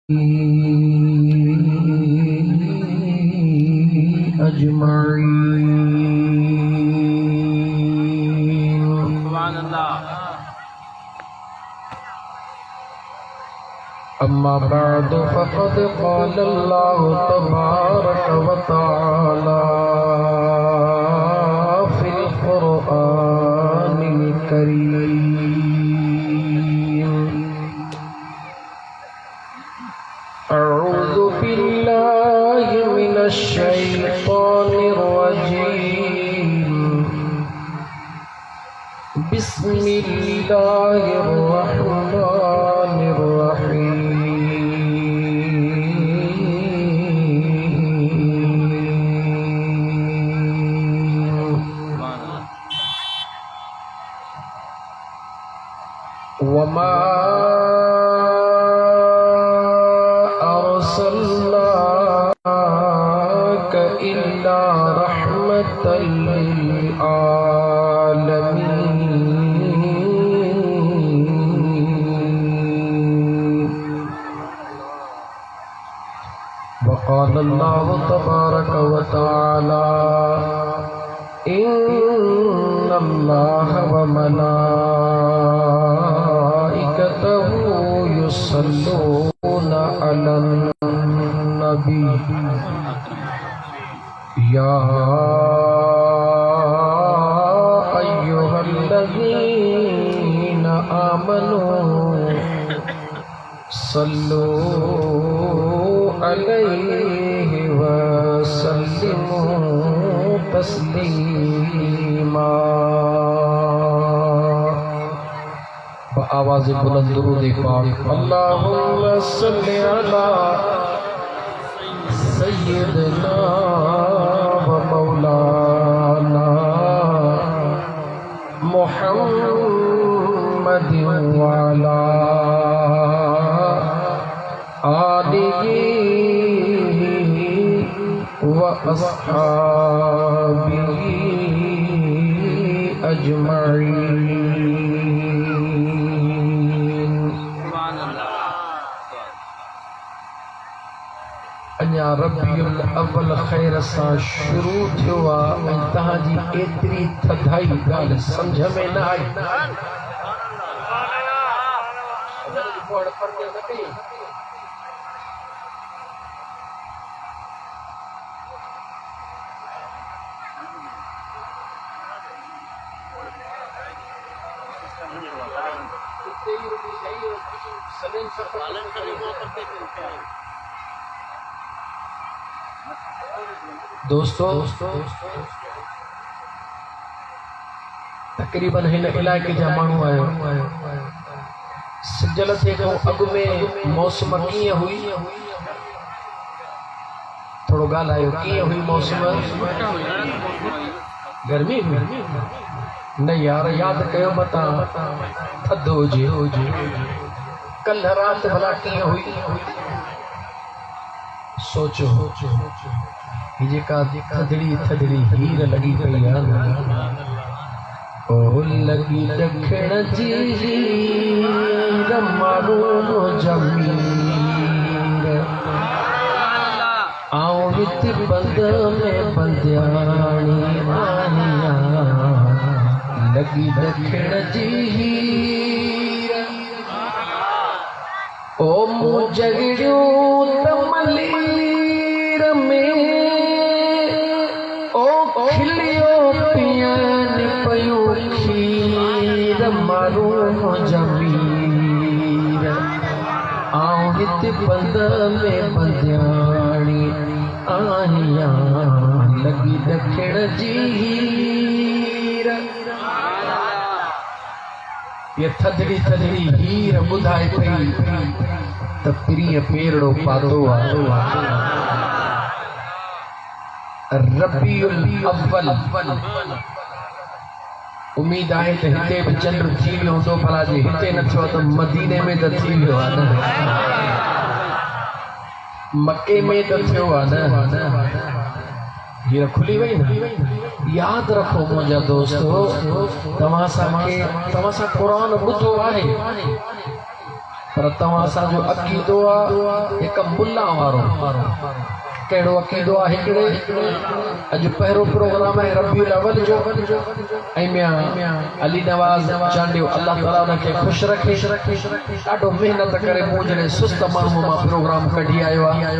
अजमईन। सुभान अल्लाह। अम्मा बअद फ़क़द क़ाल अल्लाहु तबारक व तआला फ़िल क़ुरआनिल करीम। अऊज़ु बिल्लाहि मिनश शैतानिर रजीम। बिस्मिल्लाहिर रहमानिर रहीम। वमा अर्सलनाका इल्ला रहमतल लिल आलमीन। वक़ाल अल्लाहु तबारक व तआला इन्नल्लाहा व मलाइकतहु युसल्लूना अलन नबी या अय्युहल्लज़ीना आमनू सल्लू अलैहि व सल्लिमू तस्लीमा। आवाज़ बुलंद दुरूद पाक। अल्लाहुम्मा सल्लि अला सय्यिदना व मौलाना मुहम्मदिन व अला आलिही व अस्हाबिही अजमईन। अञा रबियुल अव्वल खैर सां शुरू थियो आहे ऐं तव्हांजी एतिरी थधाई ॻाल्हि सम्झ में न आई। दोस्तों तकरीबन हिन इलाइक़े जा माण्हू आयो सिजल थे खां अॻु में मौसम कीअं हुई थोरो ॻाल्हायो। कीअं हुई मौसम? गर्मी हुई न यार, यादि कयो मता थधि हुजे। कल्ह राति भला कीअं हुई सोचो। जेका थधड़ी हीर लगी पई आहे ओ लगी दखण जी हीर मारूम जमीर आओ हित बंद में बंदियाणी आनिया लगी दखण जी हीर ओ मुजगड़ियूं तमलीर में मारूम जमीर आओ हित बंद में बंदियाणी आनिया लगी दखण जी हीर। ये थधड़ी हीर ॿुधाए पई त प्रिय पेरड़ो पातो आहे। रबियुल अव्वल उम्मीद आहे त हिते बि चंड थी वियो हूंदो, भला जे हिते न थियो त मदीने में त थी वियो आहे न, मके में त थियो आहे न। हीअ खुली वई न। यादि रखो मुंहिंजा दोस्तो, तव्हां सां क़ुरान ॿुधो आहे पर तव्हां सां जो अक़ीदो आहे हिकु मुल्ला वारो कहिड़ो अक़ीदो आहे हिकिड़े अॼु पहिरियों प्रोग्राम आहे रबीउल अव्वल जो ऐं मियां अली नवाज़ चांडियो अल्लाह ताला उनखे ख़ुशि रखे ॾाढो महिनत करे मूं जहिड़े सुस्त माण्हू मां प्रोग्राम कढी आयो आहे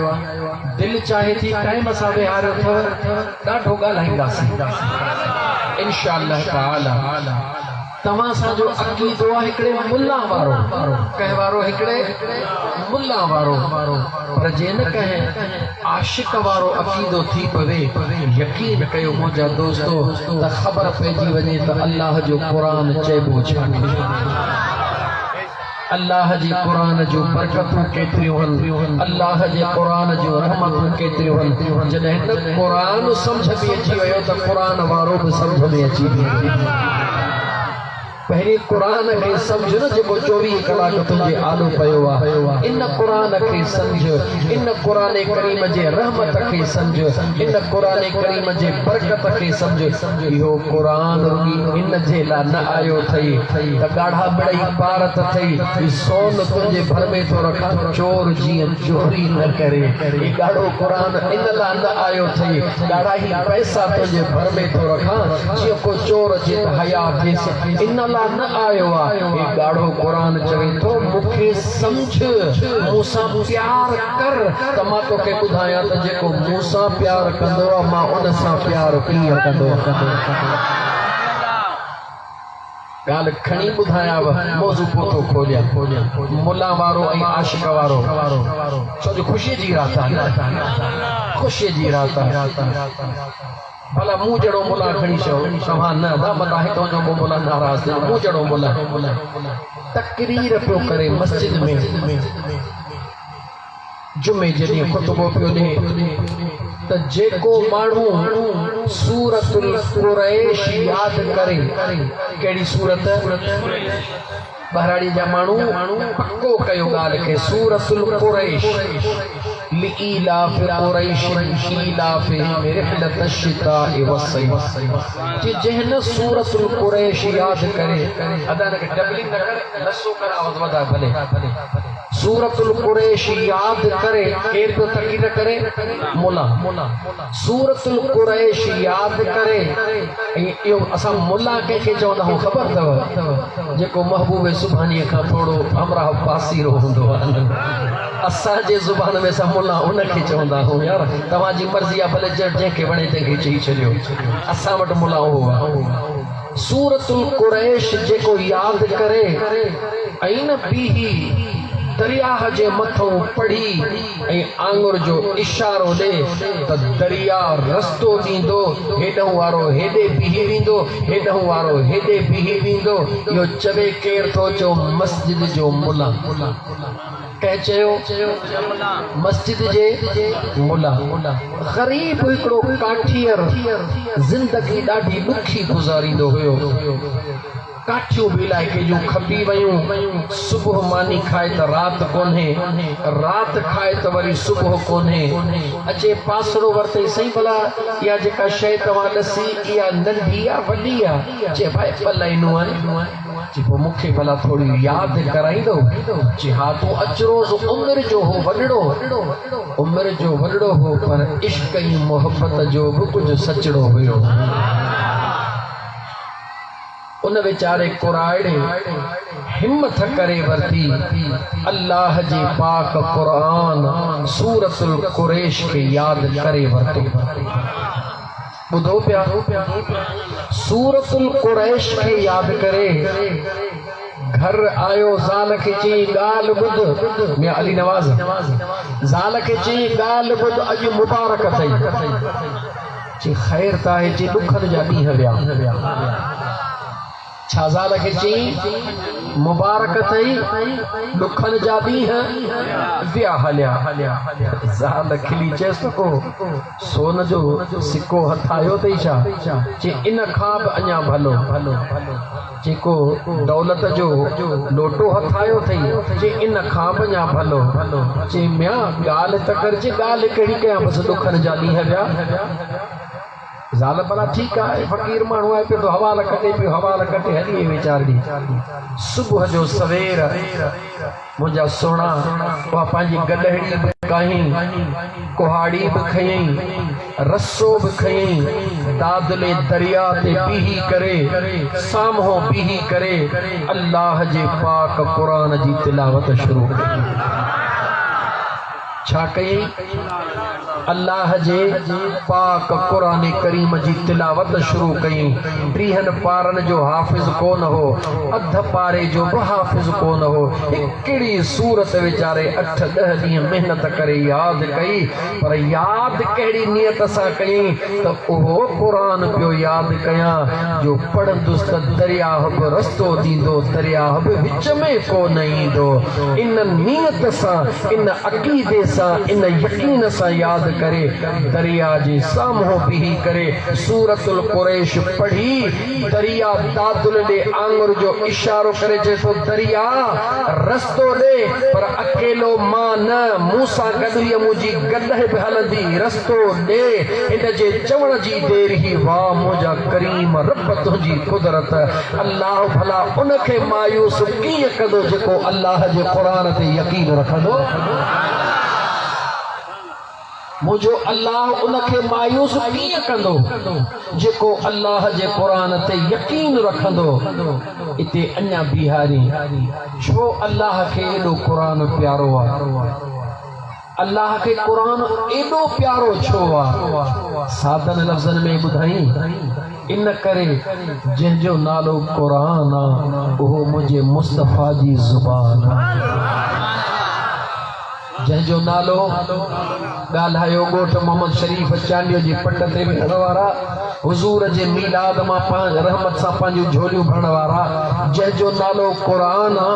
दिलि चाहे थी टाइम सां विहारियो अथव ॾाढो ॻाल्हाईंदासीं इंशाअल्लाह ताला तव्हां सां जो अक़ीदो आहे हिकिड़े मुल्ला वारो कंहिं वारो हिकिड़े मुल्ला वारो पर जे न कंहिं आशिक वारो अक़ीदो थी पवे यकीन कयो मुंहिंजा दोस्तो त ख़बर पइजी वञे त अल्लाह जो क़ुरान चइबो छा अल्लाह जी क़ुरान जो बरकतूं केतिरियूं आहिनि अल्लाह जे क़ुरान जो रहमतूं केतिरियूं आहिनि जॾहिं न क़ुरान सम्झ में अची वियो त क़ुरान वारो बि सम्झ में अची वियो पहिरीं क़ुरान खे सम्झ न जेको 24 कलाक तुंहिंजे आलो पियो आहे इन क़ुरान खे सम्झ इन क़ुरान करीम जे रहमत खे सम्झ इन क़ुरान करीम जे बरकत खे सम्झ इहो क़ुरान इन जे लाइ न आयो अथई त ॻाढ़ा मिड़ई पारत अथई सोन तुंहिंजे भर में थो रखां चोर जीअं चोरी न करे ही ॻाढ़ो क़ुरान इन लाइ न आयो अथई ॻाढ़ा ई पैसा तुंहिंजे भर में थो रखां जीअं को चोर जे हया थिएसि इन न आयो आहे ॻाढ़ो क़ुरान चवे थो मूंखे सम्झ मूंसां प्यार कर त मां तोखे ॿुधायां त जेको मूंसां प्यार कंदो आहे मां उन सां प्यार कीअं कंदो ॻाल्हि खणी ॿुधायांव मौज़ू पोथो खोलियां मुल्ला वारो ऐं आशिक वारो छो जो ख़ुशीअ जी रात आहे ख़ुशीअ जी रात आहे भला मूं जहिड़ो मुल्ला खणी चओ तव्हां न मता हितां जो मुल्ला नाराज़ थियो मूं जहिड़ो मुल्ला तकरीर पियो करे मस्जिद में जुमे जॾहिं ख़ुतबो पियो ॾिए त जेको माण्हू सूरतुल कुरैश यादि करे कहिड़ी सूरत बहराड़ी जा माण्हू पक्को कयो ॻाल्हि खे सूरतुल कुरैश लिईलाफ कुरैश ईलाफ रिहलत अश्शिता'i वस्सैफ कि जंहिं सूरतुल कुरैश यादि करे अदा न डबलिंग न करे लसो कर आवाज़ वधा भले सूरतुल कुरैश यादि करे केर पियो तकरीर करे मुल्ला सूरतुल कुरैश यादि करे ऐं इहो असां मुल्ला कंहिंखे चवंदा आहियूं ख़बर अथव जेको महबूब सुभाणीअ खां थोरो हमरा पासीरो हूंदो आहे असांजे ज़ुबान में असां मुल्ला उनखे चवंदा आहियूं यार तव्हांजी मर्ज़ी आहे भले जंहिंखे वणे तंहिंखे चई छॾियो असां वटि मुल्ला उहो आहे सूरतुल कुरैश जेको यादि करे ऐं न बीही दरिया जे मथों पढ़ी ऐं आंगुर जो इशारो ॾे त दरिया रस्तो ॾींदो हेॾों वारो हेॾे बीही वेंदो हेॾों वारो हेॾे बीही वेंदो इहो चवे केरु थो चओ मस्जिद जो मुल्ला कंहिं चयो मस्जिद जे मुल्ला ग़रीब हिकिड़ो काठियर ज़िंदगी ॾाढी ॾुखी गुज़ारींदो हुयो काठियूं बि इलाइक़े जूं खपी वयूं सुबुह मानी खाए त राति कोन्हे राति खाए त वरी सुबुह कोन्हे अचे पासरो वरिते सही भला इहा जेका शइ तव्हां ॾसी इहा नंढी आहे वॾी आहे चए भाई ॿ लाइनूं आहिनि चए पोइ मूंखे भला थोरी यादि कराईंदो चए हा तूं अचरोज़ उमिरि जो हो वॾड़ो उमिरि जो वॾड़ो हो पर इश्क ऐं मोहबत जो बि कुझु सचड़ो हुयो उन वीचारे कुराड़े हिम्मत करे वरती अल्लाह जे पाक कुरान सूरतुल कुरैश के यादि करे वरतो ॿुधो पिया सूरतुल कुरैश के यादि करे घर आयो ज़ाल खे चई ॻाल्हि ॿुध मियां अली नवाज़ ज़ाल खे चई ॻाल्हि ॿुध अॼु मुबारक अथई चई ख़ैर त आहे चई ॾुखनि जा ॾींहं विया छा ज़ाल खे चई मुबारक अथई ॾुखनि जा ॾींहं विया हलिया ज़ाल खिली चएसि को सोन जो सिक्को हथ आयो अथई छा चई इन खां बि अञा भलो जेको दौलत जो लोटो हथ आयो अथई चई इन खां बि अञा भलो चई मियां ॻाल्हि त कर चई ॻाल्हि कहिड़ी कयां बसि ॾुखनि जा ॾींहं विया ज़ाल भला ठीक है फ़कीर माण्हू आहे पे तो हवाला कटे पियो हवाला कटे हली वीचारी सुबुह जो सवेर मुंहिंजा सोना उहा पंहिंजी गॾहड़ी बि कयईं कुहाड़ी बि खयईं रसो बि खयईं दादले दरिया ते बीही करे साम्हूं बीही करे अल्लाह जे पाक क़ुरान जी तिलावत शुरू कई छा कयईं अल्लाह जे पाक क़ुरान करीम जी तिलावत शुरू कयईं 30 पारनि जो हाफ़िज़ कोन हो अध पारे जो बि हाफ़िज़ कोन हो हिकिड़ी सूरत वीचारे 8-10 ॾींहं महिनत करे यादि कई पर यादि कहिड़ी नियत सां कयईं त उहो क़ुरान पियो यादि कयां जो पढ़ंदुसि त दरियाह बि रस्तो ॾींदो दरियाह बि विच में कोन ईंदो इन नियत सां इन अक़ीदे सां इन यकीन सां यादि करे दरिया जे साम्हूं बीही करे सूरतुल कुरैश पढ़ी दरिया दादुल ॾे आंगुर जो इशारो करे चए थो दरिया रस्तो ॾे पर अकेलो मां न मूंसां गॾु इहा मुंहिंजी गॾह बि हलंदी रस्तो ॾे हिन जे चवण जी देरि ई वाह मुंहिंजा करीम रब तुंहिंजी कुदरत अल्लाह भला उनखे मायूस कीअं कंदो जेको अल्लाह जे क़ुरान ते यकीन रखंदो मुझो अल्लाह उनखे मायूस कीअं कंदो जेको अल्लाह जे क़ुरान ते यकीन रखंदो इते अञा बिहारी छो अल्लाह खे एॾो क़ुरान प्यारो आहे अल्लाह के कुरान एडो प्यारो छो आ सादन लफ्ज़न में ॿुधाई इन करे जंहिंजो नालो कुरान आ उहो मुंहिंजे मुस्तफ़ा जी ज़ुबान जंहिंजो नालो ॻाल्हायो ॻोठ मोहम्मद शरीफ चांडियो जे पट ते वेहण वारा हुज़ूर जे मीलाद मां रहमत सां पंहिंजूं झोलियूं भरण वारा जंहिंजो नालो कुरान आ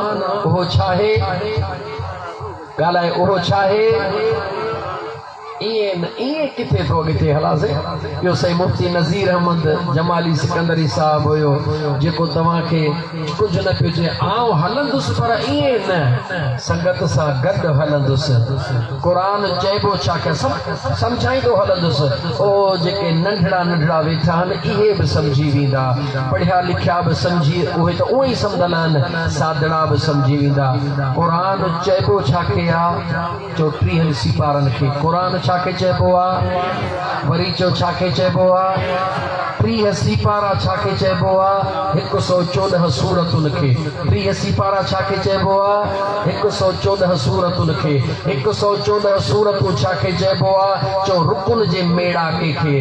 उहो छा आहे ॻाल्हाए उहो छा आहे इएं किथे थो अॻिते हलासे इहो सही मुफ़्ती नज़ीर अहमद जमाली सिकंदरी साहब हुयो जेको तव्हांखे कुझु न पियो चए आउं हलंदुसि पर ईअं न संगत सां गॾु हलंदुसि क़ुरान चइबो छा के सम्झाईंदो हलंदुसि ओ जेके नंढड़ा नंढड़ा वेठा आहिनि इहे बि सम्झी वेंदा पढ़िया लिखिया बि सम्झी उहे त उहे ई सम्झंदा आहिनि सादड़ा बि सम्झी वेंदा क़ुरान चइबो छा के आहे 34 सिपारनि खे क़ुरान छाके चइबो आहे वरी चो छाके चइबो आहे 30 सिपारा छाके चइबो आहे 114 सूरतुनि खे 30 सिपारा छाके चइबो आहे 114 सूरतुनि खे 114 सूरतूं छाके चइबो आहे चो रुकुन जे मेड़ाके खे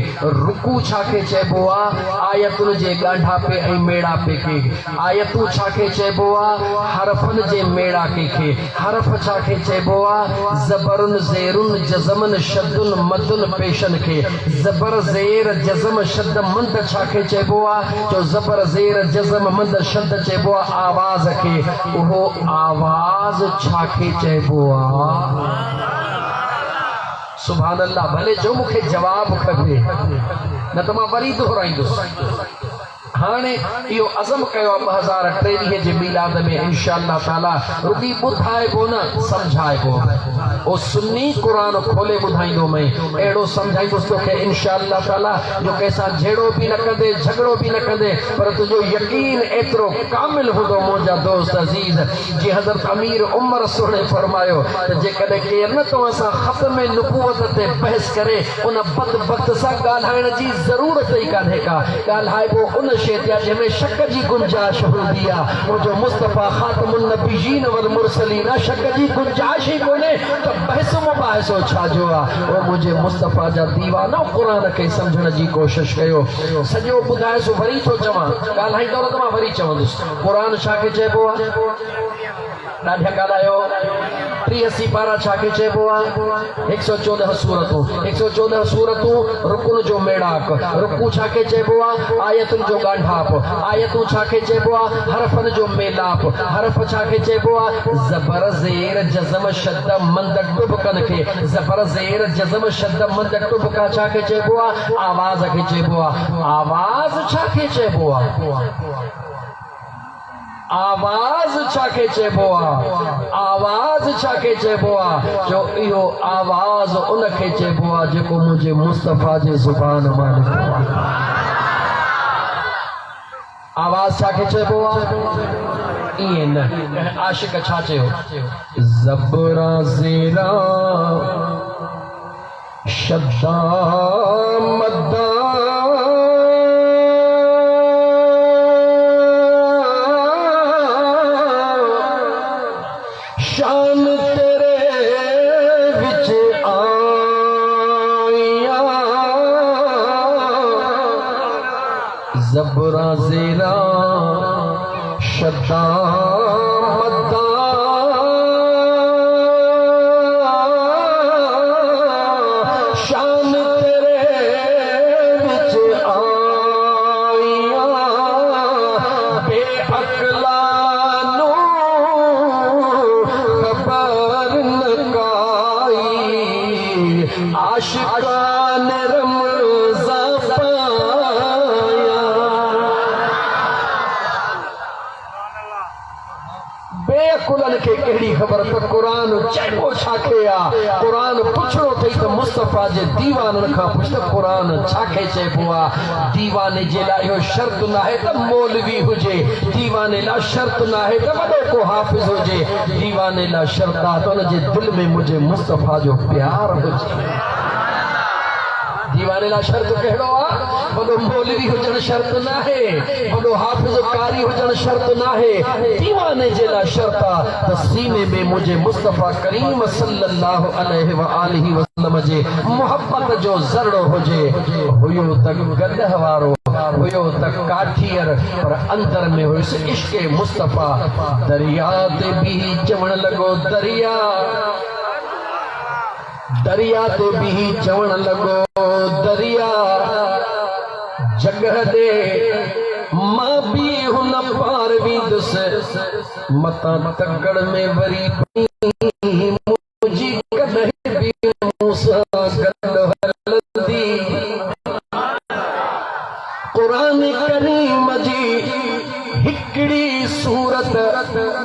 रुकू छाके चइबो आहे आयतुनि जे ॻाढ़ापे ऐं मेड़ापे खे आयतूं छाके चइबो आहे हरफनि जे मेड़ाके खे हरफ छाके चइबो आहे ज़बरुन ज़ेरुन जज़मन शद्दुन मदुन पेशन खे ज़बर ज़ेर जज़म शद्द मंद छाके चइबो आहे जो ज़बर ज़ेर जज़म मंद शद्द चइबो आहे आवाज़ खे उहो आवाज़ छाके चइबो आहे सुभान अल्लाह भले जो मूंखे जवाब खपे न त मां वरी दोहराईंदुसि हाणे इहो अज़म कयो 2023 जे मीलाद में इंशाअल्लाह ताला रुकी ॿुधाइबो न सम्झाइबो ओ सुन्नी क़ुरान खोले ॿुधाईंदो मैं अहिड़ो सम्झाईंदुसि तोखे इंशाअल्लाह ताला जो कंहिंसां झेड़ो बि न कंदे झगड़ो बि न कंदे पर तुंहिंजो यकीन एतिरो कामिल हूंदो मुंहिंजा दोस्त अज़ीज़ जी हज़रत अमीर उमर सुहिणे फरमायो त जेकॾहिं केरु न तव्हां सां ख़त्म नुबूवत ते बहस करे उन बदबख्त सां ॻाल्हाइण जी ज़रूरत ई कान्हे का ॻाल्हाइबो उन जंहिंमें शक जी गुंजाइश हूंदी आहे मुंहिंजो मुस्तफ़ा ख़ातमुन नबीयीन वल मुरसलीन शक जी गुंजाइश ई कोन्हे त बहस मुबाहिसो छाजो आहे उहो मुंहिंजे मुस्तफ़ा जा दीवाना क़ुरान खे सम्झण जी कोशिशि कयो सॼो ॿुधाएसो वरी थो चवां ॻाल्हाईंदो न त मां वरी चवंदुसि क़ुरान छाखे चइबो आहे ॾाढा ॻाल्हायो 30 सिपारा छाखे चइबो आहे 114 सूरतूं 114 सूरतूं रुकुन जो मेड़ाक रुकू छाखे चइबो आहे आयतुनि जो ॻाढ़ाप आयतूं छाखे चइबो आहे हरफनि जो मेलाप हरफ छाखे चइबो आहे ज़बर ज़ेर जज़म शद्द मंद टुबकनि खे ज़बर ज़ेर जज़म शद्द मंद टुबका छाखे चइबो आहे आवाज़ खे चइबो आहे आवाज़ छाखे चइबो आहे आवाज छाके चइबो आहे, आवाज छाके चइबो आहे, जो इहो आवाज उनखे चइबो आहे जेको मुंहिंजे मुस्तफ़ा जे ज़ुबान मां निकितो आहे। आवाज छाके चइबो आहे? ईअं न। आशिक़ छा चयो? ज़बरा ज़ेरा शद्दा मद्दा शान तेरे विच आया, ज़बरा ज़ेरा शद्दा मद्दा शान तेरे विच आया, बेअक़ला नू खबर न काई, आशिक़ान रमज़ा पाया। बेअकुलन खे कहिड़ी ख़बर त क़ुरान चइबो छाखे आहे? क़ुरान पुछणो अथई त मुस्तफ़ा जे दीवाननि खां पुछ त क़ुरान छाखे चइबो आहे? दीवाने जे लाइ इहो शर्त न आहे त मौलवी हुजे, दीवाने लाइ शर्त न आहे त वॾो को हाफ़िज़ हुजे, दीवाने लाइ शर्त आहे त हुनजे दिलि में मुंहिंजे मुस्तफ़ा जो प्यार हुजे। दीवाने लाइ शर्त कहिड़ो आहे? वॾो मौलवी हुजणु शर्त न आहे, वॾो हाफ़िज़ कारी हुजणु शर्त न आहे। दीवाने जे लाइ शर्त आहे त सीने में मुंहिंजे मुस्तफ़ा करीम सल्लल्लाहु अलैहि व आलिहि वसल्लम जे मोहब्बत जो ज़रड़ो हुजे। हुयो त गदह वारो, हुयो त काठीअर, पर अंदर में हुयुसि इश्क़े मुस्तफ़ा। दरिया ते बि चवण लॻो दरिया, दरिया ते बि चवण लॻो दरिया, जगह दे मां बि हुन पार वेंदुसि, मतां तकड़ में वरी मुंहिंजी कॾहिं बि मूं सां गॾु हलंदी। क़ुरान करीम जी हिकिड़ी सूरत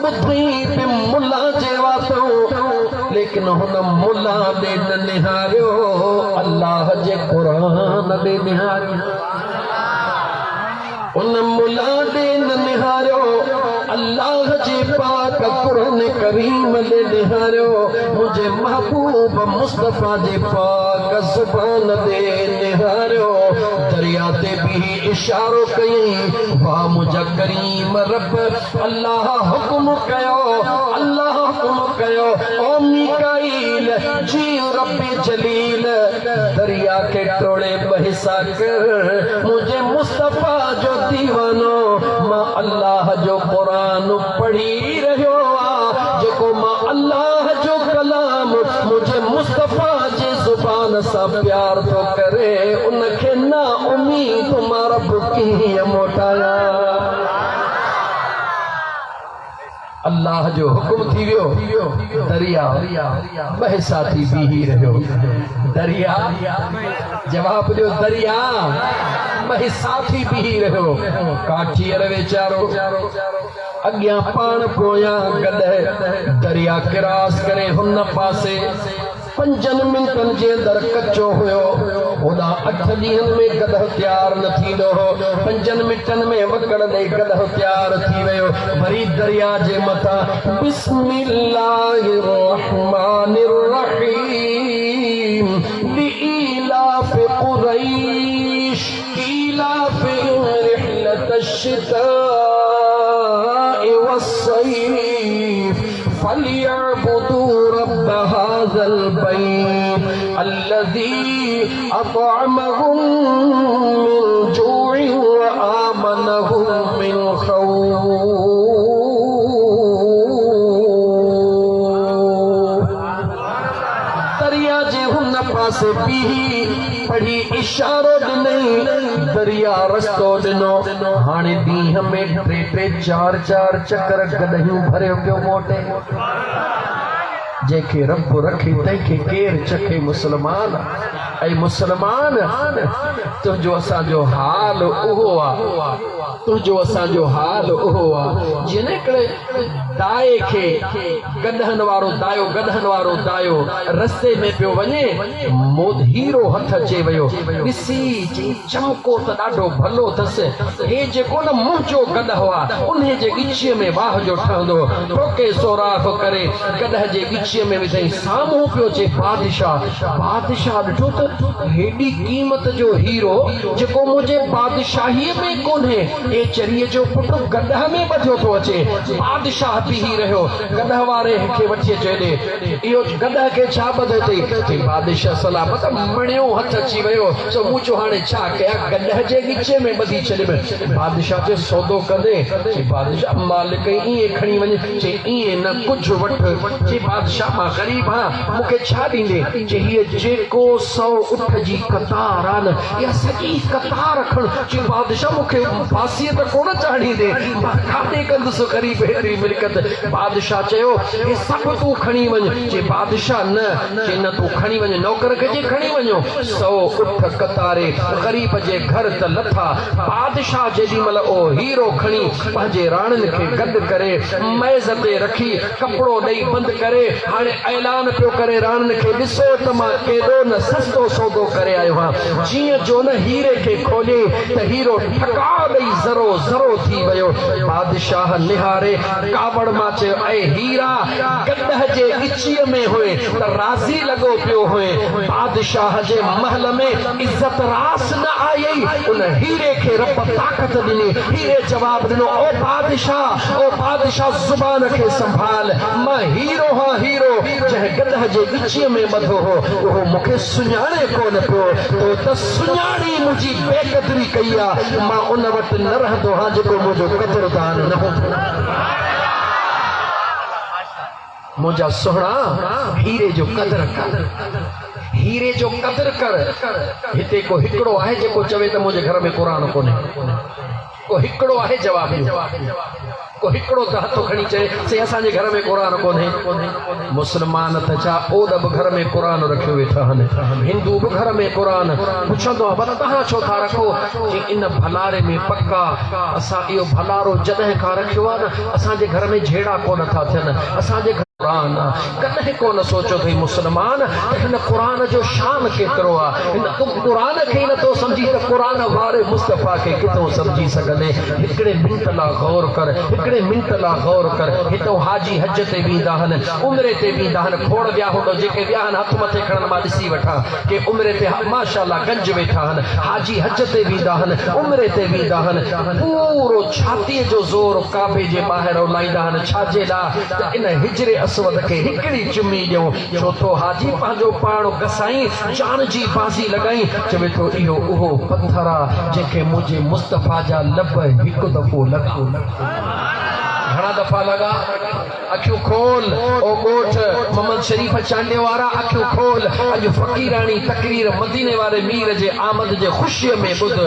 ॿुधी बि मुला जे वातो, लेकिन हुन मुला ॾे न निहारियो, अल्लाह जे क़ुरान ॾे निहारियो। उन मुला ॾे न निहारियो, अल्लाह जे पाक क़ुरान करीम ॾे निहारियो। मुंहिंजे महबूब मुस्तफ़ा जे पाक ज़ुबान ॾे निहारियो। दरिया ते बि इशारो कयईं, वाह मुंहिंजा करीम रब, अल्लाह हुकुम कयो, अल्लाह हुकुम कयो, ओ मीकाईल जी रब्बे जलील, दरिया के टोड़े बहिसा कर। मुंहिंजे मुस्तफ़ा जो दीवानो मां अल्लाह जो क़ुरान पढ़ी रहियो आहे, जेको मां अल्लाह जो कलाम मुंहिंजे मुस्तफ़ा जे ज़ुबान सां प्यार थो करे, उनखे ना उम्मीद मां रब कीअं मोटाया। अल्लाह जो हुकुम थी वियो, दरिया बहसा थी बीही रहियो। दरिया जवाब ॾियो, दरिया बहसा थी बीही रहियो। काठीअर वीचारो अॻियां पाण पोयां गॾु दरिया क्रॉस करे हुन पासे 5 मिंटनि जे अंदरि कचो हुयो। होॾां 8 ॾींहंनि में गदह तयारु न थींदो हो, 5 मिंटनि में वकड़ ॾेई गदह तयारु थी वियो। वरी दरिया जे मथां बिस्मिल्लाहिर रहमानिर रहीम लिईलाफ कुरैश ईलाफिहिम रिहलतश शिताइ वस्सैफ फलियअबुदू रब्ब हाज़ल बैत अल्लज़ी अतअमहुम मिन जूइन व आमनहुम मिन खौफ। दरिया जे हुन पासे बीही पढ़ी इशारो ॾिनई, दरिया रस्तो ॾिनो। हाणे ॾींहं में 3-3 4-4 चकर गॾहियूं भरियो पियो मोटे। जंहिंखे रब रखे तंहिंखे केरु चखे। मुस्लमान ऐं मुस्लमान तुंहिंजो असांजो हाल उहो आहे। तुझो असांजो हाल ओहो आहे जीअं न हिकिड़े दाए खे गदहन वारो दायो गदहन वारो दायो रस्ते में पियो वञे हीरो हथ अचे वियो ॾिसी चमको त ॾाढो भलो अथसि हे जेको न मुंहिंजो गदह आहे उन जे गिचीअ में वाह जो ठहंदो टोके सोराख करे गदह जे गिचीअ में विधई साम्हूं पियो अचे बादशाह ॾिठो त हेॾी क़ीमत जो हीरो जेको मुंहिंजे बादशाहीअ में कोन्हे ए चरीअ जो पुटु गदह में ॿधियो थो अचे बादशाह बीही रहियो गदह वारे खे वठी अचे ॾे इहो गदह खे छा ॿधो अथई बादशाह सलामत मणियो हथ अची वियो सो मूं चयो हाणे छा कयां गदह जे गिचे में ॿधी छॾियमि बादशाह जो सौदो कंदे बादशाह मालिक ईअं खणी वञे चई ईअं न कुझु वठि चई बादशाह मां ग़रीब आहियां मूंखे छा ॾींदे चई हीअ जेको 100 उठ जी कतार आहे न इहा सॼी कतार खण चई बादशाह मूंखे फांसीअ त कोन चाढ़ींदे मां काॾे कंदुसि ग़रीब हेॾी मिल्कत बादशाह चयो हे सभु तूं खणी वञ चई बादशाह न चई न तूं खणी वञ नौकर खे खणी वञो 100 उठ कतारे ग़रीब जे घर त लथा बादशाह जेॾी महिल ओ हीरो खणी पंहिंजे राणियुनि खे गॾु करे मेज़ ते रखी कपिड़ो ॾेई बंदि करे हाणे ऐलान पियो करे राणियुनि खे ॾिसो त मां केॾो न सस्तो सौदो करे आयो आहियां जीअं जो न हीरे खे खोले त हीरो ठका ॾेई ज़रो ज़रो थी वियो बादशाह निहारे कावड़ मां चयो ऐं हीरा गदह जे गिचीअ में हुए त राज़ी लॻो पियो हुए बादशाह जे महल में इज्जत रास न आई उन हीरे खे रब ताकत ॾिनी हीरे जवाब ॾिनो ओ बादशाह ज़ुबान खे संभाल मां हीरो हां हीरो जंहिं गदह जे गिचीअ में ॿधो हो उहो मूंखे सुञाणे कोन पियो तो त सुञाणी मुंहिंजी बेक़दरी कई आहे मां उन वटि न रहंदो हां जेको मुंहिंजो क़दरदान न हूंदो मुंहिंजा सुहिणा हीरे जो क़दर कर हीरे जो कदर कर हिते को हिकिड़ो आहे जेको चवे त मुंहिंजे घर में क़ुरान कोन्हे को हिकिड़ो आहे जवाब को हिकिड़ो त हथो खणी चए असांजे घर में क़ुरान कोन्हे मुस्लमान त छा ओॾ बि घर में क़ुरान रखियो वेठा आहिनि हिंदू बि घर में क़ुरान पुछंदो आहे पर तव्हां छो था रखो कि इन भलारे में पका असां इहो भलारो जॾहिं खां रखियो आहे न असांजे घर में झेड़ा कोन था थियनि असांजे क़ुरान कॾहिं कोन सोचो अथई मुस्लमान हिन क़ुरान जो शान केतिरो आहे हिन क़ुरान खे ई नथो सम्झी त क़ुरान वारे मुस्तफ़ा खे किथां सम्झी सघंदे हिकिड़े मिंट लाइ गौर कर हिकिड़े मिंट लाइ गौर कर हितां हाजी हज ते वेंदा आहिनि उमिरे ते वेंदा आहिनि खोड़ विया हूंदो जेके विया आहिनि हथ मथे खणनि मां ॾिसी वठां के उमिरे ते माशाअल्लाह गंज वेठा आहिनि हाजी हज ते वेंदा आहिनि उमिरे ते वेंदा आहिनि पूरो छातीअ जो ज़ोर काबे जे ॿाहिरि लाईंदा आहिनि छाजे लाइ त इन हिजरे असवद खे हिकिड़ी चुमी ॾियूं छो तो हाजी पंहिंजो पाण घसाई जान जी बाज़ी लॻाई चवे थो इहो उहो पत्थर आहे जंहिंखे मुंहिंजे मुस्तफ़ा जा लब हिकु दफ़ो लॻा घणा दफ़ा लॻा अखियूं खोल ओ ॻोठ मोहम्मद शरीफ चांडे वारा अखियूं खोल अॼु फ़क़ीराणी तकरीर मदीने वारे मीर जे आमद जे ख़ुशीअ में ॿुध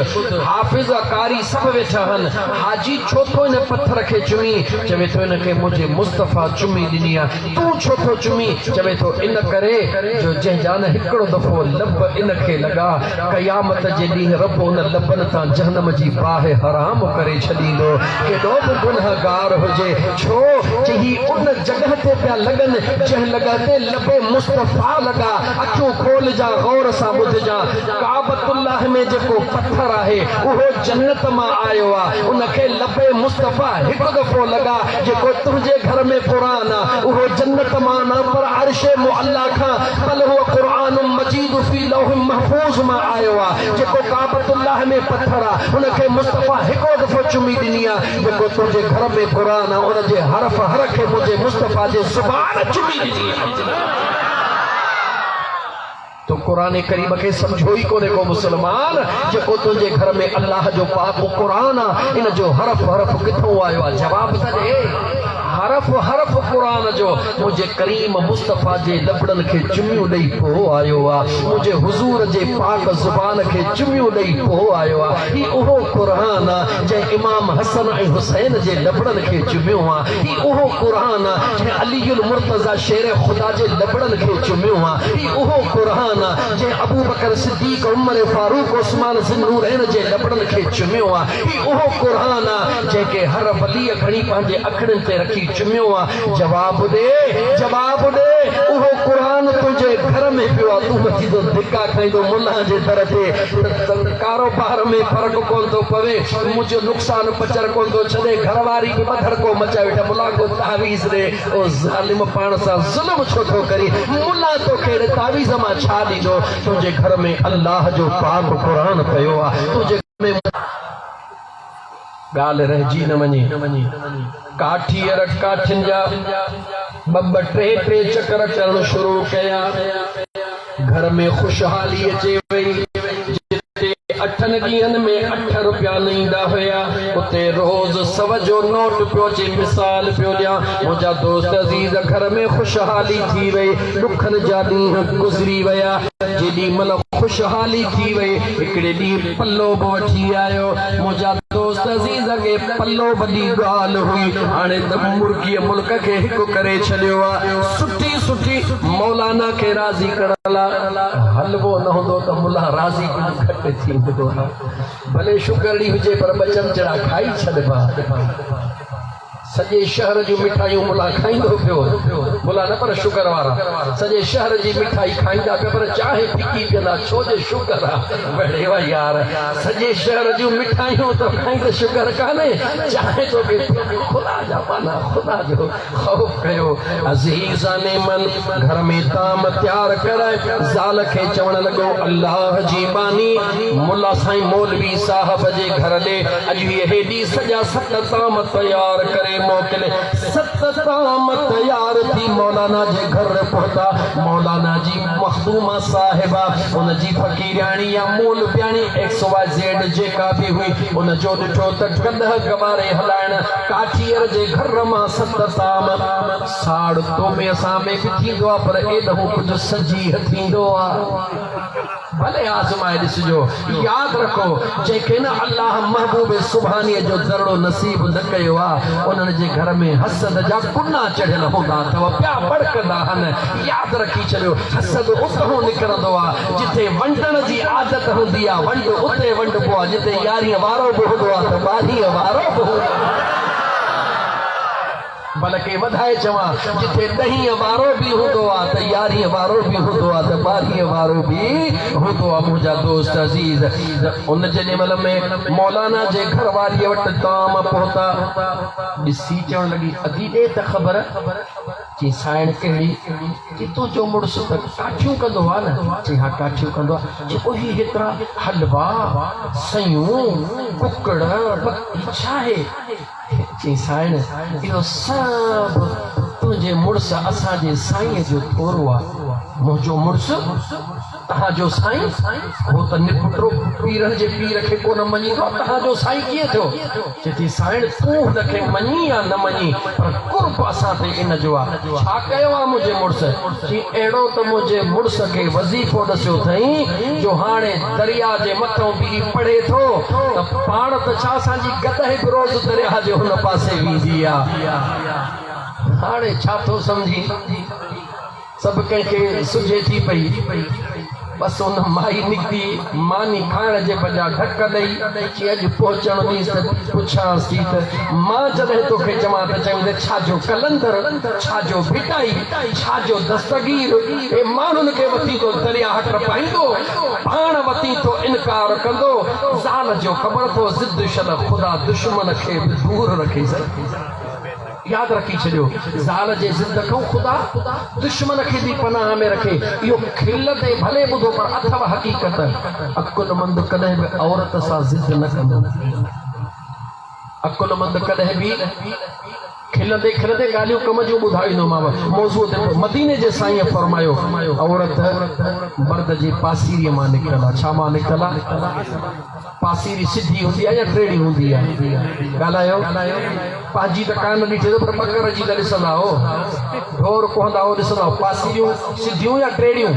हाफ़िज़ कारी सभु वेठा आहिनि हाजी छो थो इन पत्थर खे चुमी चवे थो इनखे मुंहिंजे मुस्तफ़ा चुमी ॾिनी आहे तूं छो थो चुमी चवे थो इन करे जो जंहिंजा न हिकिड़ो दफ़ो लब इनखे लॻा क़यामत जे ॾींहुं रब उन लबनि तां जहनम जी बाहि हराम करे छॾींदो केॾो बि गुनहगार हुजे छो चई उन जगह ते पिया लगन जंहिं लॻा ते लबे मुस्तफ़ा लॻा अखियूं खोल जा गौर सां ॿुधजा काबतुल्लाह में जेको पत्थर आहे उहो जन्नत मां आयो आहे उनखे लबे मुस्तफ़ा हिकु दफ़ो लॻा जेको तुंहिंजे घर में क़ुरान आहे उहो जन्नत मां न पर अर्शे मुअल्ला खां बल उहो क़ुरान मजीद फी लौह महफूज़ मां आयो आहे जेको काबतुल्लाह में पत्थर आहे उनखे मुस्तफ़ा हिकु दफ़ो चुमी ॾिनी आहे जेको तुंहिंजे घर में क़ुरान आहे उनजे हरफ हर खे मुझे मुस्तफ़ा जे ज़ुबान चुमी ॾिनी तो कुरान करीम के समझो ही कोने को मुसलमान जेको तुझे घर में अल्लाह जो पाक कुरान इन जो हरफ हरफ किथों आयो जवाब त दे हरफ हरफ क़ुरान जो मुझे करीम मुस्तफ़ा जे लबड़न के चुमियूं ॾेई पोइ आयो आहे, मुझे हुज़ूर जे पाक ज़ुबान के चुमियूं ॾेई पोइ आयो आहे। ही उहो क़ुरान आहे जंहिं इमाम हसन ऐं हुसैन जे लबड़न के चुमियो आहे। ही उहो क़ुरान आहे जंहिं अलीउल मुर्तज़ा शेर ख़ुदा जे लबड़न के चुमियो आहे। ही उहो क़ुरान आहे जंहिं अबू बकर सिद्दीक़ उमर फारूक उस्मान ज़ुन्नूरैन जे लबड़न के चुमियो आहे। ही उहो क़ुरान आहे जंहिंखे हर वलीअ खणी पंहिंजे अखड़नि ते रखी चुमियो आहे। जवाब ॾे, जवाब ॾे, उहो क़ुरान तुंहिंजे घर में पियो आहे, तूं मथींदो धिका खाईंदो मुल्ला जे दर ते। कारोबार में फ़र्क़ु कोन थो पवे, मुंहिंजो नुक़सान पचर कोन थो छॾे, घरवारी बि बधड़को मचाए वेठा, मुल्ला को तावीज़ ॾे। ओ ज़ालिम पाण सां ज़ुल्म छो थो करी? मुल्ला तोखे अहिड़े तावीज़ मां छा ॾींदो? तुंहिंजे घर में अल्लाह जो पाक क़ुरान पियो आहे। तुंहिंजे घर में ॻाल्हि रहिजी न वञे। काठीअर काठियुनि जा ॿ टे टे चकर करणु शुरू कया, घर में ख़ुशहाली अचे वई। जिते 8 ॾींहंनि में 8 रुपया न ईंदा हुया, उते रोज़ 100 जो नोट पियो अचे। मिसाल पियो ॾियां, मुंहिंजा दोस्त अज़ीज़, घर में ख़ुशहाली थी वई, ॾुखनि जा ॾींहं गुज़री विया। जेॾी महिल ख़ुशहाली थी वई, हिकिड़े ॾींहुं पल्लो बि वठी आयो। मुंहिंजा दोस्त अज़ीज़ खे पल्लो वॾी ॻाल्हि हुई, हाणे त मुर्गीअ मुल्क खे हिकु करे छॾियो आहे। सुठी सुठी मौलाना खे राज़ी करण लाइ हलवो न हूंदो त मुल्ला राज़ी घटि थींदो आहे। भले शुगरड़ी हुजे पर ॿ चमचड़ा खाई छॾिबा। सॼे शहर जूं मिठाइयूं मुल्ला खाईंदो पियो, मुल्ला न पर शुगर वारा सॼे शहर जी मिठाई खाईंदा पिया, पर चाहे फिकी पियंदा, छो जे शुगर आहे। बड़े वा यार, सॼे शहर जूं मिठाइयूं त खाईंदे शुगर कान्हे, चाहे तो ख़ुदा जा पाना, ख़ुदा जो ख़ौफ़ कयो। अज़ीज़ाने मन, घर में ताम तयारु कराए, ज़ाल खे चवण लॻो, अल्लाह जी बानी मुल्ला साईं मौलवी साहब जे घर ॾे अॼु हेॾी सॼा 7 ताम तयारु करे मोकिले। 7 ताम तयार थी मौलाना जे घर पहुता। मौलाना जी मखदूमा साहिबा, उन जी फ़कीराणी या मूल प्याणी XYZ जेका बि हुई, उन जो ॾिठो त गदह गवारे हलाइण काठीअर जे घर मां 7 ताम। साड़ तो में असां में बि थींदो आहे, पर एॾो कुझु सजीह थींदो आहे। भले आज़माए ॾिसिजो। यादि रखो, जंहिंखे न अल्लाह महबूब सुभानीअ जो दर्ड़ो नसीब न कयो आहे, उन्हनि जे घर में हसद जा कुना चढ़ियल हूंदा अथव, पिया भड़कंदा आहिनि। यादि रखी छॾियो, हसद उतां निकिरंदो आहे जिथे वंडण जी आदत हूंदी आहे, वंड उते वंडबो आहे। जिथे यारीअ वारो बि हूंदो आहे त 12 वारो बि हूंदो आहे। बल्कि वधाए चवां, जिथे 10 वारो बि हूंदो आहे त 11 वारो बि हूंदो आहे त 12 वारो बि हूंदो आहे। मुंहिंजा दोस्त अज़ीज़, उन जेॾी महिल में मौलाना जे घर वारीअ वटि ताम पहुता, ॾिसी चवण लॻी, अदी ॾे त ख़बर। चई साइण कहिड़ी? चई तुंहिंजो मुड़ुसु त काठियूं कंदो आहे न? चई हा काठियूं कंदो आहे। चई उही हेतिरा हलवा, सयूं, कुकड़, छा आहे? चई साइण इहो सभु तुंहिंजे मुड़ुस असांजे साईंअ जो थोरो आहे। मुंहिंजो मुड़ुस तव्हांजो साईं? हो त निपुटरो पीरनि जे पीर खे कोन मञींदो, तव्हांजो साईं कीअं थियो? चई साइण तूं हुनखे मञी या न मञी, पर कुर्ब असां ते इन जो आहे। छा कयो आहे मुंहिंजे मुड़ुस? चई अहिड़ो त मुंहिंजे मुड़ुस खे वज़ीफ़ो ॾसियो अथई जो हाणे दरिया जे मथां बि पढ़े थो त पाण त छा असांजी गदह बि रोज़ दरिया जे हुन पासे वेंदी आहे। हाणे छा थो सम्झी? सभु कंहिंखे सुझे थी पई। बस उन माई निकिती, मानी खाइण जे बजाय ढक ॾेई, चई अॼु पहुचण ॾींहुं त पुछांसि थी त मां जॾहिं तोखे चवां त चवंदे छाजो कलंदर, छाजो भिटाई, छाजो दस्तगीर। हे माण्हुनि खे वठी तो दरिया हट पाईंदो, पाण वठी तो इनकार कंदो। ज़ाल जो ख़बर थो ज़िद शल ख़ुदा दुश्मन खे बि दूर रखे सघे। यादि रखी छॾियो, ज़ाल जे ज़िद खां ख़ुदा दुश्मन खे बि पनाह में रखे। इहो खिल ते भले ॿुधो, पर अथव हक़ीक़त। अकुलमंद कॾहिं बि औरत सां ज़िद न कंदो। अकुलमंद कॾहिं बि खिलंदे खिलंदे ॻाल्हियूं कम जूं ॿुधाईंदोमांव। मौज़ूअ ते मदीने जे साईं फरमायो, औरत मर्द जे पासीरीअ मां निकितल आहे। छा मां निकितल आहे? पासीरी सिधी होंदी है या टेढ़ी होंदी है गालायो पाजी त कान ॾिठे तो पर बकर जी त ॾिसंदा हो ढोर कोहंदा हो ॾिसंदा हो पासीरियूं सिधियूं या टेढ़ियूं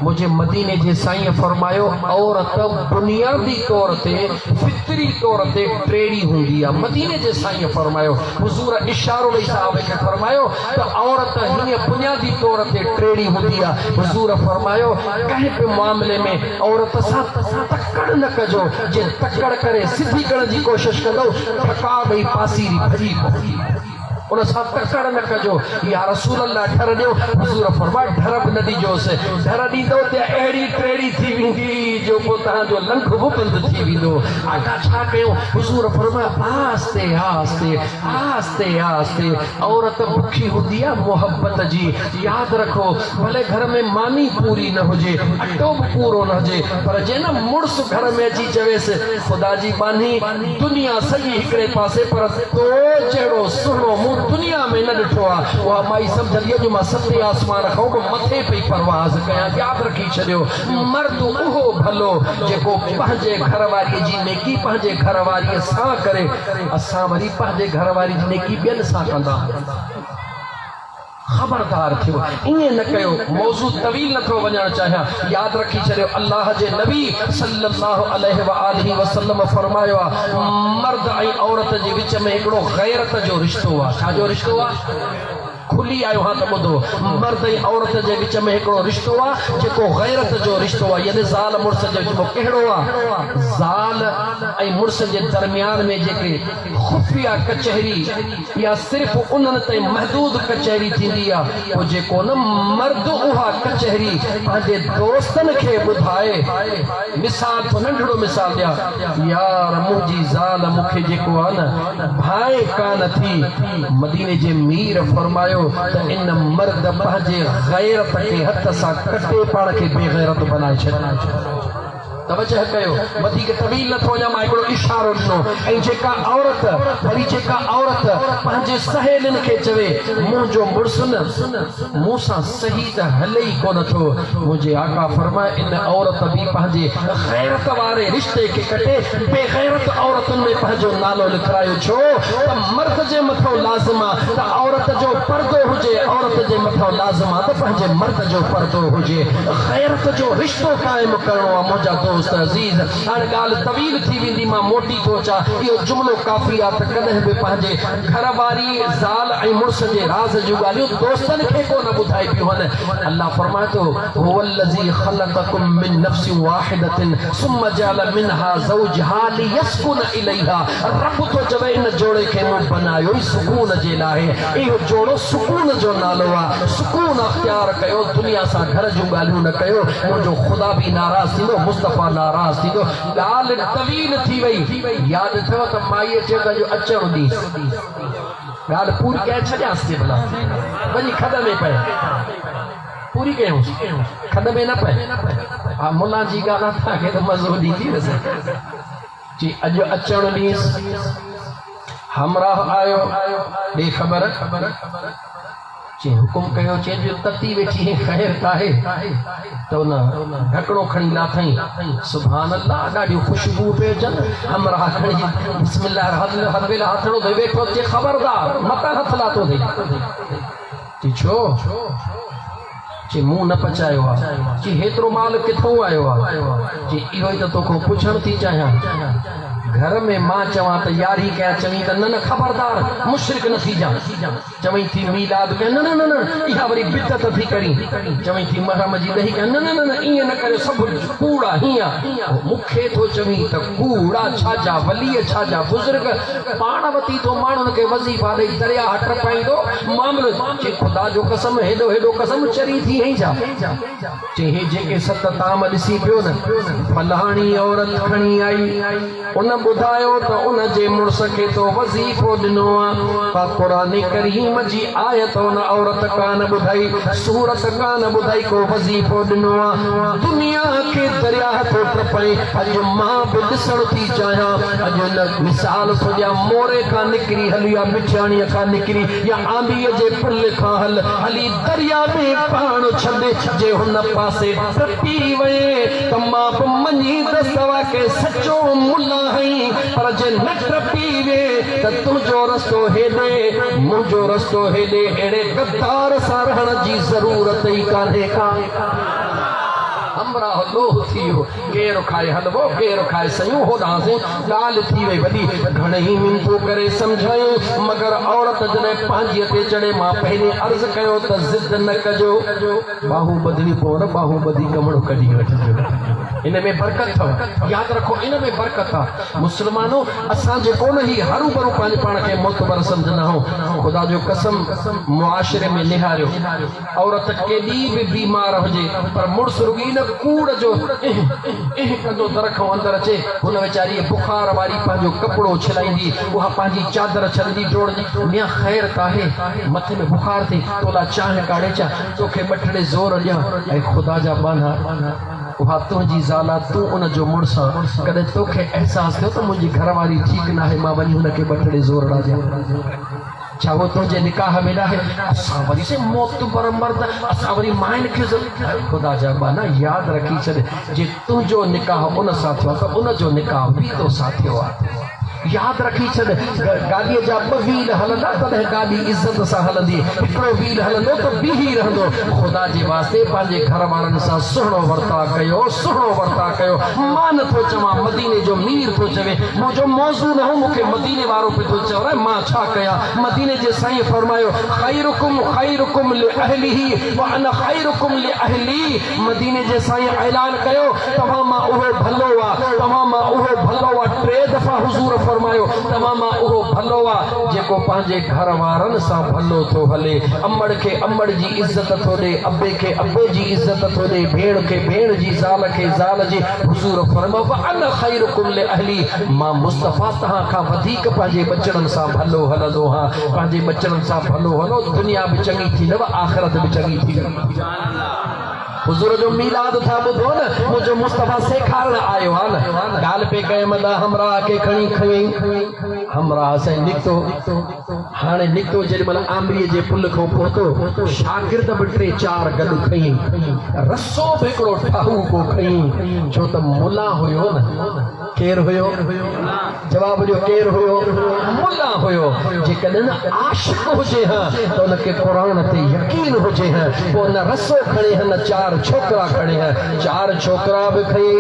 मुझे मदीने जे साईं फरमायो औरत बुनियादी तौर ते फितरी तौर ते टेढ़ी होंदी है मदीने जे साईं फरमायो हुजूर इशारो ॾेई साहब खे फरमायो त औरत हीअं बुनियादी तौर ते टेढ़ी होंदी है हुजूर फरमायो कंहिं बि मामले में औरत सां तकड़ न कजो जे तकड़ करे सिधी करण जी कोशिश कंदो ठका ॾेई पासीरी भॼी पवंदी उन सां तकड़ न कजो या रसूल अल्लाह ठर ॾियो हुजूर फरमायो ढर बि न ॾिजोसि ढर ॾींदो त अहिड़ी टेढ़ी थी वेंदी जो पोइ तव्हांजो लंघ बि बंदि थी वेंदो आका छा कयूं हुजूर फरमायो आस्ते आस्ते आस्ते आस्ते औरत बुखी हूंदी आहे मोहब्बत जी यादि रखो भले घर में मानी पूरी न हुजे अटो बि पूरो न हुजे पर जे न मुड़ुस घर में अची चवेसि ख़ुदा जी बानी दुनिया सॼी हिकिड़े पासे पर तो जहिड़ो सुहिणो मूं दुनिया में न ॾिठो आहे उहा माई सम्झंदी जो मां सते आसमान खां बि मथे पई परवाज़ कयां यादि रखी छॾियो मर्द उहो भलो जेको पंहिंजे घरवारीअ जी नेकी पंहिंजे घरवारीअ सां करे असां वरी पंहिंजे घरवारी जी नेकी ॿियनि सां कंदा खबरदार थियो ईअं न कयो मौज़ू तवील नथो वञणु चाहियां यादि रखी छॾियो अल्लाह जे नबी सल्लल्लाहु अलैहि वआलिहि वसल्लम फरमायो आहे मर्द ऐं औरत जे विच में हिकिड़ो गैरत जो रिश्तो आहे छा जो रिश्तो आहे खुली आयो हाँ तो ॿुधो मर्द ऐं औरत जे विच में हिकिड़ो रिश्तो आहे जेको गैरत जो रिश्तो आहे यानी ज़ाल मुड़ुस जे विच में कहिड़ो आहे ज़ाल ऐं मुड़ुस जे दरमियान में जेके खुफ़िया कचहरी या सिर्फ़ उन्हनि ताईं महदूद कचहरी थींदी आहे पोइ जेको न मर्द उहा कचहरी पंहिंजे दोस्तनि खे ॿुधाए मिसाल तो नंढड़ो मिसाल ॾियां यार मुंहिंजी ज़ाल मूंखे जेको आहे न भाए कान थी मदीने जे मीर फरमायो त इन मर्द पंहिंजे गैरत खे हथ सां कटे पाण खे बेगैरत बनाए छॾियो तवजह कयो वधीक तवील नथो वञा मां हिकिड़ो इशारो ॾिनो ऐं जेका औरत वरी जेका औरत पंहिंजे सहेलियुनि खे चवे मुंहिंजो मुड़ुसु न मूं सां सही त हले ई कोन थो मुंहिंजे आका फरमाए इन औरत बि पंहिंजे गैरत वारे रिश्ते खे कटे बेगैरत औरतुनि में पंहिंजो नालो लिखायो छो त मर्द जे मथां लाज़िम आहे त औरत जो पर्दो हुजे औरत जे मथां लाज़िम आहे त पंहिंजे मर्द जो पर्दो हुजे गैरत जो रिश्तो क़ाइमु करणो आहे मुंहिंजा दोस्त अज़ीज़ हाणे ॻाल्हि तवील थी वेंदी मां मोटी थो अचां इहो जुमिलो काफ़ी आहे त कॾहिं बि पंहिंजे घरवारी ज़ाल ऐं मुड़ुस जे राज़ जूं ॻाल्हियूं दोस्तनि खे कोन ॿुधाए पियूं आहिनि अल्लाह फरमाए थो हुवल्लज़ी ख़लक़कुम मिन नफ़्सिन वाहिदतिन सुम्मा जअल मिनहा ज़ौजहा लियस्कुन इलैहा रब थो चवे इन जोड़े खे मूं बनायो ई सुकून जे लाइ इहो जोड़ो सुकून जो नालो आहे सुकून अख़्तियार कयो दुनिया सां घर जूं ॻाल्हियूं न कयो मुंहिंजो ख़ुदा बि नाराज़ थींदो मुस्तफ़ा नाराज़ थींदो ॻाल्हि तवील थी वई यादि अथव त माईअ चयो जो अचणु ॾी ॻाल्हि पूरी कयां छॾियांसि थी भला वञी खॾ में पए पूरी कयूं खॾ में न पए हा मुला जी ॻाल्हि आहे तव्हांखे त मज़ो ॾींदी वैसे जी अॼु अचणु ॾींहुं हमराह आयो ॾे ख़बर चे हुकुम कयो चे जो तती वेठी है खैर काहे तो ना ढकड़ो खणी लाथई सुभान अल्लाह ॾाढी खुशबू पे जन हमरा खणी बिस्मिल्लाह हद वेला हथड़ो धोई वेठो चे खबरदार मता हथ लातो थी छो चे मुंह न पचायो आहे चे हेतिरो माल किथों आयो आहे चे इहो ई त तोखो पुछण थी चाहियां घर में मां चवां त यारी कयां चवीं त न न खबरदार मुशरिक न थी जा चवीं थी मीलाद कयां न न न इहा वरी बिदत थी करी चवीं थी महरम जी ॾही कयां न न न ईअं न करे सभु कूड़ा हीअं मूंखे थो चवीं त कूड़ा छाजा वलीअ छाजा बुज़ुर्ग पाण वती थो माण्हुनि खे वज़ीफ़ा ॾेई दरिया हट पाईंदो मामलो चे ख़ुदा जो कसम हेॾो हेॾो कसम चरी थी हई छा चे हे जेके सत ताम ॾिसी पियो न फलाणी औरत खणी आई उन ॿुधायो त उन जे मुड़ुस खे तो वज़ीफ़ो ॾिनो आहे। क़ुरान करीम जी आयत उन औरत कान ॿुधाई, सूरत कान ॿुधाई, को वज़ीफ़ो ॾिनो आहे। दुनिया खे दरिया थो टपे। अॼु मां बि ॾिसण थी चाहियां, अॼु न मिसाल थो ॾियां, मोरे खां निकिरी हली या मिठाणीअ खां निकिरी या आंबीअ जे पुल खां हली दरिया में पाण छॾे जे हुन पासे टपी वञे त मां बि मञींदसि तव्हां के सचो मुल्ला आहीं। पर जे न टपी वे त तुंहिंजो रस्तो हेॾे, मुंहिंजो रस्तो हेॾे, अहिड़े गद्दार सां रहण जी ज़रूरत ई कान्हे का। हमरा लोह थी वियो, केरु खाए हलवो, केरु खाए सयूं, होॾांसीं ॻाल्हि थी वई वॾी। घणेई मिनतूं करे सम्झायूं, मगर औरत जॾहिं पंहिंजीअ ते चढ़े, मां पहिरीं अर्ज़ु कयो त ज़िद न कजो, बाहूं ॿधणी पो न, बाहूं ॿधी कमड़ो कढी वठिजो। इन में बरकत अथव, यादि रखो, इन में बरकत आहे। मुस्लमानो, असां जेको न ही हरू भरू पंहिंजे पाण खे मोतबर सम्झंदा आहियूं, ख़ुदा जो कसम मुआशिरे में निहारियो, औरत केॾी बि बीमार हुजे पर मुड़ुस रुगी न कूड़ जो कंदो दरखो अंदर अचे, हुन वीचारी बुखार वारी पंहिंजो कपिड़ो छिलाईंदी, उहा पंहिंजी चादर छॾंदी डोड़दी, मियां ख़ैर काहे, मथे में बुखार थी, तोला चांहि काढ़े चा, तोखे ॿ ज़ोर ॾियां, ऐं ख़ुदा जा बाना उहा तुंहिंजी ज़ाला, तूं उन जो मुड़ुस आहे। कॾहिं तोखे अहसासु थियो त मुंहिंजी घरवारी ठीकु न आहे, मां वञी हुनखे ॿ ज़ोर ॾियां, छा वो तुझे निकाह में है? असां वरी से मौत पर मर्द, असां वरी माइन खे ख़ुदा जा बाना याद रखी छॾ, जे तुंहिंजो निकाह उन सां थियो त उन जो निकाह बि तो सां थियो आहे। याद रखी छॾ, गाॾीअ जा ॿ व्हील हलंदा तॾहिं गाॾी इज़त सां हलंदी, हिकिड़ो व्हील हलंदो त बीही रहंदो। ख़ुदा जे वास्ते पंहिंजे घर वारनि सां सुहिणो वर्ता कयो, सुहिणो वर्ता कयो। मां नथो चवां, मदीने जो मीर थो चवे, मुंहिंजो मौज़ू न हो, मूंखे मदीने वारो पे थो चवे, मां छा कयां। मदीने जे साईं फरमायो, खैरुकुम खैरुकुम लिअहलिही व अना खैरुकुम लिअहली। मदीने जे साईं ऐलान कयो, तव्हां मां उहो भलो आहे, तव्हां मां उहो भलो आहे। 3 दफ़ा हुज़ूर फरमायो, तव्हां मां उहो भलो आहे जेको पंहिंजे घर वारनि सां भलो थो हले। अमड़ खे अमड़ जी इज़त थो ॾे, अबे खे अबे जी इज़त थो ॾे, भेण खे भेण जी, ज़ाल खे ज़ाल जी। हुज़ूर फरमायो, अना खैरुकुम लिअहली, मां मुस्तफ़ा तव्हां खां वधीक पंहिंजे बचड़नि सां भलो हलंदो आहियां। पंहिंजे बचड़नि सां भलो हलो, दुनिया बि चङी थींदव, आख़िरत बि चङी थींदव। हुज़ूर जो मीलाद था ॿुधो न, मुंहिंजो मुस्तफ़ा सेखारण आयो आहे न। ॻाल्हि पे कयो मदा हमरा खे खणी खई, हमरा सां निकितो, हाणे निकितो जेॾीमहिल आंबरीअ जे पुल खां पहुतो, शागिर्द बि 3-4 गॾु खई, रसो बि हिकिड़ो ठाहू को खई, छो त मुला हुयो न। केरु हुयो? जवाब ॾियो, केरु हुयो? मुला हुयो। जेकॾहिं आशिक़ हुजे हा त हुनखे क़ुरान ते यकीन हुजे हा, पोइ न रसो खणे हा, न 4 छोकिरा खणे हा, 4 छोकिरा बि खई,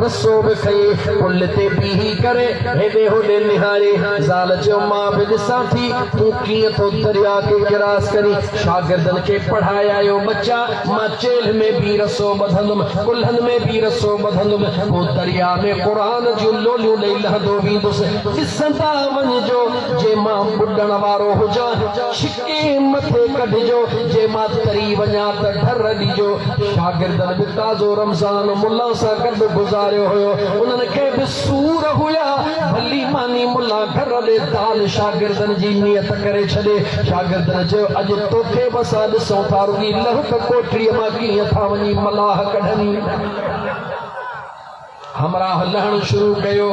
रसो बि खई, पुल ते बीही करे हेॾे होॾे निहारे। ज़ाल चयो, मां बि ॾिसां थी तूं कीअं तो दरिया खे क्रॉस करी। शागिर्दनि खे पढ़ाए आयो, बच्चा मां चेल्ह में बि रसो ॿधंदुमि, कुल्हनि में बि रसो ॿधंदुमि, पोइ दरिया में क़ुरान जूं लोलियूं ॾेई लहंदो वेंदुसि। ॾिसंदा वञिजो, जे मां ॿुॾण वारो हुजां छिके मथे कढिजो, जे मां तरी वञा त ढर ॾिजो। शागिर्दनि बि ताज़ो रमज़ान मुल्ला सां गॾु गुज़ारियो हुयो, उन्हनि खे बि सूर हुया। भली मानी मुल्ला घर ॾे दाल शागिर्दनि जी नियत करे छॾे। शागिर्दनि चयो, अॼु तोखे बि असां ॾिसूं था, रुॻी लह त कोठड़ीअ मां कीअं था वञी मलाह कढनि। हमरा लहण शुरू कयो,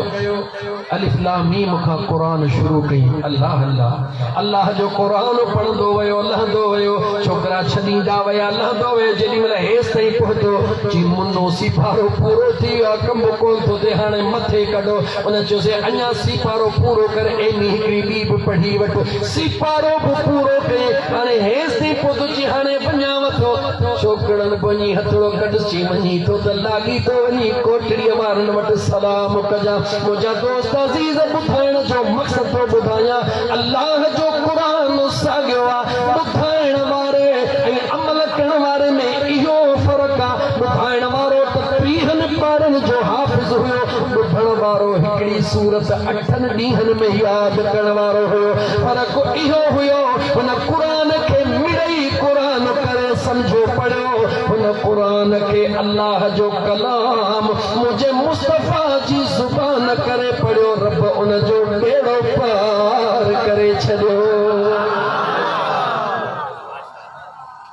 अलिफ लाम मीम खां क़ुरान शुरू कई। अल्लाह अल्लाह अल्लाह जो क़ुरान पढ़ंदो वियो, लहंदो वियो, छोकिरा छॾींदा विया, लहंदो वियो। जेॾीमहिल हेसि ताईं पहुतो, जी मुनो सिपारो पूरो थी वियो, कमु कोन थो थिए, हाणे मथे कढो। उन चयोसीं, अञा सिपारो पूरो करे, एनी हिकिड़ी ॿी बि पढ़ी वठो। सिपारो बि पूरो कई, हाणे हेसि ताईं पहुतुची, हाणे वञाव थो। छोकिरनि वञी हथड़ो कढिसी वञी थो त लागी थो वञी कोठड़ीअ वारनि वटि सलाम कजां। मुंहिंजा दोस्त अज़ीज़, ॿुधाइण जो मक़सदु थो ॿुधायां, अल्लाह जो क़ुरान साॻियो आहे। ॿुधाइण वारे ऐं अमल करण वारे में इहो फ़र्क़ु आहे। ॿुधाइण वारो त 30 पारनि जो हाफ़िज़ हुयो, ॿुधण वारो हिकिड़ी सूरत 8 ॾींहंनि में यादि करण वारो हुयो। फ़र्क़ु इहो हुयो, हुन क़ुरान खे मिड़ई क़ुरान करे सम्झो पढ़ियो, हुन क़ुरान खे अल्लाह जो कलाम मुंहिंजे मुस्तफ़ा जी ज़ुबान करे पढ़ियो। रब उन जो बेड़ो पार करे छॾियो।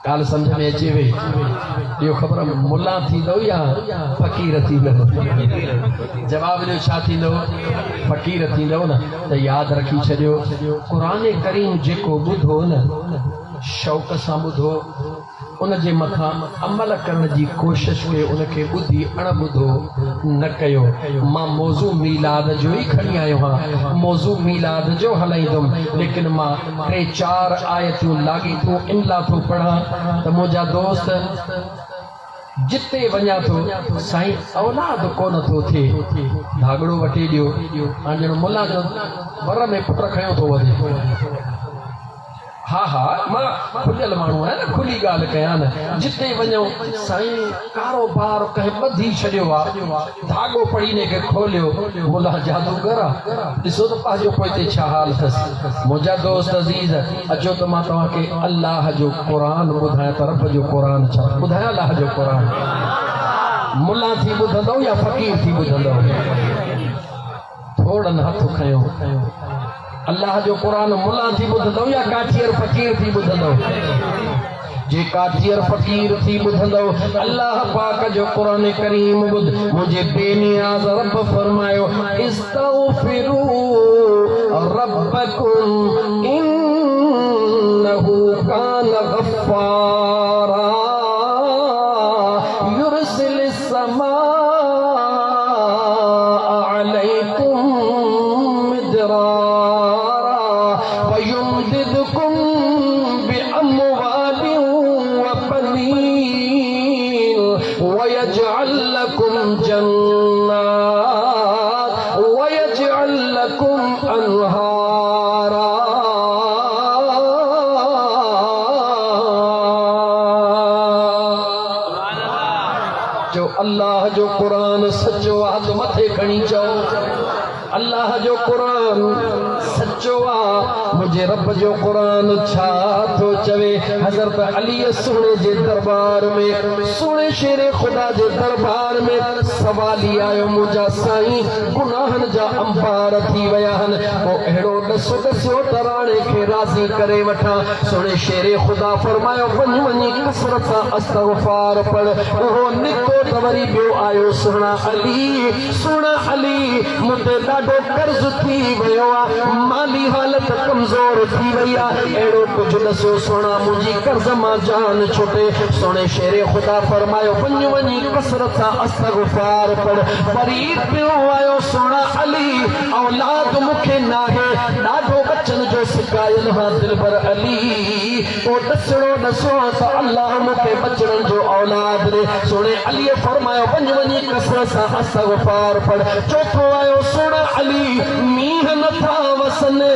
ॻाल्हि सम्झ में अचे वई? इहो ख़बर मुला थींदो या फ़क़ीर थींदो? जवाब ॾियो छा थींदो? फ़क़ीर थींदो न। त यादि रखी छॾियो, क़ुरान करीम जेको ॿुधो न शौक़ सां ॿुधो, उन जे मथां अमल करण जी कोशिश कयो, उनखे ॿुधी अणॿुधो न कयो। मां मौज़ू मीलाद जो ई खणी आयो आहियां, मौज़ू मीलाद जो हलाईंदुमि, लेकिन मां 3-4 आयतूं लाॻीतूं इमला थो पढ़ां त मुंहिंजा दोस्त जिते वञा थो साईं औलाद कोन थो थिए, धागड़ो वठी ॾियो, हाणे ॼण मुला जो वर में पुट खयो थो वञे। हा हा, मां खुलियल माण्हू आहियां न, खुली ॻाल्हि कयां न। जिते वञो साईं कारोबार कंहिं ॿधी छॾियो आहे, धागो पढ़ीने खे खोलियो, मुला जादूगर आहे, ॾिसो त पंहिंजो पोइ हिते छा हाल अथसि। मुंहिंजा दोस्त अज़ीज़, अचो त मां तव्हांखे अल्लाह जो क़ुरान ॿुधायां, तरफ़ जो क़ुरान छा ॿुधायां? अल्लाह जो क़ुरान। मुला थी ॿुधंदव या फ़क़ीर थी ॿुधंदव? थोड़नि हथ खयो। अल्लाह जो क़ुरान मुला थी ॿुधंदव या काठियर फ़क़ीर थी ॿुधंदव? जे काठियर फ़क़ीर थी ॿुधंदव अल्लाह पाक जो क़ुरान करीम ॿुध। मुंहिंजे बेनियाज़ रब फरमायो, इस्तग़फिरू रब्बकुम इन्नहू कान गफ़्फ़ारा युरसिलिस समा अलैकुम मिदरारा वयुमदिदकुम बिअम्वालिन वबनीन वयजअल लकुम जन्नात वयजअल लकुम अनहारा। जो अल्लाह जो क़ुरान सच्चो आहे तो मथे खणी चओ, अल्लाह जो क़ुरान सच्चो आहे। मुंहिंजे रब जो क़ुरान छा थो चवे? हज़रत अली सुणे जे दरबार में, सुणे शेर ख़ुदा जे दरबार में सवाली आयो, मुंहिंजा साईं गुनाहनि जा अंबार थी विया आहिनि, पोइ अहिड़ो ॾसो ॾसो तराणे खे राज़ी करे वठां। सुणे शेर ख़ुदा फरमायो, वञी वञी कसरत सां अस्तग़फ़ार पढ़। उहो निको त वरी ॿियो आयो, सुहिणा अली, सुहिणा अली, मूंखे ॾाढो कर्ज़ थी वियो आहे, माली हालत कमज़ोर थी वई आहे, अहिड़ो कुझु ॾसो सुहिणा, मुंहिंजी कर्ज़ मां जान छुटे। सुहिणे शेर ख़ुदा फरमायो, वञी वञी कसरत सां अस्तग़फ़ार पढ़। वरी ॿियो आयो, सुहिणा अली, औलाद मूंखे नाहे, ॾाढो बचन जो सिकायल हा दिलबर अली, पोइ ॾसणो ॾसो त अल्लाह मूंखे बचड़नि जो औलाद ॾे। सुहिणे अलीअ फरमायो, वञी वञी कसरत सां अस्तग़फ़ार पढ़। चोथों आयो, सुहिणा अली, मींहं नथा वसनि,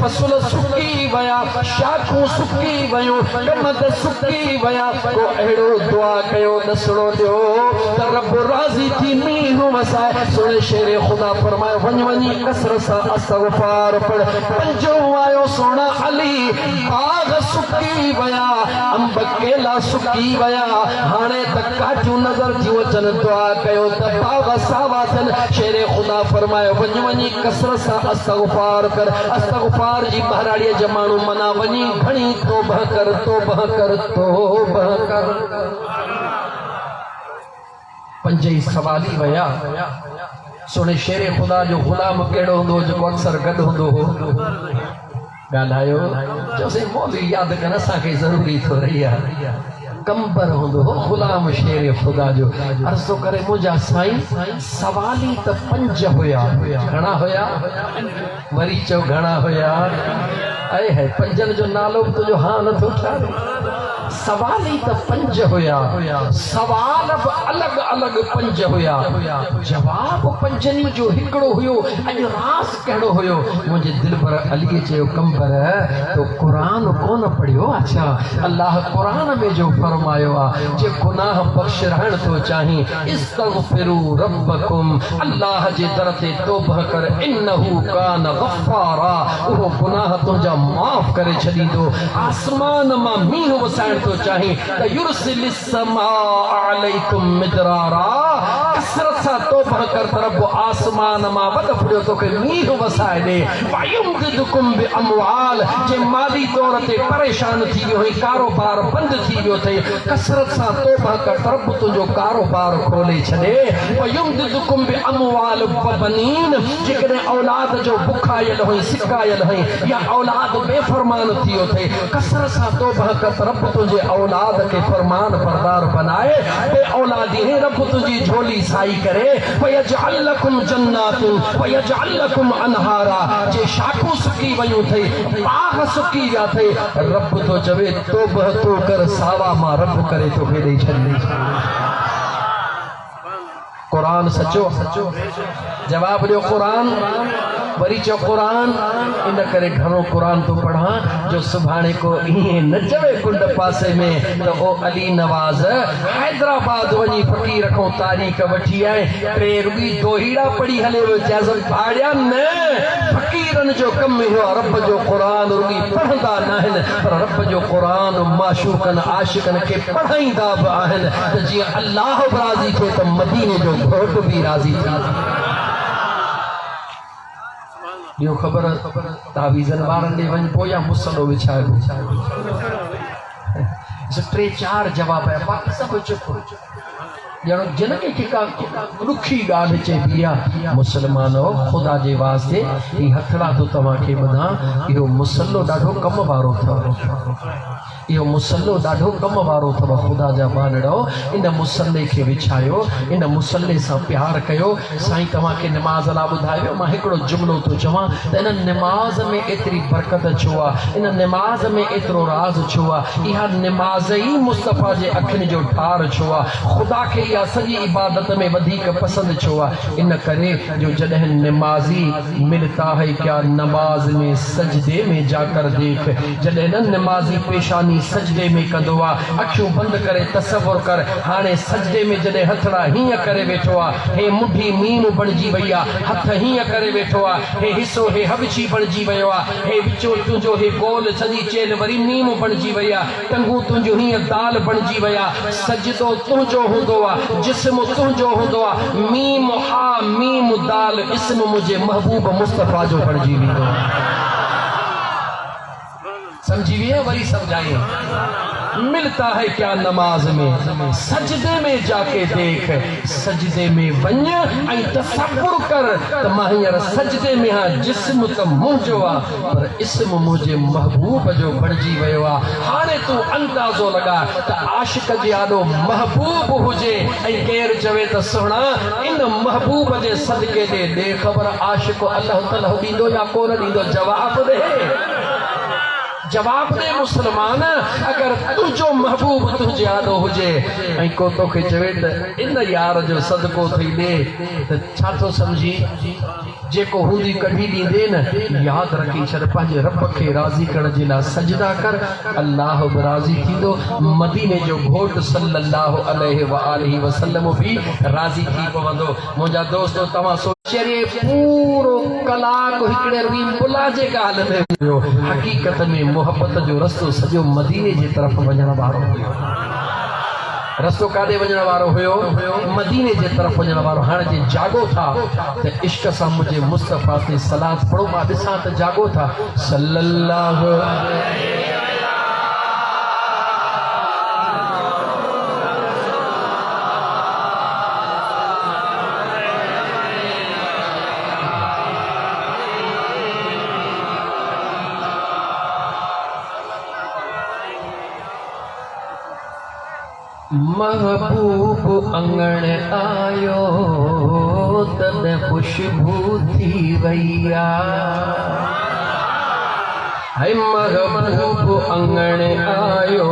फसल सुकी विया, शाखूं सुकी वियूं, कमद सुकी विया, पोइ अहिड़ो दुआ कयो, ॾसणो ॾियो त रब राज़ी थी मींहुं वसाए। सुहिणे शेर ख़ुदा फरमायो, वञी वञी कसरत सां अस्तग़फ़ार पढ़। पंजो आयो, सुहिणा अली, बाग़ सुकी विया, अंब केला सुकी विया, हाणे त काठियूं नज़र थियूं अचनि, दुआ कयो त बाग़ सावा थियनि। शेर ख़ुदा फरमायो, वञी वञी कसरत सां अस्तग़फ़ार कर। अस्तग़फ़ार जी बहराड़ीअ जा माण्हू मना वञी घणी तौबह कर, तौबह कर, तौबह कर। पंज ई सवाली विया। सुहिणे शेर ख़ुदा जो ग़ुलाम कहिड़ो हूंदो जेको अक्सर गॾु हूंदो हो? ॻाल्हायो, चयोसीं मौलवी यादि कर, असांखे ज़रूरी थो रही आहे। कंबर हूंदो हो ग़ुलाम शेर ख़ुदा जो। अर्ज़ थो करे, मुंहिंजा साईं सवाली त 5 हुया। घणा हुया? वरी चओ घणा हुया? ऐं है 5 जो नालो बि तुंहिंजो हा नथो ठाहे। सवाली त 5 हुया, सवाल बि अलॻि अलॻि 5 हुया, जवाब 5 जो हिकिड़ो हुयो। अॼु रास कहिड़ो हुयो? मुंहिंजे दिलबर अलीअ चयो, कंबर तो क़ुरान कोन पढ़ियो? अच्छा, अल्लाह क़ुरान में जो फरमायो आहे, जे गुनाह बख़्श रहण थो चाहीं, इस्तग़फिरू रब्बकुम, अल्लाह जे दर ते तौबह कर, इन्नहू कान गफ़्फ़ारा, उहो गुनाह तुंहिंजा माफ़ करे छॾींदो। आसमान मां मींहुं वसाइण तो चाहे त युरसिलिस समा अलैकुम मिदरारा, कसरत सां सां तौबा कर त रब आसमान मां वध फुड़ियो तोखे मींह वसाए ॾे। वयुमदिदकुम बिअमवाल, जे माली तौर ते परेशान थी वियो है, कारोबार बंद थी वियो थे, कसरत सां तौबा कर त रब तुंहिंजो कारोबार खोले छॾे। वयुमदिदकुम बिअमवाल वबनीन, जेकॾहिं औलाद जो बुखायल हुई, सिकायल हुई, या औलाद बेफरमान थियो थे, कसरत सां तौबा कर त रब तुंहिंजे औलाद के फरमान बरदार बनाए। बे औलादी है रब तुझी झोली साई करे। वयजअल लकुम जन्नातुन वयजअल लकुम अनहारा, जे शाखू सुकी वयूं थे, बाग सुकी विया थे, रब तो चवे तौबा तो कर, सावा मां रब करे तो ॾेई छॾे। कुरान सचो जवाब ॾियो कुरान, वरी चो कुरान। इन करे घणो कुरान तो पढ़ा जो सुभाणे को ईअं न चवे कुंड पासे में तो ओ अली नवाज़ हैदराबाद वञी फ़कीर खां तारीख़ वठी आए, टे रुॻी दोहीड़ा पढ़ी हले वियो। चइसि भाड़िया न, फ़कीरनि जो कमु इहो रब जो क़ुरान रुॻी पढ़ंदा न आहिनि, पर रब जो क़ुरान माशूक़नि आशिक़नि खे पढ़ाईंदा बि आहिनि, त जीअं अल्लाह बि राज़ी थिए त मदीने जो घोट भी राजी थी। ॿियो ख़बर तावीज़न वारनि ॾे वञ पोइ या मुसलो विछाइबो। टे चार जवाब है, बाक़ी सभु चुप। ॼणो जिन खे का ॾुखी ॻाल्हि चइबी आहे, मुसलमानो ख़ुदा जे वास्ते ही हथड़ा तो तव्हांखे ॿुधां, इहो मुसलो ॾाढो कम वारो अथव। इहो मुसलो ॾाढो कम वारो अथव। ख़ुदा जा बानड़ो, इन मुसले खे विछायो, इन मुसले सां प्यार कयो। साईं तव्हांखे निमाज़ लाइ ॿुधायो। मां हिकिड़ो जुमिलो थो चवां त इन निमाज़ में एतिरी बरकत छो आहे, इन निमाज़ में एतिरो राज़ छो आहे, इहा निमाज़ ई मुस्तफ़ा जे अखियुनि जो ठार छो आहे, ख़ुदा खे इहा सॼी इबादत में वधीक पसंदि छो आहे। इन करे जो जॾहिं निमाज़ी मिलता है क्या नमाज में सजदे में जाकर देख, जॾहिं न निमाज़ी पेशानी सजदे में कंदो आहे, अखियूं बंदि करे तसव्वुर कर, हाणे सजदे में जॾहिं हथड़ा हीअं करे वेठो आहे, हे मुठी मीम बणिजी वई आहे, हथ हीअं करे वेठो आहे, हे हिसो हे हबची बणिजी वियो आहे, हे विचो तुंहिंजो हे गोल सॼी चेल वरी मीम बणिजी वई आहे, टंगू तुंहिंजो हीअं दाल बणिजी विया, सजदो तुंहिंजो हूंदो आहे, जिस्म तुंहिंजो हूंदो आहे, मीम हा मीम दाल इस्म मुझे महबूब मुस्तफ़ा जो बणिजी वेंदो आहे। समझी विए? वरी समझाइए। मिलता है क्या नमाज में, सजदे में जाके देख, सजदे में वञ ऐं तसव्वुर कर त मां हींअर सजदे में आहियां, जिस्म त मुंहिंजो आहे पर इस्म मुंहिंजे महबूब जो बणिजी वियो आहे। हाणे तूं अंदाज़ो लॻा त आशिक़ जे आॾो महबूब हुजे ऐं केरु चवे त सुहिणा इन महबूब जे सदके ॾे ख़बर आशिक़ अल्लाह ताला ॾींदो या कोन ॾींदो? जवाब ॾे, जवाब दे मुसलमान। अगर तुझो महबूब तुझे आॾो हुजे ऐं को तोखे चवे त इन यार जो सदको थी ॾे त छा थो समझी? जेको हूंदी कढी ॾींदे न, यादि रखी छॾ, पंहिंजे रब खे राज़ी करण जे लाइ सजदा कर, अल्लाह बि राज़ी थींदो, मदीने जो घोट सल्लल्लाहु अलैहि वआलिहि वसल्लम भी राज़ी थी पवंदो। मुंहिंजा दोस्तो तव्हां सोचिए पूरो कलाक हिकिड़े रुॻी मुला जे ॻाल्हि में हुयो, हक़ीक़त में मोहब्बत जो रस्तो सॼो मदीने जे तरफ़ वञण वारो हुयो। रस्तो काॾे वञण वारो हुयो? मदीने जे तरफ़ वञण वारो। हाणे जे जागो था त इश्क सां मुंहिंजे मुस्तफ़ा ते सलात पढ़ो। मां ॾिसां त जागो था। सल्लल्लाहु महबूब अंगण आयो तद खुशबू थी वैया, है महबूब अंगण आयो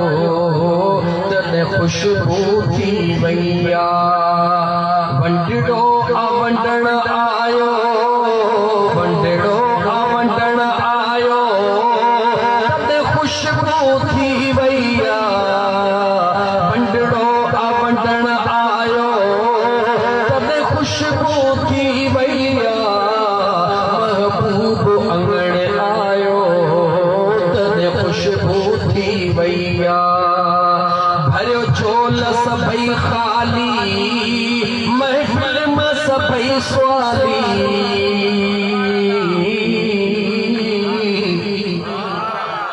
तद खुशबू थी वैया, वंडड़ो आवंडण आयो, वंडड़ो आवंडण आयो तद खुशबू थी वैया, खुशबू थी वैया, महबूब अंगण आयो तद खुशबू थी वैया, भरियो झोल सभई खाली महफिल स्वाली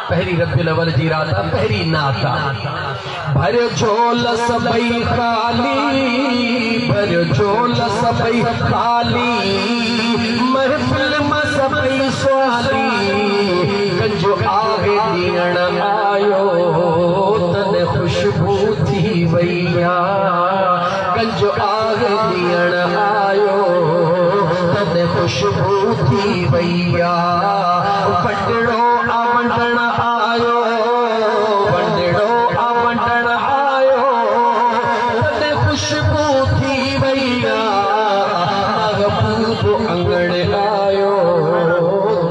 पहरी रब्बिल अव्वल जी राता पहरी नाता भर झोल सबई खाली भर झोल सबई खाली महफिल में सबई स्वाली कंजो आगे ॾियण आयो तने खुशबू थी वैया कंजो आगे ॾियण आयो तने खुशबू थी वैया वंडड़ो आवंडण आयो वंडड़ो आवंडण आयो तने खुशबू थी वैया महबूब अंगण आयो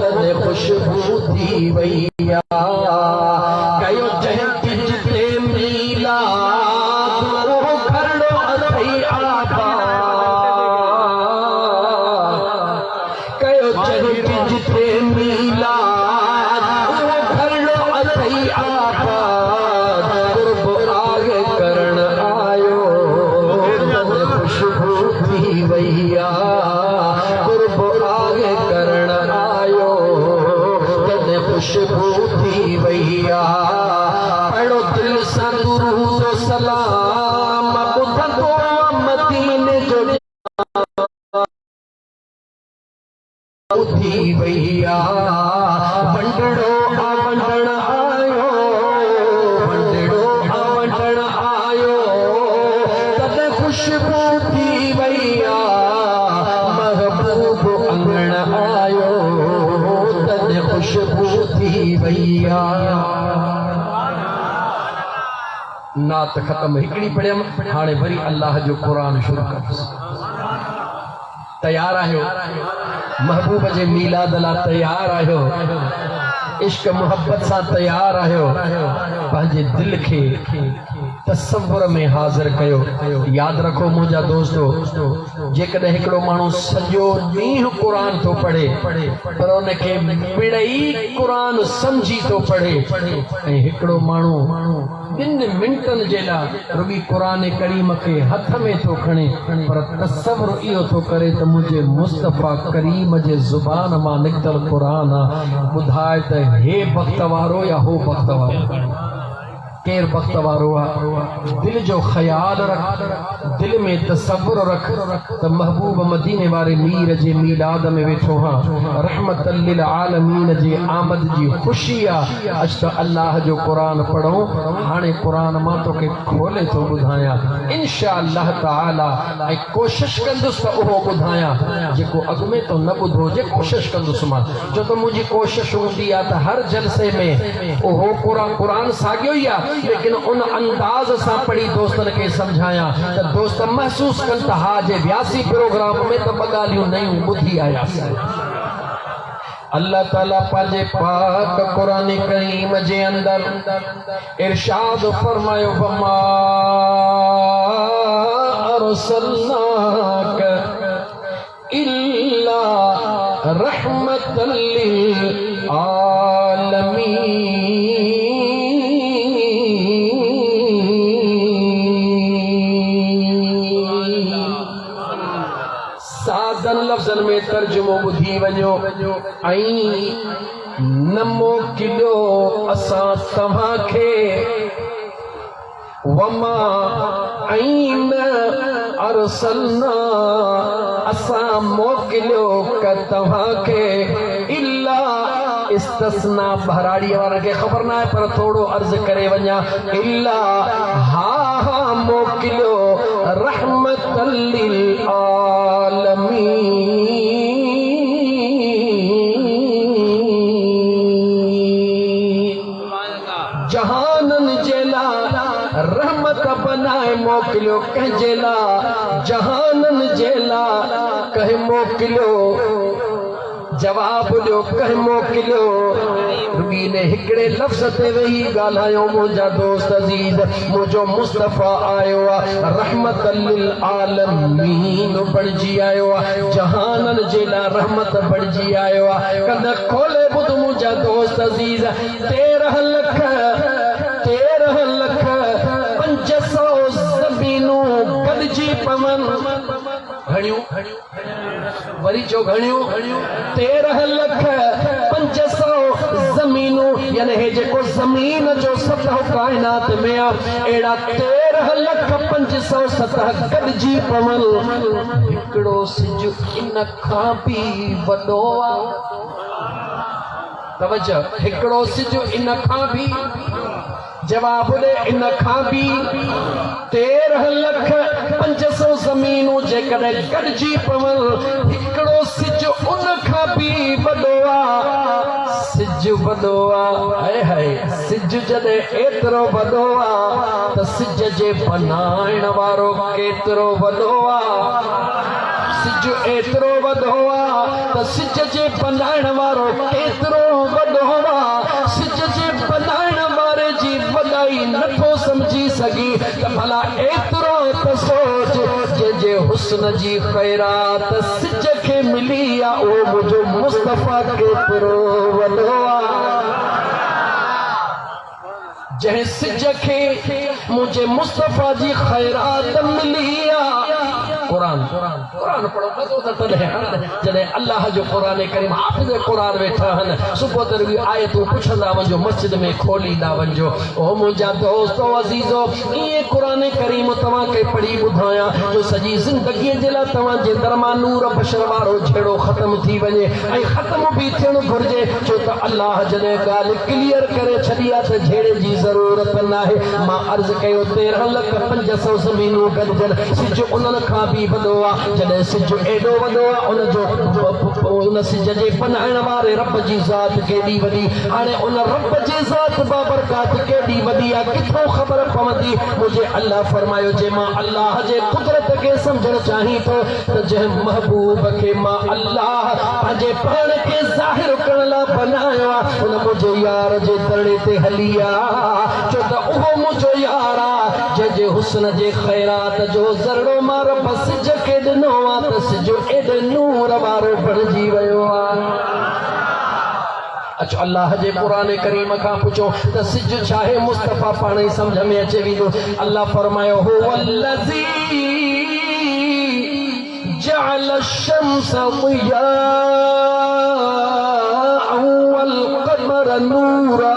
तने खुशबू थी वैया कयो जंहिं जिते मीला खरड़ो अथई आबा कयो जंहिं जिते मीला खरड़ो अथई आबा कुर्ब आगे करण आयो तने खुशबू थी वैया कुर्ब आगे करण आयो तने खुशबू थी वैया पढ़ो दिल सां दुरूद सलाम ॿुधंदो मदीने जो थी वैया वंडड़ो आवंडण आयो वंडड़ो आवंडण आयो तने खुशबू थी वैया महबूब अंगण आयो तने खुशबू थी वैया नात खत्म हिकड़ी पढ़ियम हाणे वरी अल्लाह जो कुरान शुरू कर तैयार आहियो महबूब जे मीलाद ला तैयार आहियो इश्क मोहब्बत सां तैयार आहियो पंहिंजे दिल खे तसव्वुर में हाज़िर कयो याद रखो मुंहिंजा दोस्तो जेकॾहिं हिकिड़ो माण्हू सॼो ॾींहुं क़ुरान थो पढ़े पर उनखे मिड़ई क़ुरान सम्झी थो पढ़े ऐं हिकिड़ो माण्हू 2 मिंटनि जे लाइ रुॻी क़ुरान करीम खे हथ में थो खणे पर तसव्वुर इहो थो करे त मुंहिंजे मुस्तफ़ा करीम जे ज़ुबान मां निकितल क़ुरान ॿुधाए त हे वक़्त वारो या हो वक़्त वारो केर वक़्त वारो आहे दिल जो ख्याल रख दिल में तसव्वुर रख त महबूब मदीने वारे मीर जे मीलाद में वेठो हां रहमतल लिल आलमीन जे आमद जी खुशी आहे अज त अल्लाह जो क़ुरान पढ़ो हाणे क़ुरान मां तोखे खोले थो ॿुधायां इंशाअल्लाह ताला ऐं कोशिश कंदुसि त उहो ॿुधायां जेको अॻु में तो न ॿुधो जे कोशिश कंदुसि मां छो त मुंहिंजी कोशिश हूंदी आहे त हर जलसे में उहो क़ुरान साॻियो ई आहे लेकिन उन अंदाज सां पढ़ी दोस्तन के समझाया त दोस्त महसूस कन त हा जे व्यासी प्रोग्राम में त ॿ ॻाल्हियूं नयूं ॿुधी आयासीं अल्लाह ताला पंहिंजे पाक क़ुरान करीम जे अंदर इरशाद फरमायो वमा अरसलनाक इल्ला रहमतल लिल आलमीन लफ्ज़न में तर्जुमो ॿुधी वञो ऐं न मोकिलियो असां तव्हांखे वमा ऐं न अरसलना असां मोकिलियो क तव्हांखे इल्ला इस्तिस्ना बहराड़ी वारनि खे ख़बर न आहे पर थोरो अर्ज़ करे वञा इल्ला हा हा मोकिलियो रहमतल लिल आलमीन जहानन जे लाइ रहमत बनाए मोकिलियो कंहिंजे लाइ जहानन जे लाइ कंहिं मोकिलियो जवाब ॾियो कंहिं मोकिलियो रुॻी ने हिकिड़े लफ़्ज़ ते वेही ॻाल्हायो मुंहिंजा दोस्त अज़ीज़ मुंहिंजो मुस्तफ़ा आयो आहे रहमतल लिल आलमीन बणिजी आयो आहे जहाननि जे लाइ रहमत बणिजी आयो आहे कन खोले ॿुध मुंहिंजा दोस्त अज़ीज़ 13 लख 500 ज़मीनूं गॾिजी पवन घणियूं वरी जो घणियूं 13,05,00,000 ज़मीनूं यानी हे जेको ज़मीन जो सतह काइनात में अहिड़ा 13,05,00,000 सतह गॾिजी पवन हिकिड़ो सिज इन खां बि वॾो आहे तवज्जो हिकिड़ो सिज इन खां बि जवाब दे इन खां बि 13,05,00,000 ज़मीनूं जेकॾहिं गॾिजी पवन हिकिड़ो सिज उन खां बि वॾो आहे सिज वॾो आहे हाय सिज जॾहिं एतिरो वॾो आहे त सिज जे बनाइण वारो केतिरो वॾो आहे सिज एतिरो वॾो आहे त सिज जे बनाइण वारो केतिरो वॾो आहे सिज जे बनाइण वारे जी वॾाई नथो समझी सघी त भला एतिरो त सोच जंहिंजे हुस्न जी ख़ैरात सिज खे मिली आहे उहो मुंहिंजो मुस्तफ़ा केतिरो वॾो आहे जंहिं सिज खे मुंहिंजे मुस्तफ़ा जी ख़ैरात मिली आहे कुरान पढ़ो मज़ो त तॾहिं जॾहिं अल्लाह जो क़ुरान करीम हाफ़िज़ क़ुरान वेठा आहिनि सुबुह तर्वी आयतूं पुछंदा वञो मस्जिद में खोलींदा वञो ओ मुंहिंजा दोस्तो अज़ीज़ो ईअं क़ुरान करीम तव्हांखे पढ़ी ॿुधायां जो सॼी ज़िंदगीअ जे लाइ तव्हांजे दर मां नूर बशर वारो छेड़ो ख़तम थी वञे ऐं ख़तम बि थियणु घुरिजे छो त अल्लाह जॾहिं ॻाल्हि क्लियर करे छॾी आहे त झेड़े जी ज़रूरत नाहे मां अर्ज़ु कयो 13,05,00,000 ज़मीनूं गॾिजनि सिज उन्हनि खां बि वॾो आहे जॾहिं सिज एॾो वॾो आहे उन सिज जे बनाइण वारे रब जी ज़ात केॾी वॾी हाणे उन रब जी ज़ात बाबरकात केॾी वॾी आहे किथां ख़बर पवंदी मुंहिंजे अल्लाह फरमायो जे मां अल्लाह जे कुदरत खे सम्झणु चाहियां थो त जंहिं महबूब खे मां अल्लाह पंहिंजे पाण खे ज़ाहिर करण लाइ बनायो आहे उन मुंहिंजे यार जे दड़े ते हली आहे छो त उहो मुंहिंजो यार आहे जंहिंजे हुस्न जे ख़ैरात जो ज़रड़ो मां रब सिज खे ॾिनो आहे त सिज एॾे नूर वारो बणिजी वियो आहे अच्छा अल्लाह जे क़ुरान करीम खां पुछो त सिज छा आहे मुस्तफ़ा पाण ई सम्झ में अचे वेंदो अल्लाह फरमायो हुवल्लज़ी जअल अश-शम्स ज़ियाअन वल क़मर नूरा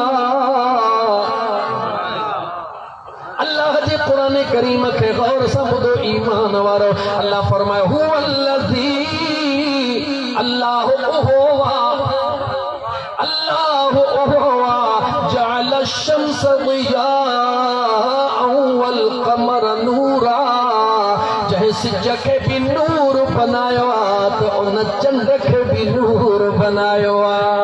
अल्लाह जे क़ुरान करीम खे गौर सां ॿुधो ईमान वारो अल्लाह फरमायो हुवल्लज़ी अल्लाह जअल अश-शम्स ज़ियाअन वल क़मर नूरा जंहिं सिज खे बि नूर बनायो आहे त उन चंड खे बि नूर बनायो आहे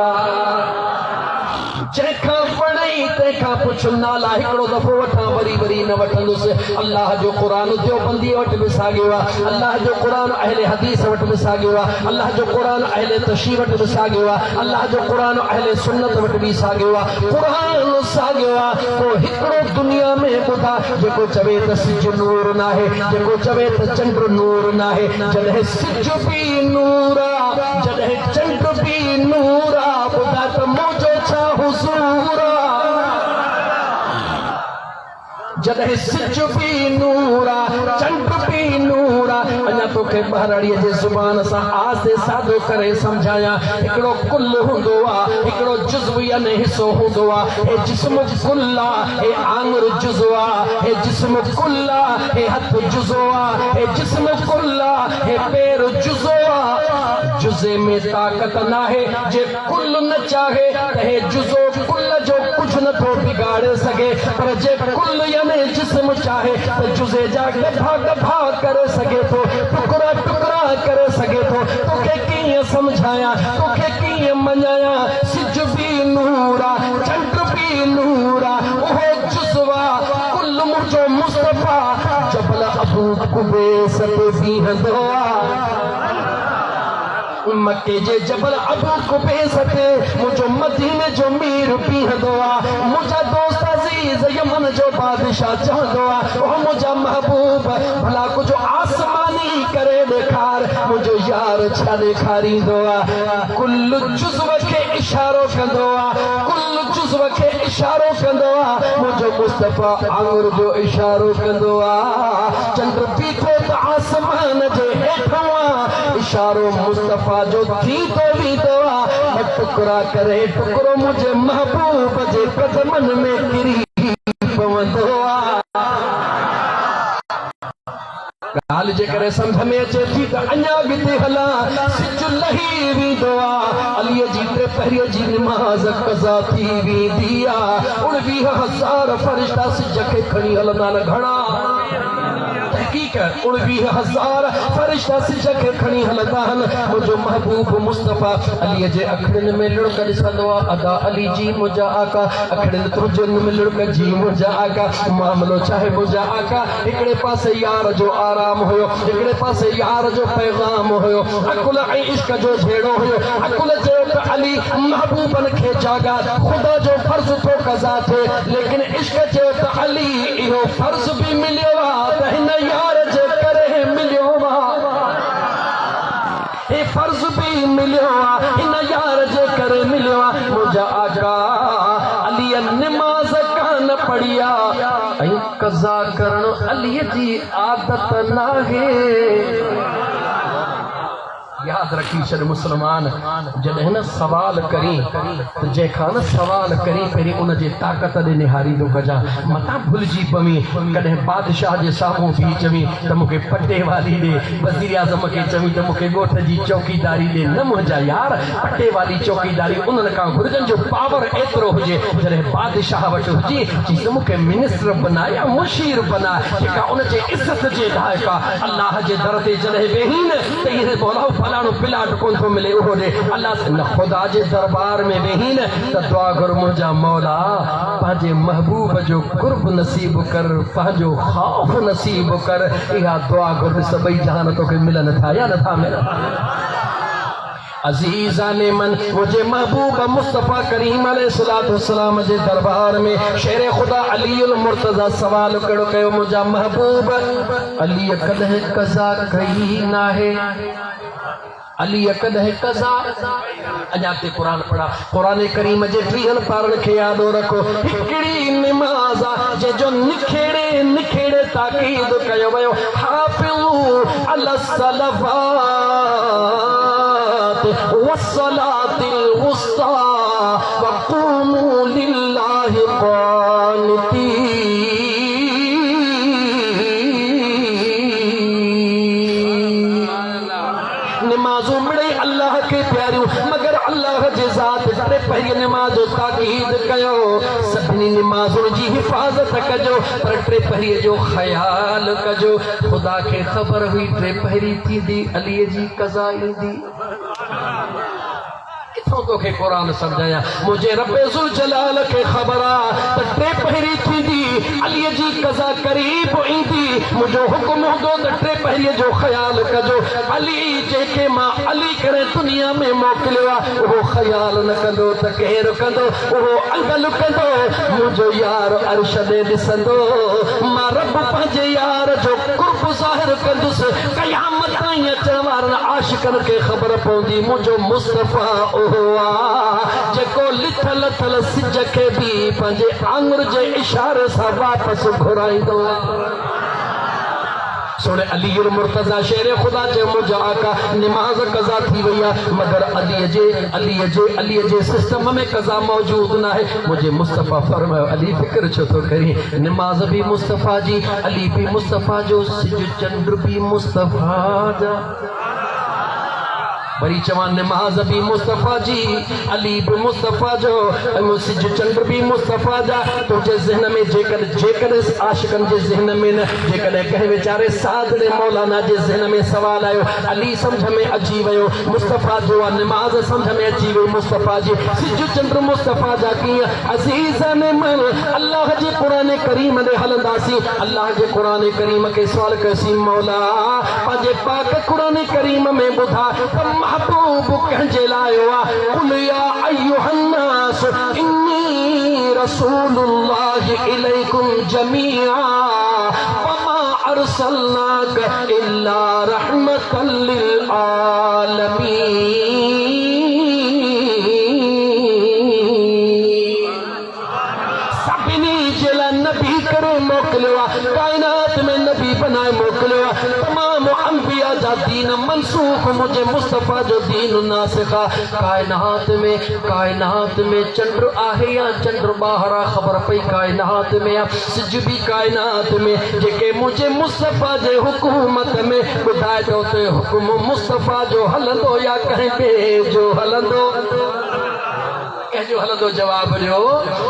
जंहिंखां पढ़ई तंहिंखां पुछ नाला हिकिड़ो दफ़ो वठां वरी न वठंदुसि अल्लाह जो क़ुरान देवबंदी वटि बि साॻियो आहे अल्लाह जो क़ुरान अहले हदीस वटि बि साॻियो आहे अल्लाह जो क़ुरान अहले तशरीह वटि बि साॻियो आहे अल्लाह जो क़ुरान अहले सुन्नत वटि बि साॻियो आहे क़ुरान साॻियो आहे पोइ हिकिड़ो दुनिया में ॿुधा जेको चवे त सिज नूर नाहे जेको चवे त चंड नूर नाहे जॾहिं सिज बि नूर आहे जॾहिं चंड बि नूर आहे ॿुधा त मुंहिंजो छा हुज़ूर आहे जॾहिं सिज बि नूर आहे चंड बि नूर आहे अञा तोखे बहराड़ीअ जे ज़ुबान सां आसे सादो करे सम्झायां हिकिड़ो कुल हूंदो आहे हिकिड़ो जुज़्व याने हिसो हूंदो आहे हे जिस्म कुल आहे हे आंगुर जुज़्व आहे हे जिस्म कुल आहे हे हथ जुज़्व आहे हे जिस्म कुल आहे हे पेर जुज़्व आहे जुज़े में ताक़त नाहे जे कुल न चाहे त हे जुज़ो कुल जो कुझु नथो बिगाड़े सघे पर जे कुल याने जिस्म चाहे त जुज़े जा गभा करे सघे थो टुकड़ा करे सघे थो तोखे कीअं सम्झायां तोखे कीअं मञायां सिज बि नूर आहे चंड बि नूर आहे उहो जुज़्व आहे कुल मुंहिंजो मुस्तफ़ा जबल अबू कुबैस ते बीहंदो आहे मके जे जबल अबू कुबैस ते मुंहिंजो मदीने जो मीर बीहंदो आहे मुंहिंजा दोस्त अज़ीज़ यमन जो बादशाह चवंदो आहे ओ मुंहिंजा महबूब भला कुझु आसमानी करे ॾेखार मुंहिंजो यार में छा ॾेखारींदो आहे कुल जुज़्व खे इशारो कंदो आहे कुल जुज़्व खे इशारो कंदो आहे मुंहिंजो मुस्तफ़ा आंगुर जो इशारो कंदो आहे चंड बीठो त आसमान जे हेठो आहे इशारो मुस्तफ़ा जो थी तो बीठो आहे टुकड़ा करे टुकड़ो मुंहिंजे महबूब जे कदमन में किरी पवंदो आहे ॻाल्हि जे करे सम्झ में अचे थी त अञा अॻिते हलां सिज लही वेंदो आहे अलीअ जी टे जी निमाज़ क़ज़ा थी वेंदी आहे 19,000 फ़रिश्ता सिज खे खणी हलंदा न घणा 19,000 फ़रिश्ता सिज खे खणी हलंदा आहिनि मुंहिंजो महबूब मुस्तफ़ा अलीअ जे अखियुनि में लुड़क ॾिसंदो आहे अदा अली जी मुंहिंजा आका अखियुनि तुरजनि में लुड़क जी मुंहिंजा आका मामलो चाहे मुंहिंजा आका हिकिड़े पासे यार जो आराम हुयो हिकिड़े पासे यार जो पैगाम हुयो अकुल ऐं इश्क जो झेड़ो हुयो अकुल चयो त अली महबूबनि खे जागा ख़ुदा जो फर्ज़ थो कज़ा थिए लेकिन इश्क चयो त अली इहो फर्ज़ बि मिलियो आहे त हिन यार जे करे मिलियो आहे हे फर्ज़ बि मिलियो आहे हिन यार जे करे मिलियो आहे मुंहिंजा आका अलीअ निमाज़ कान पढ़ी आहे ऐं क़ज़ा करण अलीअ जी आदत नाहे याद रखी छॾ मुसलमान जॾहिं न सवाल करी त जंहिंखां न सवाल करी पहिरीं उन जे ताक़त ॾे निहारींदो कजां मथां भुलिजी पवी कॾहिं बादशाह जे साम्हूं बि चवी त मूंखे पटे वाली ॾे वज़ीर आज़म खे चवी त मूंखे ॻोठ जी चौकीदारी ॾे न मुंहिंजा यार पटे वाली चौकीदारी उन्हनि खां घुर्जनि जो पावर एतिरो हुजे जॾहिं बादशाह वटि हुजे चई त मूंखे मिनिस्टर बनाए या मुशीर बनाए जेका उन जे इज़त जे लाइक़ आहे अलाह जे दर ते जॾहिं वेही न त इहे मौला फलाणो प्लाट कोन थो मिले उहो ॾे अलाह न ख़ुदा जे दरबार में वेही न त दुआ घुर मुंहिंजा मौला पंहिंजे महबूब जो कुर्ब नसीब कर पंहिंजो ख़ौफ़ नसीब कर इहा दुआ घुर सभई जहान तोखे मिलनि था या नथा मिलनि अज़ीज़ाने मन मुझे महबूब मुस्तफ़ा करीम अलैहिस्सलाम जे दरबार में शेर खुदा अली उल मुर्तज़ा सवाल कड़ो कयो मुझा महबूब अली कदे कज़ा कई नाहे अली कदे कज़ा अजाते कुरान पढ़ा कुरान करीम जे 30 पारन खे याद रखो हिकड़ी नमाज जे जो निखेड़े ताकीद कयो वयो हाफिज़ू अला सलवात वस्सलातिल वुस्ता वक़ूमू लिल्लाहि क़ानितीन नमाज़ों मिड़े अल्लाह के प्यारियों मगर अल्लाह जे ज़ात टे पहिरीं नमाज़ ताकीद कयो सभिनी नमाज़ुनि जी हिफ़ाज़त कजो पर टे पहिरीं जो ख़याल कजो ख़ुदा खे ख़बर हुई टे पहिरीं थींदी अलीअ जी क़ज़ा ईंदी किथों तोखे क़ुरान समझाया मुझे रब्बे ज़ुल जलाल खे ख़बर आहे त टे पहिरीं थींदी अलीअ जी क़ज़ा क़रीब ईंदी मुंहिंजो हुकुम हूंदो त टे पहिरीं जो ख़याल कजो अली जेके मां अली करे दुनिया में मोकिलियो आहे उहो ख़याल न कंदो त केरु कंदो उहो अगल कंदो मुंहिंजो यार अर्श ॾे ॾिसंदो मां रब पंहिंजे यार जो कुर्ब ज़ाहिर कंदुसि क़यामत ताईं अचण वारनि आशिक़नि खे ख़बर पवंदी मुंहिंजो मुस्तफ़ा उहो आहे जेको लिथल लथल सिज खे बि पंहिंजे आंगुर जे इशारे सां वापसि घुराईंदो सोने अली उल मुर्तज़ा शेर खुदा जे मुंहिंजा आका नमाज़ क़ज़ा थी वई आहे मगर अलीअ जे सिस्टम में क़ज़ा मौजूद न आहे मुंहिंजे मुस्तफ़ा फरमायो अली फ़िक्र छो थो करी नमाज़ भी मुस्तफ़ा जी अली भी मुस्तफ़ा जो सिज चंड भी मुस्तफ़ा जा वरी चवां नमाज भी मुस्तफ़ा जी अली भी मुस्तफ़ा जो सिज चंड भी मुस्तफ़ा जा तुझे ज़हन में जेकॾहिं आशिक़नि जे ज़हन में न जेकॾहिं कंहिं वीचारे सादड़े मौलाना जे ज़हन में सवाल आयो अली सम्झ में अची वियो मुस्तफ़ा जो आहे नमाज़ सम्झ में अची वई मुस्तफ़ा जी सिज चंड मुस्तफ़ा जा कीअं अज़ीज़ाने मन अल्लाह जे क़ुरान करीम ॾे हलंदासीं अल्लाह जे क़ुरान करीम खे सवाल कयोसीं मौला पंहिंजे पाक क़ुरान करीम में ॿुधा महबूब कंहिंजे लाइ कुल या अय्युहन्नास इन्नी रसूलुल्लाहि इलैकुम जमीआ वमा अरसलनाक इल्ला रहमतल लिल आलमीन। नबी करे मोकलियो, कायनात में नबी बनाए मोकलियो। तमाम अंबिया जा दीन मनसूख मुझे मुस्तफा जो दीन नासिखा। कायनात में चंद्र आहे या चंद्र बाहरा ख़बर पई कायनात में सिज भी कायनात में जेके मुझे मुस्तफा जे हुकूमत में ॿुधाए तो ते हुकुम मुस्तफा जो हलंदो या कहीं ॿिए जो हलंदो। जो हलंदो जवाब ॾियो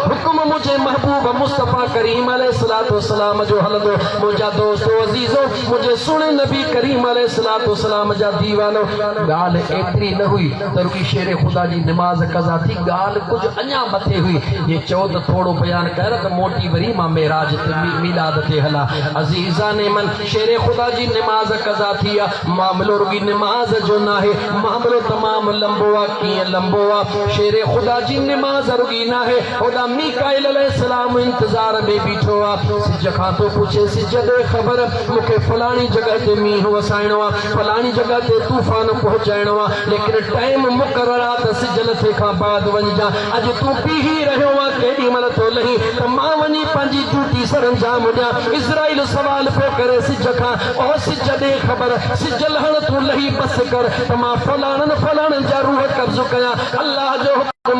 हुकुम मुझे महबूब मुस्तफा करीम अलैहिस्सलाम जो हलंदो। मुझा दोस्तो अजीजो मुझे सुने नबी करीम अलैहिस्सलाम जा दीवानो। ॻाल्हि एतिरी न हुई त रुकी शेर खुदा जी निमाज़ कज़ा थी, ॻाल्हि कुझु अञा मथे हुई। ये चओ त थोरो बयान कर त मोटी वरी मां मेराज ते मीलाद ते हला। अजीज़ान मन शेर खुदा जी निमाज़ कज़ा थी आहे। मामलो रुगी निमाज़ जो न आहे, मामलो तमाम लंबो आहे। कीअं लंबो आहे? शेर खुदा जी नमाज रुगी ना है। ओदा मीकाइल अलैहिस्सलाम इंतजार में बीठो आ। सिज खां तो पूछे सिज दे खबर मुखे फलानी जगह ते मींह वसाइणो आ, फलानी जगह ते तूफान पहुंचाइणो आ, लेकिन टाइम मुकर्रर आ त सिज लथे खां बाद वञ जा। अज तू पी ही रहियो आ, केडी मल तो लही त मां वञी पंहिंजी ड्यूटी सरंजाम ॾियां। इज़राइल सवाल पियो करे सिज खां, ओ सिज दे खबर सिज लहण तू लही बस कर त मां फलाणन जा रूह कब्ज़ कयां। अल्लाह जो हुक्म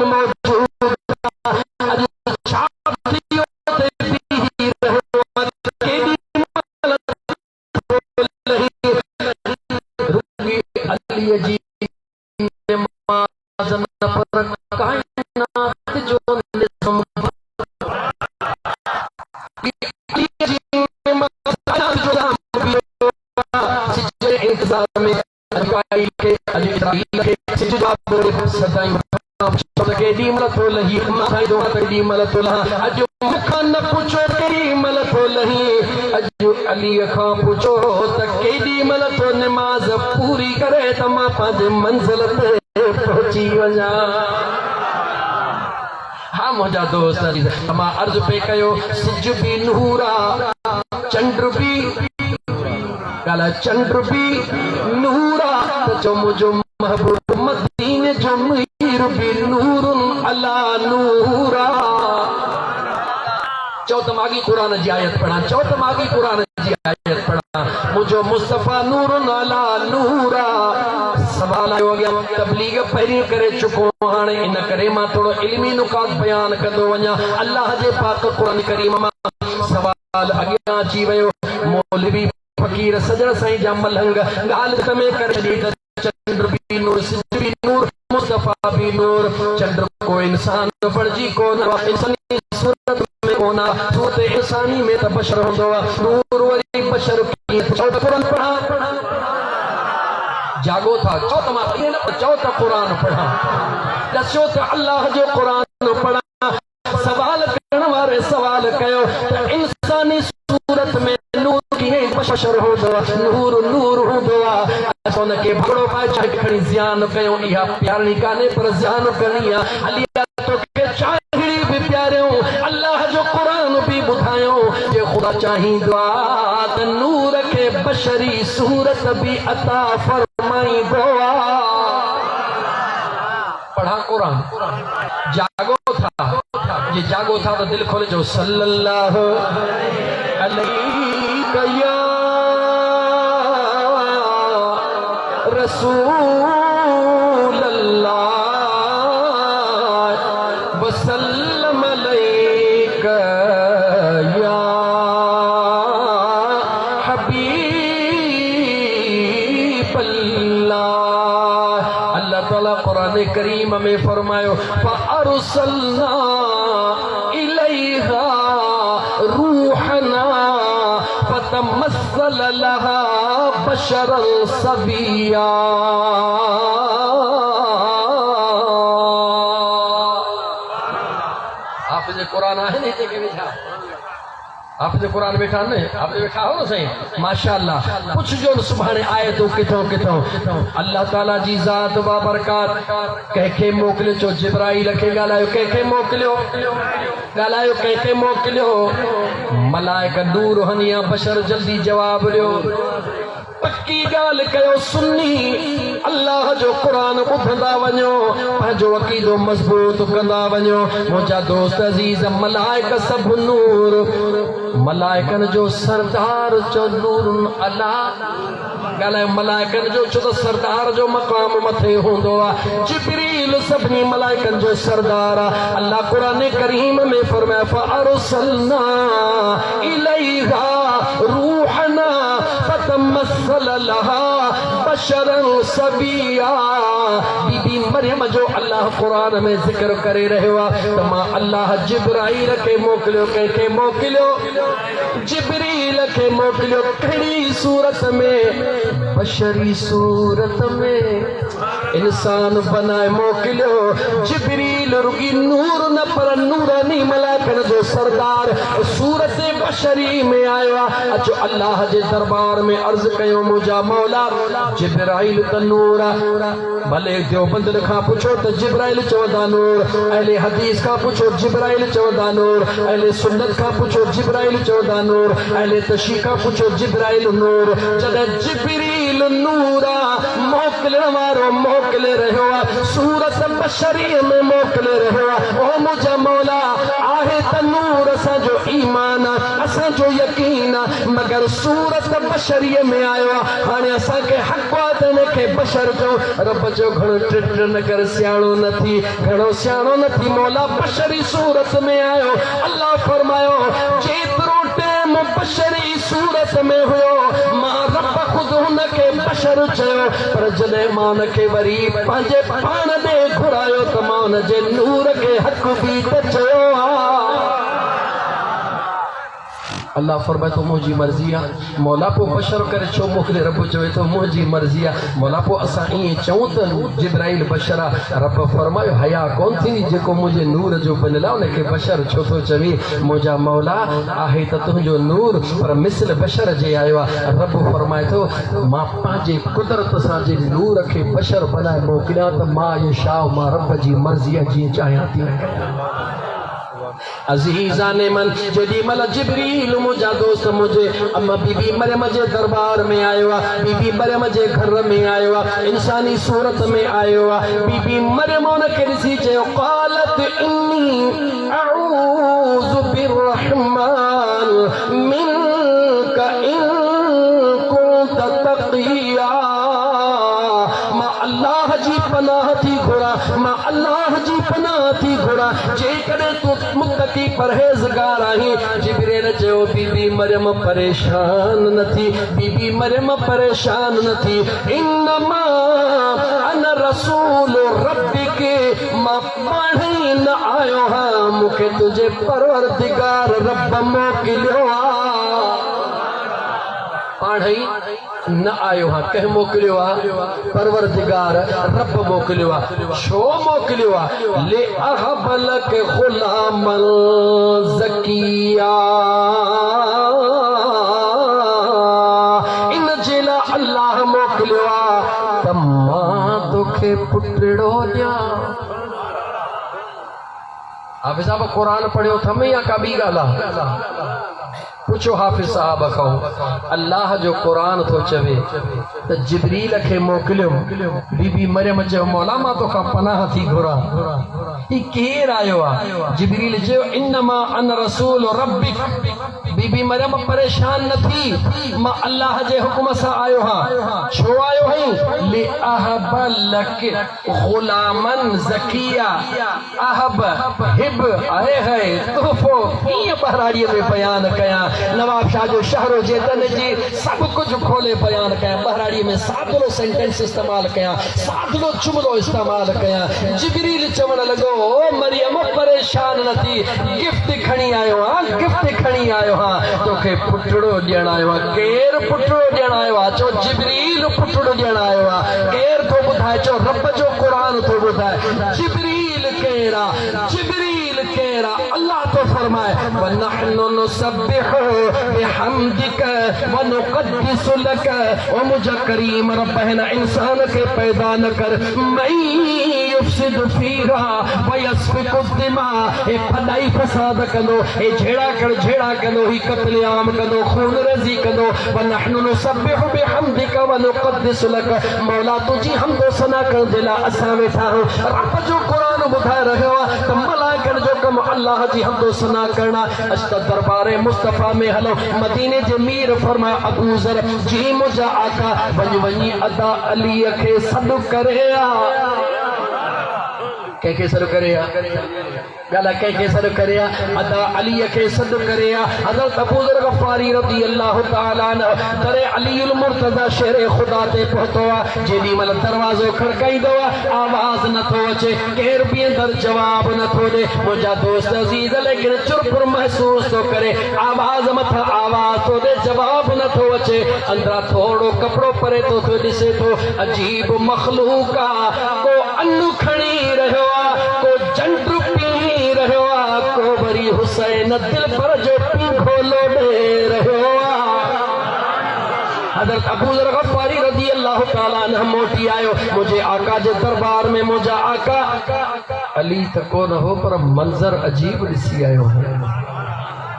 नमाज पूरी करे त मां पंहिंजे मंज़िल ते पहुची वञा। हाँ मुझा दोस्त मां अर्ज पे कयो सिज भी नूरा चंद्र भी नूरा तो जो मुझो महबूब मदीने जो मीर भी नूरुन अला नूरा। चौतमागी कुरान जी आयत पढ़ा, चौतमागी कुरान जी आयत पढ़ा। मुझो मुस्तफा नूरुन अला नूरा। सवाल आयो गया तबलीग पहिरीं करे चुको हाणे इन करे मां थोड़ो इल्मी नुकात बयान कंदो वञा। अल्लाह जे पाक कुरान करीम मां सवाल अॻियां अची वियो। मौलवी फकीर सजण साईं जा मलंग ॻाल्हि तमे करे ॾी त चंद्र भी नूर सिज भी नूर मुस्तफा भी नूर। चंद्र को इंसान बणजी कोन इंसानी सूरत में कोन सूरत इंसानी में त बशर हूंदो आहे। नूर वरी बशर कुरान पढ़ा जागो था चौ त मां चौ त कुरान पढ़ा दसो त अल्लाह जो कुरान पढ़ा। सवाल करण वारे सवाल कयो त इंसानी सूरत में नूर कीअं बशर हूंदो आहे, नूर नूर हूंदो आहे। असां उनखे भॻड़ो पाए चाहे खणी ज़ियान कयूं, इहा प्यारणी कान्हे पर ज़ियान करणी आहे। हली तोखे चाहिणी बि प्यारियूं, अल्लाह जो क़ुरान बि ॿुधायूं। जे ख़ुदा चाहींदो आहे त नूर खे बशरी सूरत बि अता फरमाईंदो आहे। पढ़ा कुरान जागो था, ये जागो था तो दिल खोले जो सल्लल्लाहु अलैहि या रसूल अल्लाह वसल्लम अलैका या हबीब अल्लाह। अल्लाह ताला कुरान करीम में फरमायो फअरसलना इलैहा रूहना फतमस्सल लहा बशरन सबिया। हाफिज़ कुरान है नहीं जेके वेठा आपने कुरान बैठा ने आपने बैठा हो ना सही माशाअल्लाह कुछ जो सुभाणे आए तो किथों किथों अल्लाह ताला जी ज़ात वा बरकात कंहिंखे मोकिलियो चो जिब्राइल खे ॻाल्हायो कंहिंखे मोकिलियो ॻाल्हायो कंहिंखे मोकिलियो मलाइका नूर हनिया बशर जल्दी जवाब ॾियो पक्की ॻाल्हि कयो सुन्नी अल्लाह जो कुरान ॿुधंदा वञो पंहिंजो अक़ीदो मज़बूत कंदा वञो मुंहिंजा दोस्त अज़ीज़ मलाइका सभु नूर मलाइकनि जो सरदार चो नूरुन अला ॻाल्हायो मलाइकनि जो छो त सरदार जो मक़ाम मथे हूंदो आहे जिब्रील सभिनी मलाइकनि जो सरदार आहे अल्लाह क़ुरान करीम में फरमाया फअरसलना इलैहा रूहना फतमस्सल लहा बशरन सबिया बीबी मरियम जो अल्लाह कुरान में जिक्र करे रहियो आहे त मां अल्लाह जिब्राइल खे मोकिलियो कंहिंखे मोकिलियो जिब्रील खे मोकिलियो कहिड़ी सूरत में बशरी सूरत में इंसान बनाए मोकिलियो जिब्रील रुगी नूर न पर नूरानी मलाइकनि जो सरदार सूरत बशरी में आयो आहे अचो अल्लाह जे दरबार में अर्ज़ कयो मुंहिंजा मौला जिब्राइल त नूर आहे भले देवबंद खां पुछो त जिब्राइल चवंदा नूर अहले हदीस खां पुछो जिब्राइल चवंदा नूर अहले सुन्नत खां पुछो जिब्राइल चवंदा नूर अहले तशरीह खां पुछो जिब्राइल नूर जॾहिं जिब्रील नूर आहे मोकिलण वारो मोकिले रहियो आहे सूरत बशरी में मोकिले रहियो आहे ओ मुंहिंजा मौला आहे त नूर असांजो ईमान आहे असांजो यकीन आहे मगर सूरत बशरीअ में आयो आहे हाणे असांखे हक़ आहे त हिनखे बशर चऊं रब जो घणो टिट न कर सियाणो न थी घणो सियाणो न थी मौला बशरी सूरत में आयो अल्लाह फरमायो जेतिरो टाइम बशरी सूरत में हुयो मां रब ख़ुदि हुनखे बशर चयो पर जॾहिं मां हुनखे वरी पंहिंजे पाण ॾे घुरायो त मां हुनजे नूर खे हक़ बि त चयो आहे अल्लाह फरमाए तो मुंहिंजी मर्ज़ी आहे मौला पोइ बशर करे छो मोकिले रब चवे थो मुंहिंजी मर्ज़ी आहे मौला पोइ असां ईअं चऊं त जिब्राइल बशर आहे रब फरमायो हया कोन थींदी जेको मुंहिंजे नूर जो बनियल आहे उनखे बशर छो थो चवी मुंहिंजा मौला आहे त तुंहिंजो नूर पर मिसल बशर जे आयो आहे रब फरमाए थो मां पंहिंजे कुदरत सां जे नूर खे बशर बनाए मोकिलियां त मां इहो शाह मां रब जी मर्ज़ी जीअं चाहियां थी अज़ीज़ाने मन जेॾी महिल जिब्रील मुंहिंजा दोस्त मुंहिंजे अम्मा बीबी मरियम जे दरबार में आयो आहे बीबी मरियम जे घर में आयो आहे इंसानी सूरत में आयो आहे बीबी मरियम उनखे ॾिसी चयो क़ालत इन्नी अऊज़ु बिर्रहमान मिनका इन कुंत तक़िया मां अल्लाह जी पनाह थी घुरा मां अल्लाह जी पनाह थी घुरा जेकॾहिं तूं मुत्तकी परहेज़गार आहीं जिब्रील चयो बीबी मरियम परेशान न थी बीबी मरियम परेशान न थी इन्नमा अना रसूल रब्बिक मां पाणे न आयो हां मूंखे तुंहिंजे परवरदिगार रब मोकिलियो आहे पाणे न आयो हां कंहिं मोकिलियो आहे परवरदिगार रब मोकिलियो आहे छो मोकिलियो आहे ले अहबलक गुलामल ज़किया इन जे लाइ अल्लाह मोकिलियो आहे त मां तोखे पुटड़ो ॾियां हाफ़िज़ साहब क़ुरान पढ़ियो थमे या का ॿी ॻाल्हि आहे पुछो हाफ़िज़ साहब खां अल्लाह जो कुरान थो चवे त जिब्रील खे मोकिलियो बीबी मरियम चयो मौला मां तोखां पनाह थी घुरां ही केरु आयो आहे जिब्रील चयो इन्नमा अन रसूल रब्बिक बीबी मरियम परेशान न थी मां अल्लाह जे हुक्म सां आयो हां छो आयो आहीं लि अहबलक गुलामन ज़किया अहब हिब आहे है तोहफ़ो कीअं बहराड़ीअ में बयान कयां नवाब शाह जो शहरो जे दन जी सब कुछ खोले बयान कयां बहराड़ी में सादलो सेंटेंस इस्तेमाल कयां सादलो जुमलो इस्तेमाल कयां जिब्रील चवण लॻो ओ मरियम परेशान न थी गिफ्ट खणी आयो हां गिफ्ट खणी आयो हां तोखे पुटड़ो ॾियण आयो आहे केरु पुटड़ो ॾियण आयो आहे चो जिब्रील पुटड़ो ॾियण आयो आहे केरु थो ॿुधाए चो रब जो क़ुरान थो ॿुधाए जिब्रील केरु आहे जिब्रील केरु आहे अल्लाह तो फरमाए वनहनु नुसब्बिहु बिहम्दिक व नुक़द्दिसु लक। ओ मुझे करीम रब है ना इंसान के पैदा न कर मैं युफ्सिदु फीहा व यस्फिकु दिमा ए फदाई फसाद कनो ए झेड़ा कनो ही कत्ल आम कनो खून रजी कनो वनहनु नुसब्बिहु बिहम्दिक व नुक़द्दिसु लक। मौला तुझी हमदो सना कर दिला असा वेठा हो रब जो कुरान बुधा रहो त मलाइकन जो कम अल्लाह जी हमदो सना करना अस्त दरबारे मुस्तफा में हलो मदीने जे मीर फरमाया अबू ज़र जी मुझा आका वञी अदा अली के सद करे के सर करे गाला के सर करे अदा अली के सद करे हज़रत अबू ज़र गफ़ारी रज़ी अल्लाह तआला अन्हु दरे अलीउल मुर्तज़ा शेर खुदा ते पहुतो जेडी मल दरवाजो खड़काईंदो आवाज न थो अचे केर भी अंदर जवाब न थो दे मुझा दोस्त अजीज लेकिन चुरपुर महसूस तो करे आवाज मथा आवाज तो दे जवाब न थो अचे अंदरा थोड़ो कपड़ो परे तो दिसे तो अजीब मखलूका को अनु खणी रहो को जंड पी रहो को बरी हुसैन दिल पर जो पी खोलो दे रहो। हज़रत अबू ज़र गफ़ारी रज़ी अल्लाह तआला अन्हु मोटी आयो मुझे आका जे दरबार में मुझा आका अली त को न हो पर मंजर अजीब ॾिसी आयो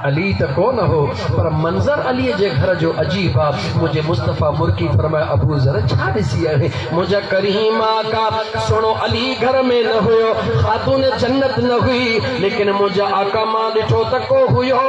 अली त को न हो पर मंजर अली जे घर जो अजीब आ। मुझे मुस्तफा मुर्की फरमाया अबू ज़र छा ॾिसी आयो मुझा करीम आका सुनो अली घर में न हुयो खातून जन्नत न हुई लेकिन मुझा आका मां ॾिठो त को हुयो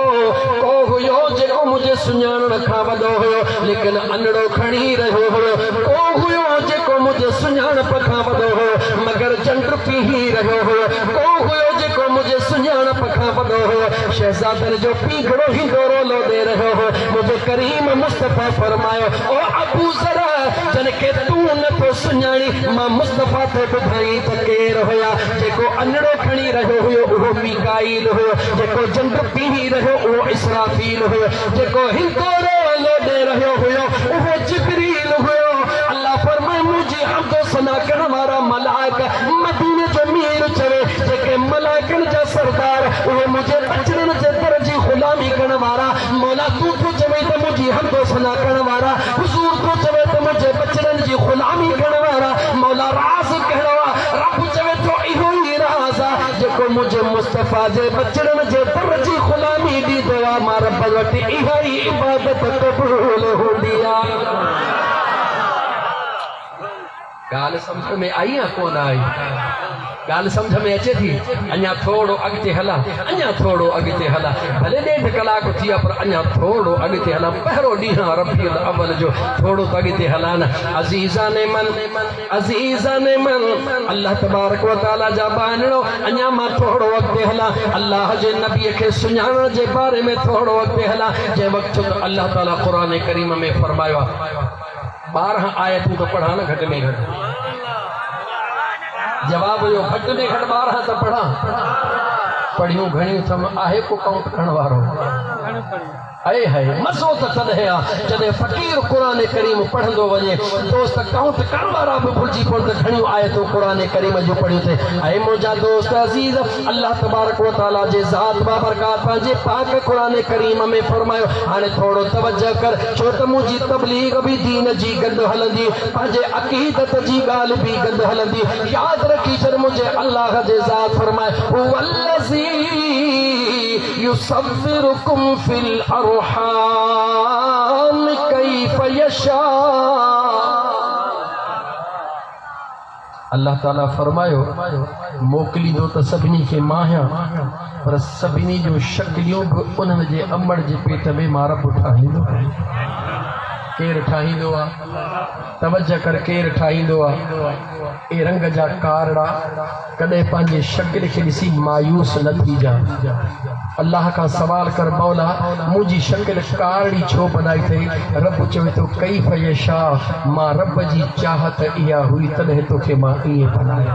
जेको मुझे सुञाणण खां वॾो हुयो लेकिन अनड़ो खणी रहियो हुयो को हुयो जेको मुझे सुञाणप खां वॾो हुयो मगर चंड पीही रहियो हुयो को हुयो जेको मुझे सुञाणप खां वॾो हुयो शहज़ादनि जो पीघड़ो ही रोलो दे रहो हो मुझे करीम मुस्तफा फरमायो ओ अबू ज़र जनके तू न तो सुञाणी मां मुस्तफा ते ॿुधाई त केर हुया जेको अनड़ो खणी रहियो हुयो उहो मीकाईल हुयो जेको जंड पीही रहियो उहो इसराफील हुयो जेको हिंदोरो लोॾे रहियो हुयो उहो जिब्रील हुयो। अल्लाह फरमाए मुझे हमदो सना करण वारा मलाइक मदीने जो मीर चवे जेके मलाइकन जा सरदार उहे मुझे बचड़न जे दर जी गुलामी करण वारा मौला तू तो चवे त मुझी हमदो सना करण वारा हुजूर तो चवे त मुझे बचड़न जी गुलामी करण वारा मौला राज़ कहणो रब चवे तो इहो ही राज़ आ जेको मुझे मुस्तफा जे बचड़न जे दर जी गुलामी ॾींदो आ मां रब वटि इहा ई इबादत क़बूल हूंदी आ। गाल समझ में आई या कोन आई गाल समझ में अचे थी अञा थोड़ो अॻिते हला अञा थोड़ो अॻिते हला भले 1.5 कलाक थिया पर अञा थोड़ो अॻिते हला पहिरों ॾींहुं रबीउल अव्वल जो थोड़ो तो अॻिते हला न अज़ीज़ाने मन अल्लाह तबारक व तआला जा बानणो अञा मां थोड़ो अॻिते हला अल्लाह जे नबी खे सुञाणण जे बारे में थोड़ो अॻिते हला जे वक़्त अल्लाह ताला क़ुरान करीम में फरमायो 12 आयतूं तो पढ़ा न घट में घट जवाब यो घट में घट 12 तो पढ़ा पढ़ियूं घणियूं थम आहे को काउंट करण वारो अरे है मज़ो तो तॾहिं आहे जॾहिं फ़क़ीर क़ुरान करीम पढ़ंदो वञे दोस्त काउंट करण वारा बि भुलिजी पवनि त घणियूं आयतूं क़ुरान करीम जूं पढ़ियूं थिए ऐं मुंहिंजा दोस्त अज़ीज़ अल्लाह तबारक व तआला जे ज़ात बाबरकात पंहिंजे पाक क़ुरान करीम में फरमायो हाणे थोरो तवज्जो कर छो त मुंहिंजी तबलीग बि दीन जी गॾु हलंदी पंहिंजे अक़ीदत जी ॻाल्हि बि गॾु हलंदी यादि रखी छॾ मुंहिंजे अल्लाह जे ज़ात फरमाए हुवल्लज़ी युसव्विरुकुम फिल अर्हाम कैफ यशा। अल्लाह ताला फरमायो मोकली दो तो सभिनी के माहिया पर सभिनी जो शक्लियों उन्हनि जे अमड़ जे पेट में मां रब ठाहींदो केर ठाहींदो आ तवज्जो कर केर ठाहींदो आ ए रंग जा कारड़ा कदे पंहिंजे शक्ल खे ॾिसी मायूस न थी जा अल्लाह का सवाल कर मौला मुझी शक्ल कारड़ी छो बनाई थई रब चवे तो कई फयशा मां रब जी चाहत इहा हुई तॾहिं तोखे मां इहे बनायो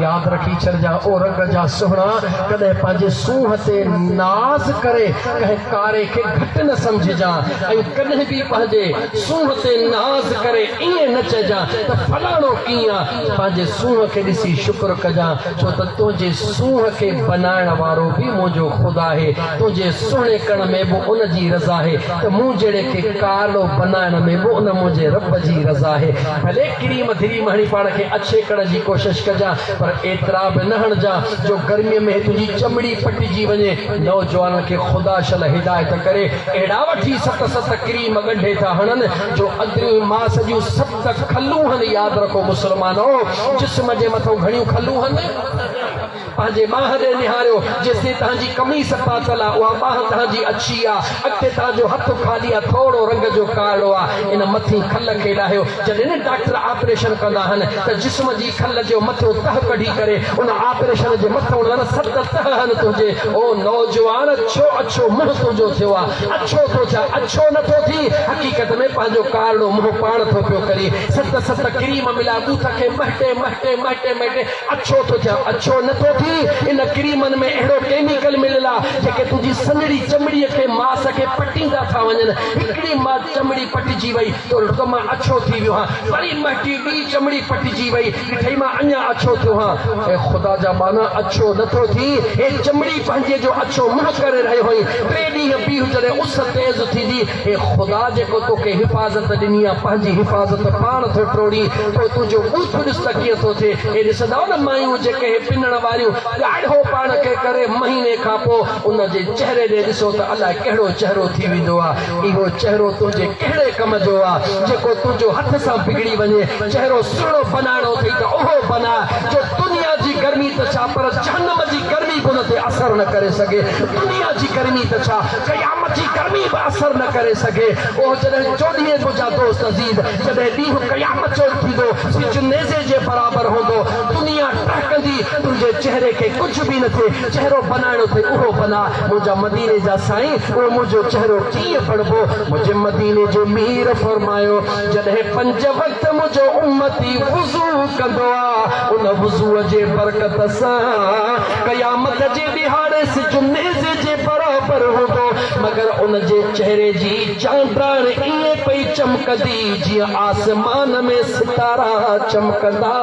याद रखी छॾ जा ओ रंग जा सुहणा कदे पंहिंजे सूंह ते नाज़ करे कंहिं कारे खे घटि न समझ जा ऐं कॾहिं बि पंहिंजे सूंह ते नाज़ करे इएं न चइजां त फलाणो कीअं पंहिंजे सूंहं खे ॾिसी शुक्र कजां छो त तुंहिंजे सूंहं खे बनाइण वारो बि मुंहिंजो ख़ुदा आहे तुंहिंजे सुहिणे करण में बि उन जी रज़ा आहे त मूं जहिड़े खे कारो बनाइण में बि उन मुंहिंजे रब जी रज़ा आहे भले क्रीम धीरीम हणी पाण खे अच्छे करण जी कोशिश कजां पर एतिरा बि न हणजां जो गर्मीअ में तुंहिंजी चमड़ी पटिजी वञे नौजवान खे ख़ुदा शल हिदायत करे अहिड़ा वठी सत क्रीम गंढे था हणनि जो अदरियूं मास जूं 7 खलूं हनि यादि रखो मुस्लमानो जिस्म जे मथां घणियूं खलूं हनि पंहिंजे बाह ॾे निहारियो जेसिताईं तव्हांजी कमीस पातल आहे उहा बाह तव्हांजी अच्छी आहे अॻिते तव्हांजो हथ ख़ाली आहे थोरो रंग जो कारो आहे इन मथी खल खे लाहियो जॾहिं न डॉक्टर ऑपरेशन कंदा आहिनि त जिस्म जी खल जो मथो तह कढी करे उन ऑपरेशन जे मथां 7 तह आहिनि तुंहिंजे ओ नौजवान अच्छो मुंहुं तुंहिंजो थियो आहे अच्छो थो थिए अच्छो नथो थी हक़ीक़त में पंहिंजो कारो मुंहुं पाण थो पियो करे 7 क्रीम मिला बूथ खे महटे अच्छो थो थिए अच्छो नथो थी इन क्रीमनि में अहिड़ो केमिकल मिलियल आहे जेके तुंहिंजी सनड़ी चमड़ीअ खे मास खे पटींदा था वञनि हिकिड़ी मां चमड़ी पटिजी वई तो मां अच्छो थी वियो आहियां वरी मटी ॿी चमड़ी पटिजी वई ॾिठई मां अञा अच्छो थियो आहियां ऐं ख़ुदा जा माना अच्छो नथो थी हे चमड़ी पंहिंजे जो अच्छो मुंहुं करे रहियो हुई 3 ॾींहं बीह जॾहिं उस तेज़ थींदी हे ख़ुदा जेको तोखे हिफ़ाज़त ॾिनी आहे पंहिंजी हिफ़ाज़त पाण थो टोड़ी तो तुंहिंजो बूथ ॾिस त कीअं थो थिए हे ॾिसंदा न मायूं जेके हे पिनण वारियूं ॻाढ़ो पाण खे करे महीने खां पोइ उन जे चेहरे ॾे ॾिसो त अलाए कहिड़ो चेहरो थी वेंदो आहे इहो चेहरो तुंहिंजे कहिड़े कम जो आहे जेको तुंहिंजो हथ सां बिगड़ी वञे चेहरो सुहिणो बनाइणो अथई त उहो बना जो दुनिया जी गर्मी त छा पर जहन्नम जी गर्मी बि उन ते असर न करे सघे दुनिया जी गर्मी त छा क़यामत जी गर्मी बि असर न करे सघे उहो जॾहिं 14 मुंहिंजा दोस्त अज़ीज़ जॾहिं ॾींहुं क़यामत जो थींदो सिज नेज़े जे बराबरि हूंदो दुनिया टहकंदी तुंहिंजे चेहरे खे कुझु बि न थिए चेहरो बनाइणो थिए उहो बना मुंहिंजा मदीने जा साईं उहो मुंहिंजो चेहरो कीअं बणिबो मुंहिंजे मदीने जो मीर फरमायो जॾहिं 5 वक़्त मुंहिंजो उम्मती वुज़ू कंदो आहे उन वुज़ूअ जे बरकत सां क़यामत जे ॾिहाड़े सिज नेज़े जे बराबरि हूंदो मगर उन जे चेहरे जी चांडाण ईअं पई चमकंदी जीअं आसमान में सितारा चमकंदा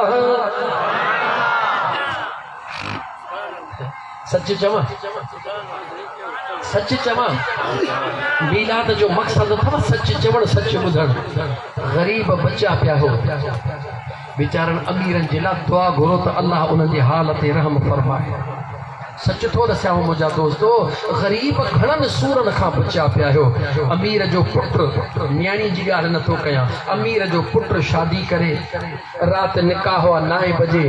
सच चवां मीलाद जो मक़सद अथव सच चवण सच ॿुधण ग़रीब बच्चा पिया हो वीचारनि अमीरनि जे लाइ दुआ घुरो त अल्लाह उन्हनि जी हाल ते रहम फरमाए सच थो दसियां मुंहिंजा दोस्तो ग़रीब घणनि सूरनि खां बचिया पिया हो अमीर जो पुटु न्याणी जी ॻाल्हि नथो कयां अमीर जो पुटु शादी करे राति निकाह हुआ 9 बजे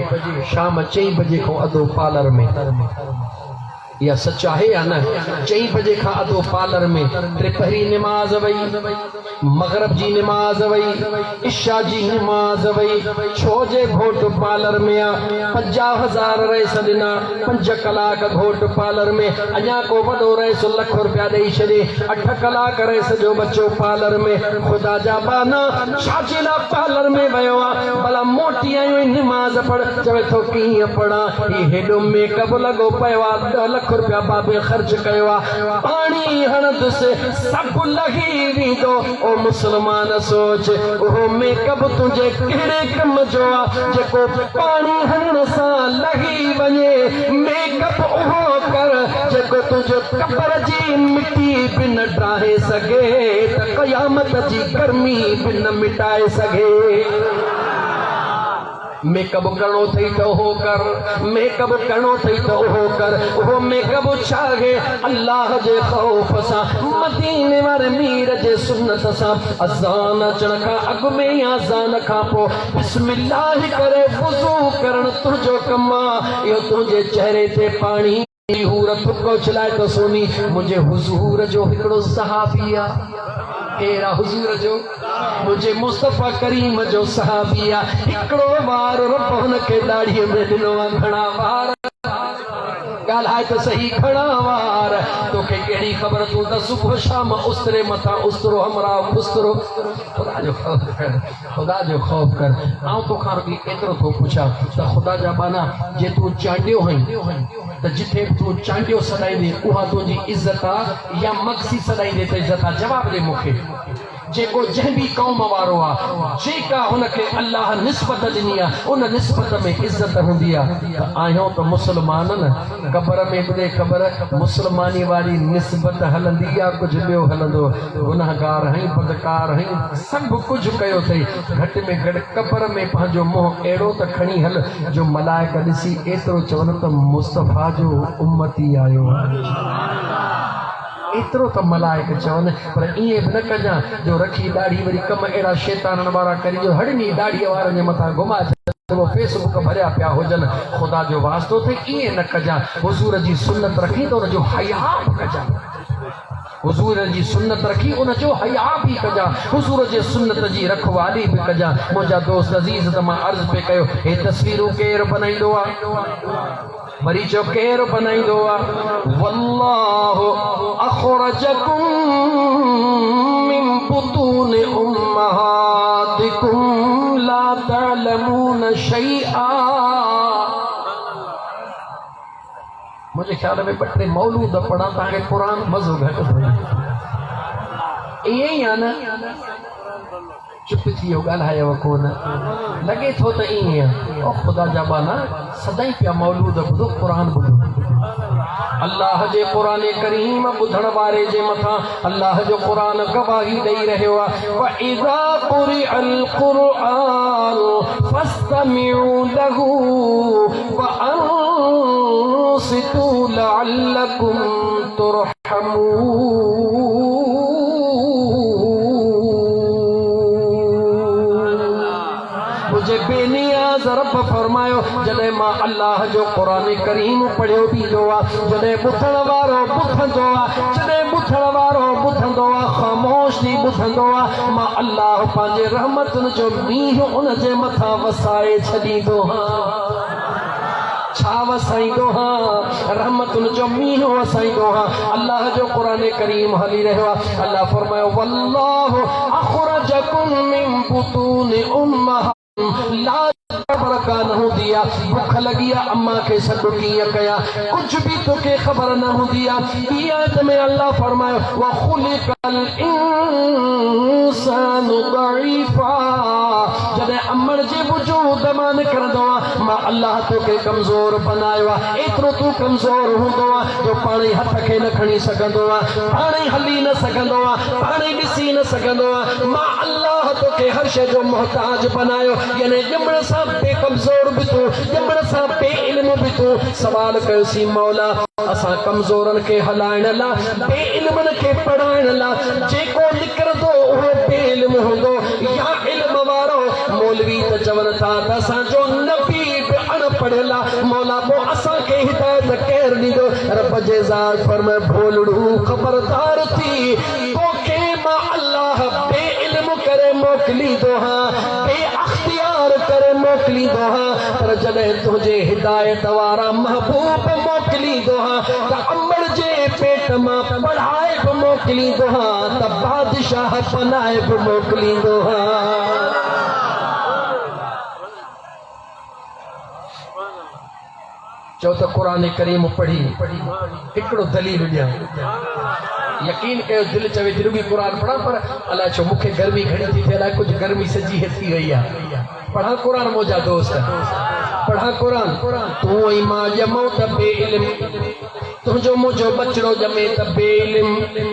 शाम 4 बजे खां अधो पार्लर में या सच आहे या न 4 बजे खां अधो पार्लर में त्रिपहरी निमाज़ वई मगरब जी निमाज़ वई इशा जी निमाज़ वई छो जे घोट पार्लर में आहे 50,000 रईस ॾिना 5 कलाक घोट पार्लर में अञा को वॾो रईस ₹1 रुपया ॾेई छॾे 8 कलाक रईस जो बच्चो पार्लर में ख़ुदा जा बाना छाजे लाइ पार्लर में वियो आहे भला मोटी आयूं निमाज़ पढ़ चवे थो कीअं पढ़ां ही हेॾो मेकअप लॻो पियो आहे 10 लाख रुपया बाबे ख़र्च कयो आहे पाणी हणंदुसि सभु लही वेंदो ओ मुस्लमान सोच उहो मेकअप तुंहिंजे कहिड़े कम जो आहे जेको पाणी हणण सां लही वञे मेकअप उहो कर जेको तुंहिंजो कबर जी मिटी बि न ड्राहे सघे त क़यामत जी गर्मी बि न मिटाए सघे मेकअप करणो अथई त उहो कर मेकअप करणो अथई त उहो कर उहो मेकअप छा आहे अल्लाह जे ख़ौफ़ सां मदीने वारे मीर जे सुन्नत सां अज़ान अचण खां अॻु में या अज़ान खां पोइ बिस्मिल्लाह करे वुज़ू करणु तुंहिंजो कमु आहे इहो तुंहिंजे चेहरे ते पाणी हूर थुको छिलाए थो सोनी मुंहिंजे हुज़ूर जो हिकिड़ो सहाबी आहे केरा हुज़ूर जो मुझे मुस्तफ़ा करीम जो सहाबी आहे हिकिड़ो वार रब हुनखे दाढ़ीअ में ॾिनो आहे घणा वार ॻाल्हाए त सही घणा वार तोखे कहिड़ी ख़बर तूं त सुबुह शाम उस्तरे मथां उस्तरो हमरा उस्तरो ख़ुदा जो ख़ौफ़ कर आउं तोखां रुॻी एतिरो थो पुछां त ख़ुदा जा बाना जे तूं चांडियो आहीं त जिथे तूं चांडियो सॾाईंदे उहा तुंहिंजी इज़त आहे या मक्सी सॾाईंदे त इज़त आहे जवाब ॾे मूंखे जेको जंहिं भी क़ौम वारो आहे जेका हुनखे अल्लाह निस्बत ॾिनी आहे उन निस्बत में इज़त हूंदी आहे। त आहियूं त मुस्लमान न, क़बर में ॿुधे ख़बर मुस्लमानी वारी निस्बत हलंदी आहे, कुझु ॿियो हलंदो। गुनाहगार हई, बदकार हई, सभु कुझु कयो अथई, घटि में घटि क़बर में पंहिंजो मुंहुं अहिड़ो त खणी हल जो मलाइक ॾिसी एतिरो चवनि त मुस्तफ़ा जो उम्मती आयो आहे। एतिरो त मलाइक चवनि, पर ईअं बि न कजां जो रखी ॾाढ़ी वरी कम अहिड़ा शैताननि वारा करी जो हड़नी ॾाढ़ीअ वारनि जे मथां घुमाए वो फेसबुक भरिया पिया हुजनि। ख़ुदा जो वास्तो थिए ईअं न कजां। हुज़ूर जी सुन्नत रखी त उनजो हया बि कजां, हुज़ूर जी सुन्नत रखी उनजो हया भी कजां, हुज़ूर जे सुन्नत जी रखवाली भी कजां। मुंहिंजा दोस्त अज़ीज़ त मां अर्ज़ पे कयो हे तस्वीरूं केरु बनाईंदो आहे? वरी चयो केरु बनाईंदो आहे? वल्लाहु अख़रजकुम मिन बुतून उम्महातिकुम ला तअलमून शैआ। मुझे ख्याल में ॿ टे मौलूद पढ़ा तव्हांखे क़ुरान मज़ो घटि थो ईअं ई आहे न। चुप थी वियो, ॻाल्हायव कोन, लॻे थो त ईअं आहे। ओ ख़ुदा जा बाना सदाई पिया मौलूद ॿुधो, क़ुरान ॿुधो। अल्लाह जे क़ुरान करीम ॿुधण वारे जे मथां अल्लाह जो क़ुरान गवाही ॾेई रहियो आहे। व इज़ा क़ुरिअल क़ुरआन फस्तमिऊ लहू व अंसितू लअल्लकुम तुरहमून। मुझे बेनियाज़ रब फरमायो जॾहिं मां अल्लाह जो क़ुरान करीम पढ़ियो बींदो आहे, जॾहिं ॿुधण वारो ॿुधंदो आहे, जॾहिं ॿुधण वारो ॿुधंदो आहे, ख़ामोश थी ॿुधंदो आहे, मां अल्लाह पंहिंजे रहमतुनि जो मींहुं उन जे मथां वसाए छॾींदो आहियां। छा वसाईंदो हां? रहमतुनि जो मींहुं वसाईंदो हां। अल्लाह जो क़ुरान करीम हली रहियो आहे। अल्लाह फरमायो वल्लाहु अख़रजकुम मिन बुतून उम्महातिकुम ला ख़बर कान हूंदी आहे, बुख लॻी आहे अम्मा खे सॾु कीअं कयां, कुझु बि तोखे ख़बर न हूंदी आहे। ॿी आयत में अल्लाह फरमायो व ख़ुलिक़ल इंसानु ज़ईफ़ा। जॾहिं अमड़ जे वजूद मां निकिरंदो आहे मां अल्लाह तोखे कमज़ोर बनायो आहे। एतिरो तूं कमज़ोर हूंदो आहे जो पाण ई हथ खे न खणी सघंदो आहे, पाण ई हली न सघंदो आहे, पाण ई ॾिसी न सघंदो आहे। मां अल्लाह तोखे हर शइ जो मोहताज बनायो, यानी ॼमण सां बेकमज़ोर बि तूं, ॼमण सां बे इल्म बि तूं। सवाल कयोसीं मौला असां कमज़ोरनि खे हलाइण लाइ, बे इल्मनि खे पढ़ाइण लाइ जेको निकिरंदो उहो बे इल्म हूंदो या इल्म वारो? मौलवी त चवनि था त असांजो नबी बि अणपढ़ियल आहे, मौला पोइ असांखे हिदायत केरु ॾींदो? रब जे ज़ात फरमाए भोलड़ू ख़बरदार थी, तोखे मां अल्लाह बे इल्म करे मोकिलींदो हां, बे अख्तियार करे मोकिलींदो हां। पर जॾहिं तुंहिंजे हिदायत वारा महबूब मोकिलींदो हां त अमड़ जे पेट मां पढ़ाए बि मोकिलींदो हां, त बादशाह बनाए बि मोकिलींदो हां। चो त क़ुरान करीम पढ़ी हिकिड़ो दलील ॾियां, यकीन कयो दिलि चवे थी रुॻी क़ुरान पढ़ा, पर अलाए छो मूंखे गर्मी घणी थी थिए, अलाए कुझु गर्मी सॼी थी वई आहे। पढ़ा क़ुरान मुंहिंजा दोस्त, पढ़ा क़ुरान। तूं ऐं मां ॼमूं त बे इल्म, तुंहिंजो मुंहिंजो बचिड़ो ॼमे त बे इल्म,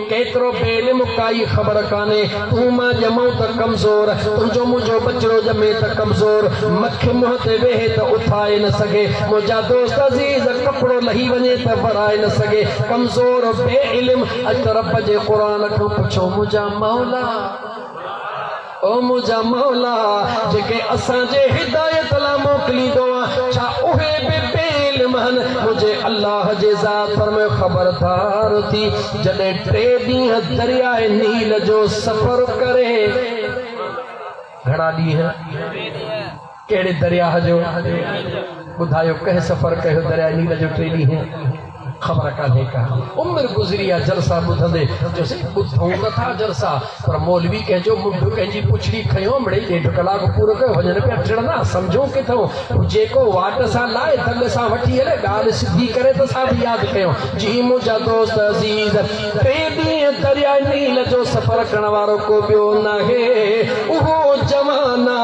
केतिरो बे इल्म काई ख़बर कान्हे। तूं मां ॼमूं त कमज़ोर, तुंहिंजो मुंहिंजो बचिड़ो ॼमे त कमज़ोर, मखे मुंहं ते वेहे त उथाए न सघे, मुंहिंजा दोस्त अज़ीज़ कपिड़ो लही वञे त वराए न सघे, कमज़ोर बे इल्म। अॼु त रब जे क़ुरान खां पुछो मुंहिंजा मौला, ओ मुंहिंजा मौला जेके असांजे हिदायत लाइ मोकिलींदो आहे, छा उहे बि बे इल्म आहिनि? मुंहिंजे अल्लाह जे ज़ात फरमायो ख़बरदार थी, जॾहिं 3 ॾींहं दरियाए नील जो सफ़र करे, घणा ॾींहं कहिड़े दरिया जो ॿुधायो, कंहिं सफ़र कयो दरियाए नील जो 3 ॾींहं? खबर कान्हे का उम्र गुज़री आहे जलसा ॿुधंदे चयोसि ॿुधूं नथा जलसा पर मौलवी कंहिंजो मुंड कंहिंजी पुछड़ी खयो मिड़ई 1.5 कलाक पूरो कयो वञनि पिया टिड़ंदा सम्झो किथां जेको वाट सां लाए दल सां वठी हले ॻाल्हि सिधी करे त असां बि यादि कयूं जी मुंहिंजा दोस्त अज़ीज़ 3 ॾींहं दरिया नील जो सफ़र करण वारो को ॿियो नाहे उहो जवाना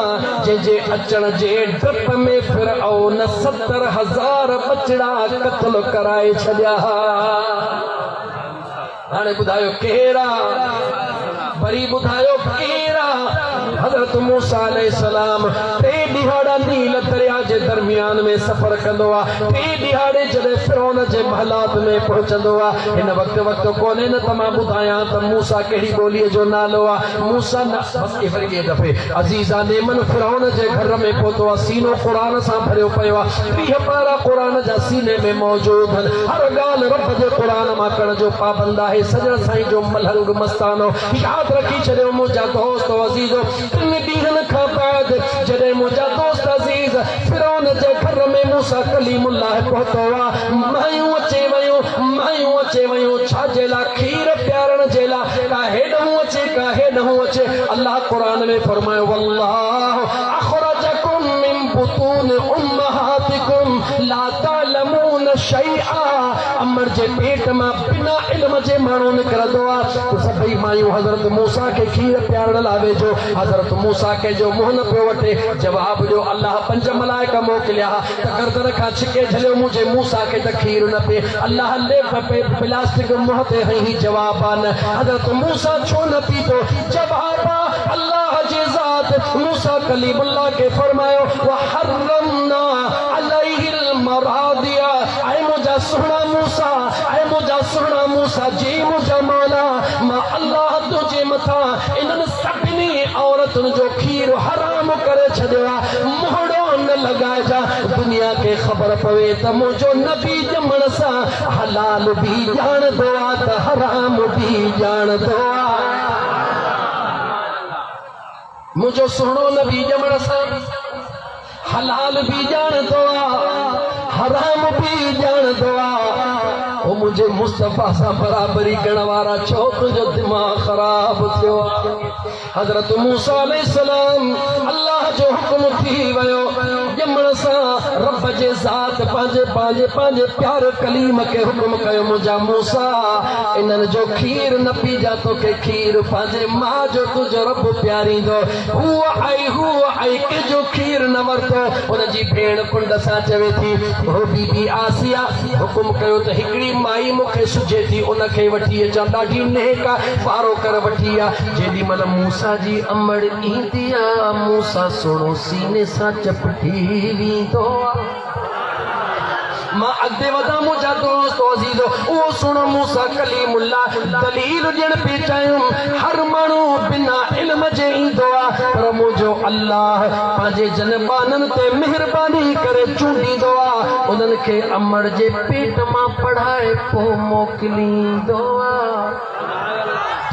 जंहिंजे अचण जे डप में फिरऔन 70,000 बचड़ा क़त्ल कराए छॾिया हाणे ॿुधायो केरा वरी ॿुधायो केरा हज़रत मूसा अलैहिस्सलाम 3 ॾिहाड़ा नील दरिया जे दरमियान में सफ़र कंदो आहे 3 ॾिहाड़े जॾहिं फिरौन जे महलात में पहुचंदो आहे हिन वक़्त कोन्हे न त मां ॿुधायां त मूसा कहिड़ी ॿोलीअ जो नालो आहे मूसा न बसि वरी ॿिए दफ़े अज़ीज़ा नेमन फिरौन जे घर में पहुतो आहे सीनो क़ुरान सां भरियो पियो आहे 30 पारा क़ुरान जा सीने में मौजूद आहिनि हर ॻाल्हि रब जे क़ुरान मां करण जो पाबंद आहे सजण साईं जो मलहंग मस्तानो यादि रखी छॾियो मुंहिंजा दोस्त अज़ीज़ो 3 ॾींहंनि खां बाद जॾहिं मुंहिंजा दोस्त अज़ीज़ फिरौन जे घर में मूसा कलीमुल्लाह पहुतो आहे मायूं अचे वयूं छाजे लाइ खीर प्यारण जे लाइ का हेॾूं अचे अल्लाह क़ुरान में फरमायो वल्लाहु अख़रजकुम मिन बुतून उम्महातिकुम ला तअलमून शैआ अमर जे पेट मां बिना इल्म जे माण्हू निकिरंदो आहे त सभई मायूं हज़रत मूसा खे खीर प्यारण लाइ वेझो हज़रत मूसा के जो मुंहुं न पियो वठे जवाब ॾियो अल्लाह 5 मलाइका मोकिलिया त गर्दन खां छिके झलियो मुंहिंजे मूसा खे त खीर न पिए अल्लाह ले प्लास्टिक मुंहं ते हई जवाब आहे न हज़रत मूसा छो न पीतो जवाब अल्लाह जे ज़ात मूसा कलीमुल्लाह के फरमायो वहर्रमना अलैहिल मरादिया ऐ मुंहिंजा सुहिणा मूसा जी मुंहिंजा मौला मां अल्लाह तुंहिंजे मथां इन्हनि सभिनी औरतुनि जो खीर हराम करे छॾियो आहे मोहड़ो न लॻाइजा दुनिया खे ख़बर पवे त मुंहिंजो नबी ॼमण सां हलाल बि ॼाणंदो आहे त हराम बि ॼाणंदो आहे मुंहिंजो सुहिणो नबी ॼमण सां हलाल बि ॼाणंदो आहे हराम बि ॼाणंदो आहे ओ मुझे मुस्तफा सां बराबरी करण वारा छो तुंहिंजो दिमाग़ ख़राब थियो हज़रत मूसा अलैहिस्सलाम अल्लाह जो हुक्म थी वियो ॼमण सां रब जे ज़ात पंहिंजे प्यारे कलीम खे हुक्म कयो मुंहिंजा मूसा इन्हनि जो खीर न पीजा तोखे खीर पंहिंजे मां जो तुंहिंजो रब प्यारींदो हूअ आई कंहिंजो खीर न वरितो हुनजी भेण कुंड सां चवे थी हो बीबी आसिया हुकुम कयो त हिकिड़ी माई मूंखे सुझे थी उनखे वठी अचां ॾाढी नेक आहे पारो कर वठी आहे जेॾी महिल मूसा जी अमड़ ईंदी आहे मूसा सुहिणो सीने सां चपटी वेंदो मां अॻिते वधां मुंहिंजा दोस्त अज़ीज़ो उहो सुहिणो मूसा कलीमुल्लाह दलील ॾियण पई चाहियूं हर माण्हू बिना इल्म जे ईंदो आहे पर मुंहिंजो अल्लाह पंहिंजे जनबाननि ते महिरबानी करे चूंडींदो आहे उन्हनि खे अमड़ जे पेट मां पढ़ाए पोइ मोकिलींदो आहे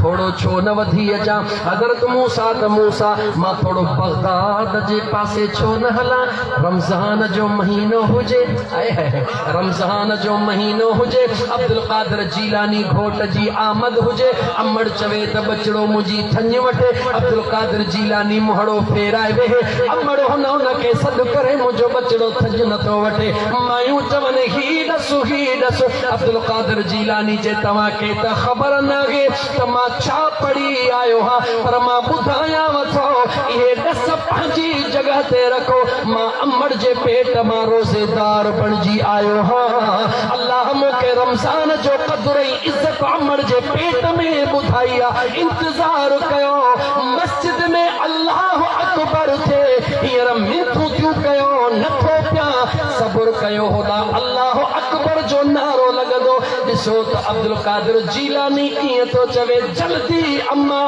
थोड़ो छो न वधी अचां हज़रत मूसा मां थोड़ो बगदाद जे पासे छो न हलां रमज़ान जो महीनो हुजे रमज़ान जो महीनो हुजे अब्दुल कादिर जीलानी घोट जी आमद हुजे अमड़ चवे त बचड़ो मुंहिंजी थञ वठे अब्दुल कादिर जीलानी मुहड़ो फेराए वेहे अमड़ हुन खे सॾु करे मुंहिंजो बचड़ो थञ नथो वठे मायूं चवनि ही ॾस अब्दुल कादिर जीलानी जे तव्हांखे त ख़बर न आहे त मां छा पढ़ी आयो हाँ पर मां ॿुधायांव थो इहे ॾस पंहिंजी जॻह ते रखो मां अमड़ जे पेट मां रोज़ेदार बणिजी आयो हाँ अल्लाह मूंखे रमज़ान जो क़द्र ऐं इज़त अमड़ जे पेट में ॿुधाई आहे इंतज़ार कयो मस्जिद में अल्लाह अकबर थिए हींअर मिनथूं थियूं कयो नथो पिया सब्र कयो होॾा अल्लाह अकबर जो नारो लॻंदो ॾिसो त अब्दुल कादिर जीलानी कीअं थो चवे जल्दी अम्मा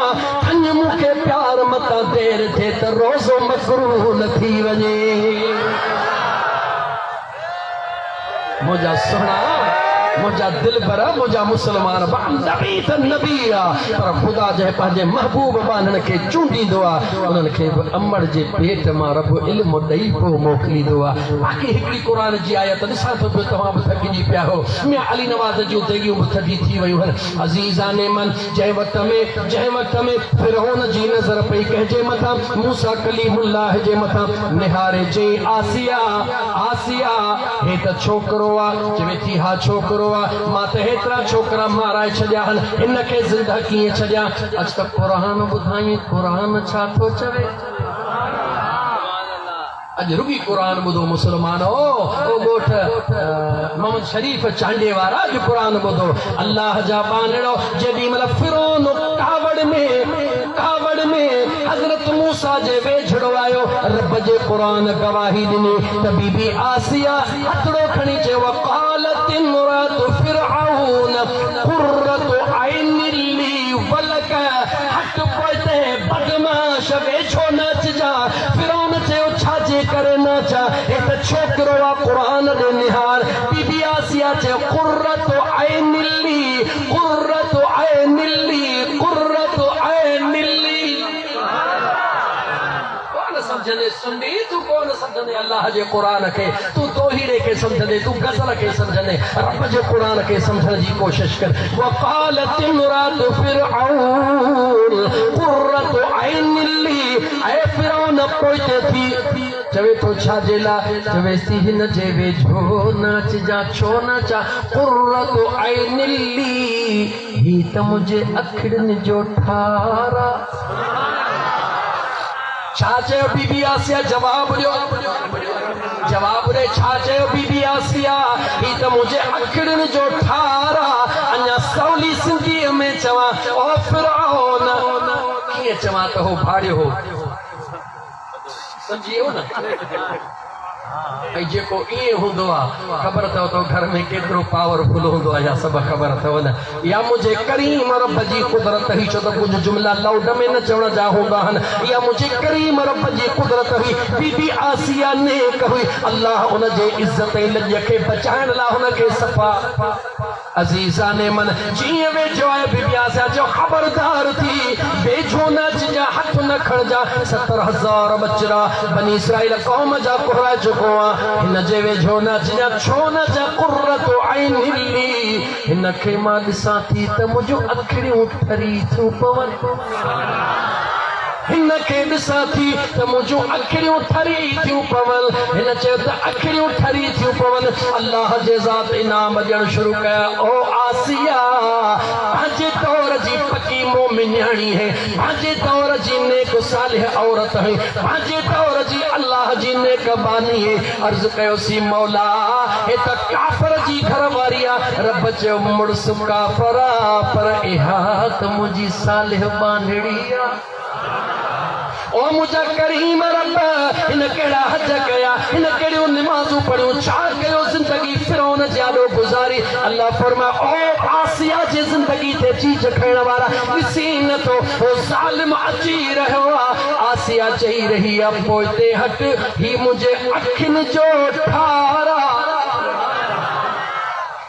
थञ मूंखे प्यार मतां देर थिए त रोज़ो मकरूह न थी वञे मुंहिंजा सुहिणा मुझा दिल भरा मुझा मुसलमान नबी त नबी आ पर खुदा जे पंहिंजे महबूब बानन के चूंडींदो आ उन्हनि खे बि अमड़ जे पेट मां रब इल्म ॾेई पोइ मोकिलींदो आ। बाक़ी हिकिड़ी क़ुरान जी आयत ॾिसां थो पियो तव्हां बि थकिजी पिया हो मियां अली नवाज़ जूं देगियूं बि थकी थी वियूं आहिनि। अज़ीज़ाने मन जंहिं वक़्त में फिरौन जी नज़र पई कंहिंजे मथां मूसा कलीमुल्लाह जे मथां निहारे चई आसिया आसिया हे त छोकिरो आ चवे थी हा छोकिरो आ मां त हेतिरा छोकिरा माराए छॾिया आहिनि हिन खे ज़िंदा कीअं छॾियां। अॼु त क़ुरान ॿुधाई क़ुरान छा थो चवे अज रुगी कुरान बुधो मुसलमान ओ गोठ मोहम्मद शरीफ चांडे वारा अज कुरान बुधो अल्लाह जा बानड़ो जेडी मतलब फिरौन कावड़ में हजरत मूसा जे वेझड़ो आयो रब जे कुरान गवाही दिनी त बीबी आसिया हथड़ो खणी चयो वक़ालत इमरात फिरऔन कुर्रतु ऐन ली वलक हट पते बदमाश वेझो नच जा। फिरौन चयो छाजे करे नाचा हे त छोकरो आ कुरान दे निहार। बीबी आसिया चयो कुर्रतु ऐन ली कुर्रतु ऐन ली कुर्रतु ऐन ली। कौन समझने सुन्नी तू कौन समझने अल्लाह जे कुरान के तू तौहीद के समझने तू गज़ल के समझने रब जे कुरान के समझण जी कोशिश कर। वक़ालत इमरात फिरऔन कुर्रतु ऐन ली ऐ फिरौन पोइते थी चवे तो छा जेला चवे सी हिन जे वेझो नाच जा छो नाचा कुर्रतु ऐन ली ही त मुझे अखिड़न जो ठारा। छा चयो बीबी आसिया जवाब ॾे छा चयो बीबी आसिया ही त मुझे अखिड़न जो ठारा। अञा सवली सिंधीअ में चवां ओ फिरऔन कीअं चवां त हो भाड़ियो हो समझियो न ऐं जेको ईअं हूंदो आहे ख़बर अथव तो घर में केतिरो पावरफुल हूंदो आहे या सभु ख़बर अथव न या मुझे करीम रब जी कुदरत ही छो त कुझु जुमला लाउड में न चवण जा हूंदा आहिनि या मुझे करीम रब जी कुदरत हुई। बीबी आसिया नेक हुई अल्लाह उन जे इज़त ऐं लॼ खे बचाइण लाइ हुन खे सफ़ा अज़ीज़ाने मन जीअं वेझो आहे बीबी आसिया जो ख़बरदार थी वेझो न अचिजा हथ न खणजा 70,000 बचड़ा बनी इसराइल क़ौम जा कुहराए चुको आहे हिन जे वेझो न अचिजा छो न जा कुर्रतु ऐन ली हिन खे मां ॾिसां थी त मुंहिंजूं अखिड़ियूं ठरी थियूं पवनि हिन खे ॾिसां थी त मुंहिंजूं अखिड़ियूं ठरी थियूं पवनि हिन चयो त अखिड़ियूं ठरी थियूं पवनि। अल्लाह जे ज़ात इनाम ॾियणु शुरू कया ओ आसिया पंहिंजे दौर जी पकी मोमिन्याणी है पंहिंजे दौर जी नेक सालिह औरत है पंहिंजे दौर जी अल्लाह जी नेक बानी है। अर्ज़ कयोसीं मौला हे त काफ़र जी घर वारी आहे रब चयो मुड़ुस काफ़र आहे पर इहा त मुंहिंजी सालिह बानड़ी आहे। ओ मुझा करीम रब हिन केड़ा हज कया हिन केड़ियूं नमाज़ूं पढ़ियूं छा कयो जिंदगी फिरौन जाडो गुज़ारी। अल्लाह फरमा ओ आसिया जी जिंदगी ते चीज खाइण वारा ॾिसी नथो हो ज़ालिम अची रहियो आहे। आसिया चई रही आहे पोइते हट ही मुंहिंजे अखियुनि जो ठारा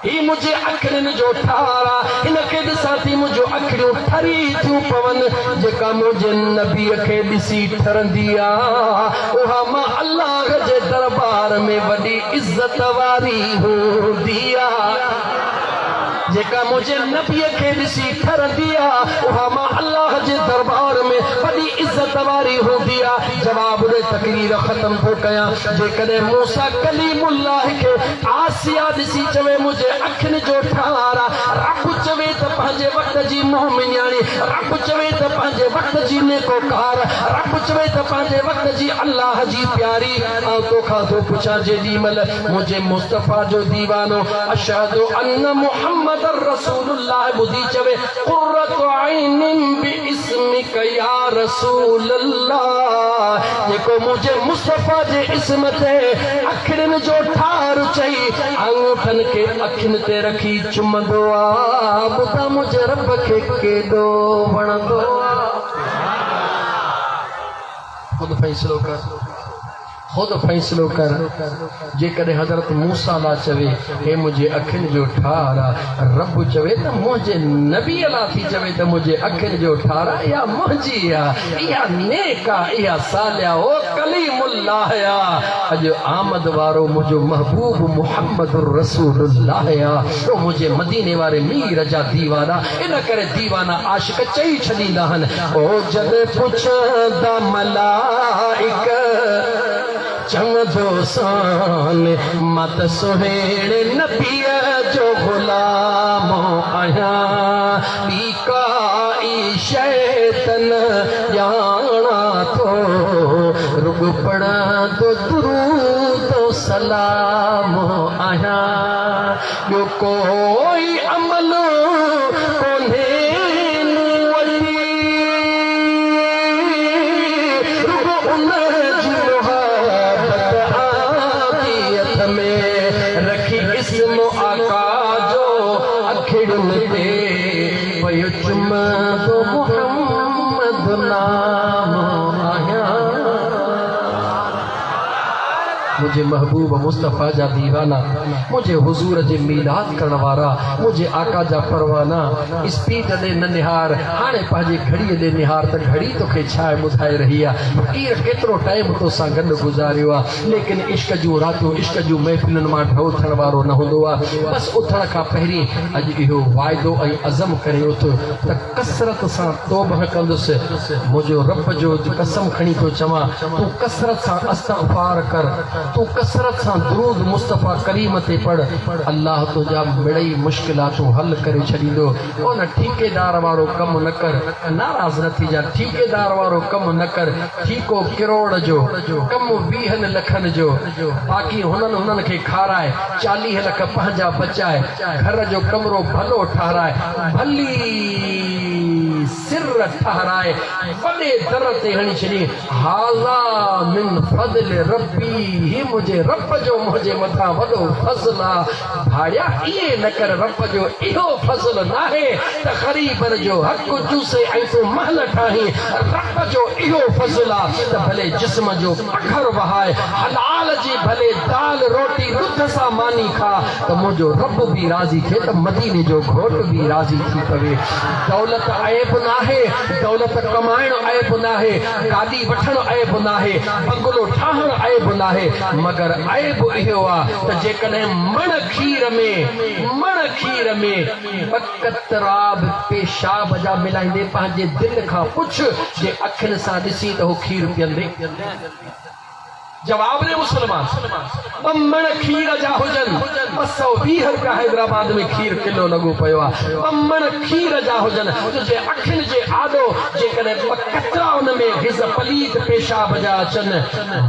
ही मुझे अखिड़ियुनि जो ठारा हिन खे ॾिसां थी मुंहिंजूं अखिड़ियूं ठरी थियूं पवनि जेका मुंहिंजे नबीअ खे ॾिसी ठरंदी आहे उहा मां अल्लाह जे दरबार में वॾी इज़त वारी हूंदी आहे। जेका मुझे नबीअ खे ॾिसी ठरंदी आहे उहा मां अल्लाह जे दरबार में वॾी इज़त वारी हूंदी आहे। जवाब ॾे तकरीर ख़त्म थो कयां जेकॾहिं मूसा कलीमुल्लाह खे आसिया ॾिसी चवे मुंहिंजे अखियुनि जो ठारा रब चवे त पंहिंजे वक़्त जी मोमिन्याणी रब चवे त पंहिंजे वक़्त जी नेकोकार रब चवे त पंहिंजे वक़्त जी अल्लाह जी प्यारी ऐं तोखां थो पुछां जेॾी महिल मुंहिंजे मुस्तफ़ा जो दीवानो अशहदु अन्न मुहम्मद रसूलुल्लाह बुधी चवे कुर्रतु ऐनिन बिइस्मिक या रसूलल्लाह जेको मुझे मुस्तफ़ा जे इस्म ते अखिड़ियुनि जो ठार चई अंगूठनि खे अखियुनि ते रखी चुमंदो आहे ॿुधा मुंहिंजे रब खे केॾो वणंदो आहे। ख़ुदि फ़ैसिलो कर खुद फैसलो कर जेकॾहिं हज़रत मूसा ला चवे हे मुझे अखिन जो ठारा, रब चवे त मुझे नबी ला थी चवे त मुझे अखिन जो ठारा, या मुझी या नेका या सालिया ओ कलीमुल्लाह या अज आमद वारो मुझो महबूब मुहम्मद रसूलुल्लाह या तो मुझे मदीने वारे मीर जा दीवाना इन करे दीवाना आशिक चई छॾींदा आहिनि। ओ जद पुछंदा मलाइक चंगो सान मत सुहेड़े नबीअ जो गुलाम आया, ॿी काई शैतन ॼाणा थो रुग पढ़ंदो दुरूद सलाम आया, ॿियो कोई अमल कोन्हे मुझे महबूब मुस्तफ़ा जा दीवाना, मुझे हुजूर जे मीलाद करण वारा, मुझे आका जा परवाना, स्पीड दे न निहार हाणे पंहिंजे घड़ीअ दे निहार त घड़ी तोखे छा ॿुधाए रही आहे, फ़क़ीर केतिरो टाइम तोसां गॾु गुज़ारियो आहे, लेकिन इश्क जूं रातियूं इश्क जूं महफ़िलुनि मां ढो थियण वारो न हूंदो आहे। बसि उथण खां पहिरीं अॼु इहो वाइदो ऐं अज़म करे उथ त कसरत सां तौबह कंदुसि, मुंहिंजो रब जो कसम खणी थो चवां, तूं कसरत सां इस्तग़फ़ार कर, तू कसरत सां दुरूद मुस्तफ़ा करीम ते पढ़, अल्लाह तुंहिंजा मिड़ई मुश्किलातूं हल करे छॾींदो। उन ठेकेदार वारो कमु न कर, नाराज़ न थी जा, ठेकेदार वारो कमु न कर, ठीको किरोड़ जो कमु 20 लखनि जो, बाक़ी हुननि खे खाराए 40 लख पंहिंजा बचाए, घर जो कमरो भलो ठाराए, भली सिर ठहराए, वॾे दर ते हणी छॾी, हाज़ा मिन फज़ल रब्बी, ही मुझे रब जो मुझे मथां वॾो फज़ल आहे। भाड़िया इहे न कर, रब जो इहो फज़ल नाहे त ग़रीबन जो हक़ चूसे ऐं तूं महल ठाहीं, रब जो इहो फज़ल आहे त भले जिस्म जो पखर वहाए, हलाल जी भले दाल रोटी ॾुध सां मानी खा, त मुंहिंजो रब बि राज़ी थिए त मदीने जो घोट बि राज़ी थी पवे। दौलत ऐब नाहे, दौलत कमाइण ऐब नाहे, गाॾी वठण ऐब नाहे, बंगलो ठाहिण ऐब नाहे, मगर ऐब इहो आहे त जेकॾहिं मण खीर में ॿ क़तराब पेशाब जा मिलाईंदे पंहिंजे दिलि खां पुछ जे अखियुनि सां ॾिसी त हू खीर पीअंदे। जवाब दे मुसलमान, मण खीर जा हुजनि, 220 रुपया हैदराबाद में खीर किलो लॻो पियो आहे, मण खीर जा हुजनि, तुंहिंजे अखियुनि जे आॾो जेकॾहिं कतरा हुन में हिज़ पलीत पेशाब जा अचनि,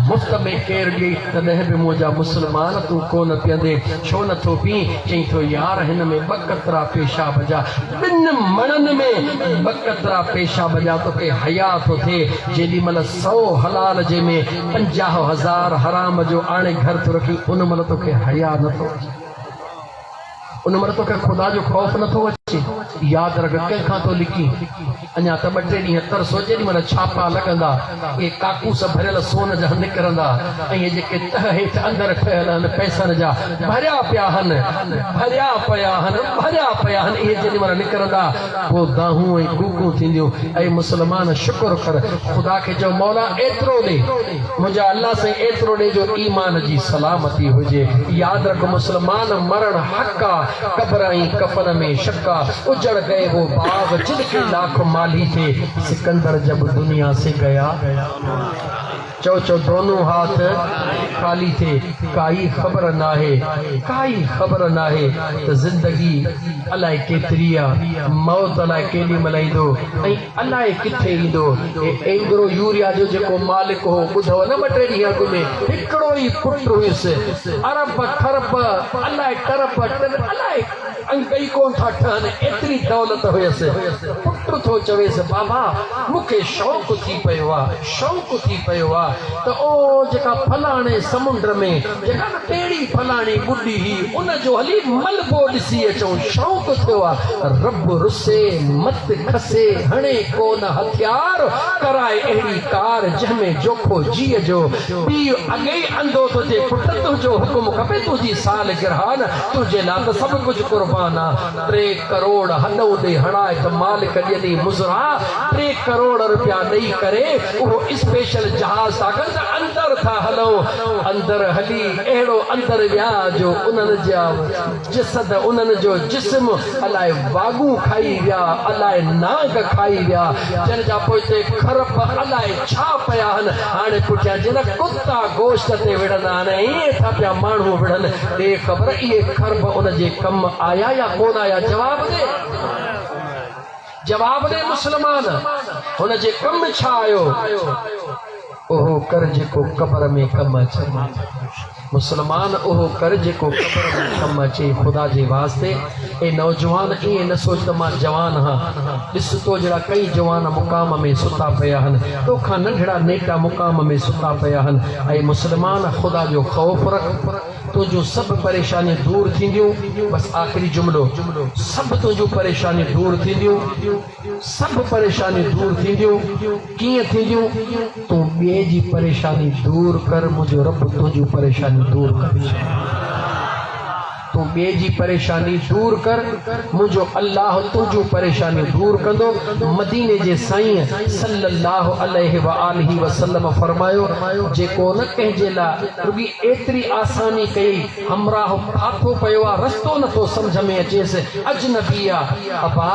मुफ़्त में केरु ॾिए तॾहिं बि मुंहिंजा मुस्लमान तूं कोन पीअंदे, छो नथो पी? चई थो यार हिन में 2 कतरा पेशाब जा, 2 मणनि में 2 कतरा पेशाब जा, तोखे हया थो थिए। जेॾी महिल 100 हलाल जे में 50,000 हराम जो आणे घर तो रखी, उन महिल तोखे हया नथो अचे, उन महिल तोखे ख़ुदा जो ख़ौफ़ नथो अचे। यादि रख, कंहिंखां तो लिकी, अञा त 2-3 ॾींहं तरसो, जेॾी महिल छापा लॻंदा, इहे काकूस भरियल सोन जा निकिरंदा, ऐं इहे जेके तह हेठि अंदरि ठहियल आहिनि पैसनि जा, भरिया पिया आहिनि, इहे जेॾी महिल निकिरंदा, पोइ दाहूं ऐं कूकूं थींदियूं। ऐं मुस्लमान शुक्र कर, ख़ुदा खे चओ मौला एतिरो ॾे, मुंहिंजा अल्लाह साईं एतिरो ॾे जो ईमान जी सलामती हुजे। यादि रख मुस्लमान, मरण हक़ आहे, क़ब्र ऐं कफ़न में शक आहे, उजड़ गए वो बाग जिनके लाख माली थे, सिकंदर जब दुनिया से गया, चो दोनों हाथ खाली थे, काई खबर नाहे त जिंदगी अलाए केतिरी आहे, मौत अलाए केॾी महिल ईंदो ऐं अलाए किथे ईंदो। एंग्रो यूरिया जो जेको मालिक हो, ॿुधव न 2-3 ॾींहं अॻु में हिकिड़ो ई पुटु हुयुसि, अरब खरब अलाए टरब अलाए अंगई कोन था ठहनि, एतिरी दौलत हुयसि। पुटु थो चवेसि बाबा मूंखे शौक़ु थी पियो आहे, तो ओ जेका फलाणे समुंड में जेका न टेड़ी फलाणी गुडी ही उन जो हली मलबो ॾिसी अचूं शौक़ थियो आहे रब रुसे मत खसे हणे कोन हथियार कराए अहिड़ी कार जंहिंमें जोखो जीअ जो पीउ अॻे ई अंधो तुंहिंजे पुट तुंहिंजो हुकुम खपे तुंहिंजी साल गिरहान तुंहिंजे लाइ त सभु कुझु कुर्बान आहे 3 करोड़ हॾो ॾे हणाए त मालिक ॾियणी मुज़रा 3 करोड़ रुपया ॾेई करे उहो स्पेशल जहाज था कनि त अंदर था हलो अंदर हली अहिड़ो अंदर विया जो उन्हनि जा जिसद उन्हनि जो जिस्म अलाए वागू खाई विया अलाए नाग खाई विया जन जा पोइ ते खरप अलाए छा पिया आहिनि हाणे पुठियां जिन कुता गोश्त ते विढ़ंदा आहिनि ईअं था पिया माण्हू विढ़नि ॾे ख़बर इहे खरब उनजे कम आया या कोन आया जवाब दे मुस्लमान हुनजे कम छा आयो ओहो कर जेको कब्र में कम अचे मुसलमान ओहो कर जेको कब्र में कम अचे खुदा जे वास्ते ए नौजवान ईअं न सोच त मां जवान हाँ ॾिस तो जहिड़ा कई जवान मुक़ाम में सुता पिया आहिनि तोखां नंढड़ा नेटा मुक़ाम में सुता पिया आहिनि ऐं मुसलमान ख़ुदा जो ख़ौफ़ रख तुंहिंजूं सभु परेशानियूं दूर थींदियूं बस आख़िरी जुमिलो सभु तुंहिंजूं परेशानियूं दूर थींदियूं सभु परेशानियूं दूर थींदियूं कीअं थींदियूं तूं ॿिए जी परेशानी दूर कर मुंहिंजो रब तुंहिंजूं परेशानियूं दूर कर तूं ॿिए जी परेशानी दूर कर मुंहिंजो अल्लाह तुंहिंजूं परेशानियूं दूर कंदो मदीने जे साईं सल्लल्लाहु अलैहि व आलिहि वसल्लम फरमायो जेको न कंहिंजे लाइ रुॻी एतिरी आसानी कई हमराह फाथो पियो आहे रस्तो नथो सम्झ में अचेसि अजनबी आहे अबा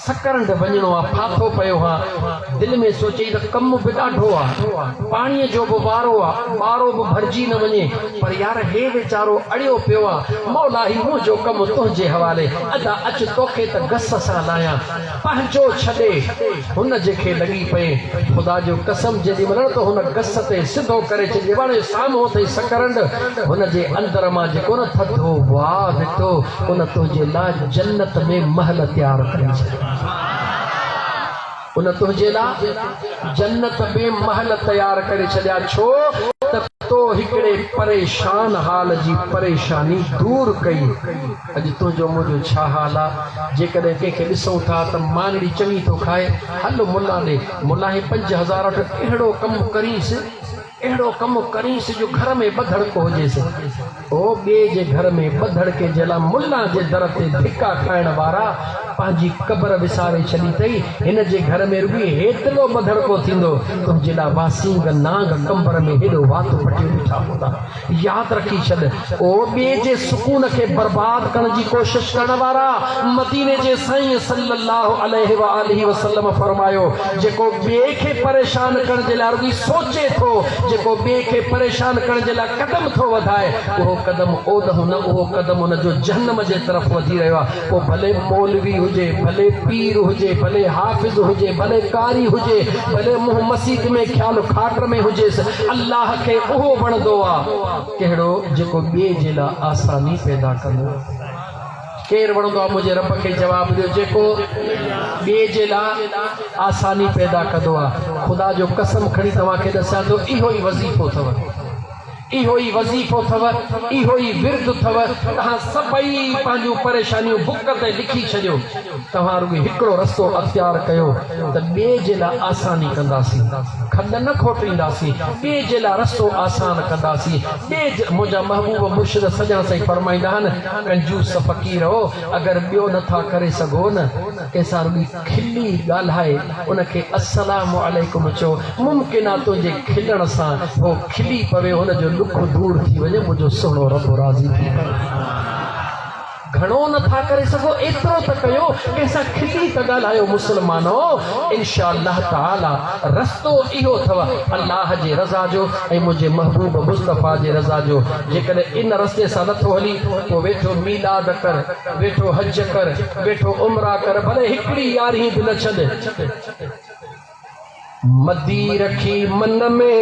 सकरंड वञिणो आहे फाथो पियो आहे दिलि में सोचे त कमु बि ॾाढो आहे पाणीअ जो बि वारो बि भरिजी न वञे पर यार हे वीचारो अड़ियो पियो आहे मौला ही मुंहिंजो कमु तुंहिंजे हवाले अदा अच तोखे त गस सां लायां पंहिंजो छॾे हुन जेके लॻी पए ख़ुदा जो कसम जेॾी महिल त हुन गस ते सिधो करे छॾे वणे साम्हूं अथई सकरंड हुनजे अंदर मां जेको न थधो वाह निकितो उन तुंहिंजे लाइ जन्नत में महल तयारु करे छॾियो उन तुंहिंजे लाइ जन्नत में महल तयारु करे छॾिया छो त तो हिकिड़े परेशान हाल जी परेशानी दूर कई अॼु तुंहिंजो मुंहिंजो छा हाल आहे जेकॾहिं कंहिंखे ॾिसूं था त मानड़ी चङी थो खाए हल मुला ॾे मुला 5000 वटि अहिड़ो कमु करींसि जो घर में ॿधड़को हुजेसि ओ ॿिए जे घर में ॿधड़के जे लाइ मुला जे दर ते धिका खाइण वारा पंहिंजी क़बर विसारे छॾी अथई हिन जे घर में रुॻी हेतिरो ॿधड़को थींदो तुंहिंजे लाइ वासींग नांग कंबर में हेॾो वातो पटियो बीठा हूंदा यादि रखी छॾ ओ ॿिए जे सुकून खे बर्बाद करण जी कोशिश करण वारा मदीने जे साईं सल्लल्लाहु अलैहि व आलिहि वसल्लम फरमायो जेको ॿिए खे परेशान करण जे लाइ रुॻी सोचे थो जेको ॿिए खे परेशान करण जे लाइ कदम थो वधाए उहो कदम ओदहु न उहो कदम हुनजो जहन्नम जे तरफ़ वधी रहियो आहे पोइ भले मौलवी हुजे भले पीर हुजे भले हाफ़िज़ हुजे भले कारी हुजे भले मुंहुं मसीद में ख्याल खाटर में हुजेसि अल्लाह खे उहो वणंदो आहे कहिड़ो जेको ॿिए जे लाइ आसानी पैदा कंदो केरु वणंदो आहे मुंहिंजे रब खे जवाबु ॾियो जेको ॿिए जे लाइ आसानी पैदा कंदो आहे ख़ुदा जो कसम खणी तव्हांखे ॾसां थो इहो ई वज़ीफ़ो अथव इहो ई वज़ीफ़ो अथव इहो ई विर्द अथव तव्हां सभई पंहिंजूं परेशानियूं बुक ते लिखी छॾियो तव्हां रुॻी हिकिड़ो रस्तो अख़्तियार कयो त ॿिए जे लाइ आसानी कंदासीं खंड न खोटींदासीं ॿिए जे लाइ रस्तो आसान कंदासीं मुंहिंजा महबूब मुर्शिद सॼण साईं फरमाईंदा आहिनि कंजूस फ़क़ीर हो अगरि ॿियो नथा करे सघो न कंहिंसां रुॻी खिली ॻाल्हाए उनखे अस्सलामु अलैकुम चओ मुमकिन आहे तुंहिंजे खिलण सां उहो खिली पवे हुनजो दुख दूर थी वञे मुंहिंजो सुहिणो रब राज़ी थी पए घणो नथा करे सघो एतिरो त कयो कंहिंसां खिली त ॻाल्हायो मुस्लमानो इंशा अल्लाह ताला रस्तो इहो अथव अल्लाह जे रज़ा जो ऐं मुंहिंजे महबूब मुस्तफ़ा जे रज़ा जो जेकॾहिं इन रस्ते सां नथो हली पोइ वेठो मीलाद कर वेठो हज कर वेठो उमरा कर भले हिकिड़ी यारहीं बि न छॾ मदी रखी मन में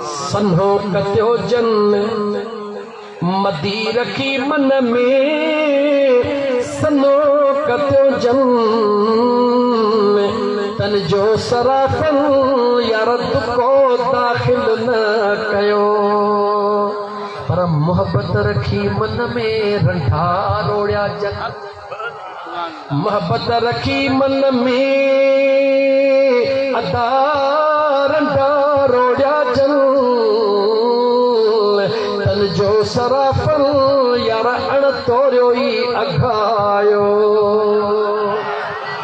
सन्हो कत्यो जन मदी रखी मन में सन्हो कत्यो जन त तन जो सराफल यारद को दाखिल न कयो पर मोहब्बत रखी मन में रंढा रोड़िया जन मोहब्बत रखी मन में अदा रंढा रोड़िया जन तन जो सराफल यार अण तोड़ियो ई अघायो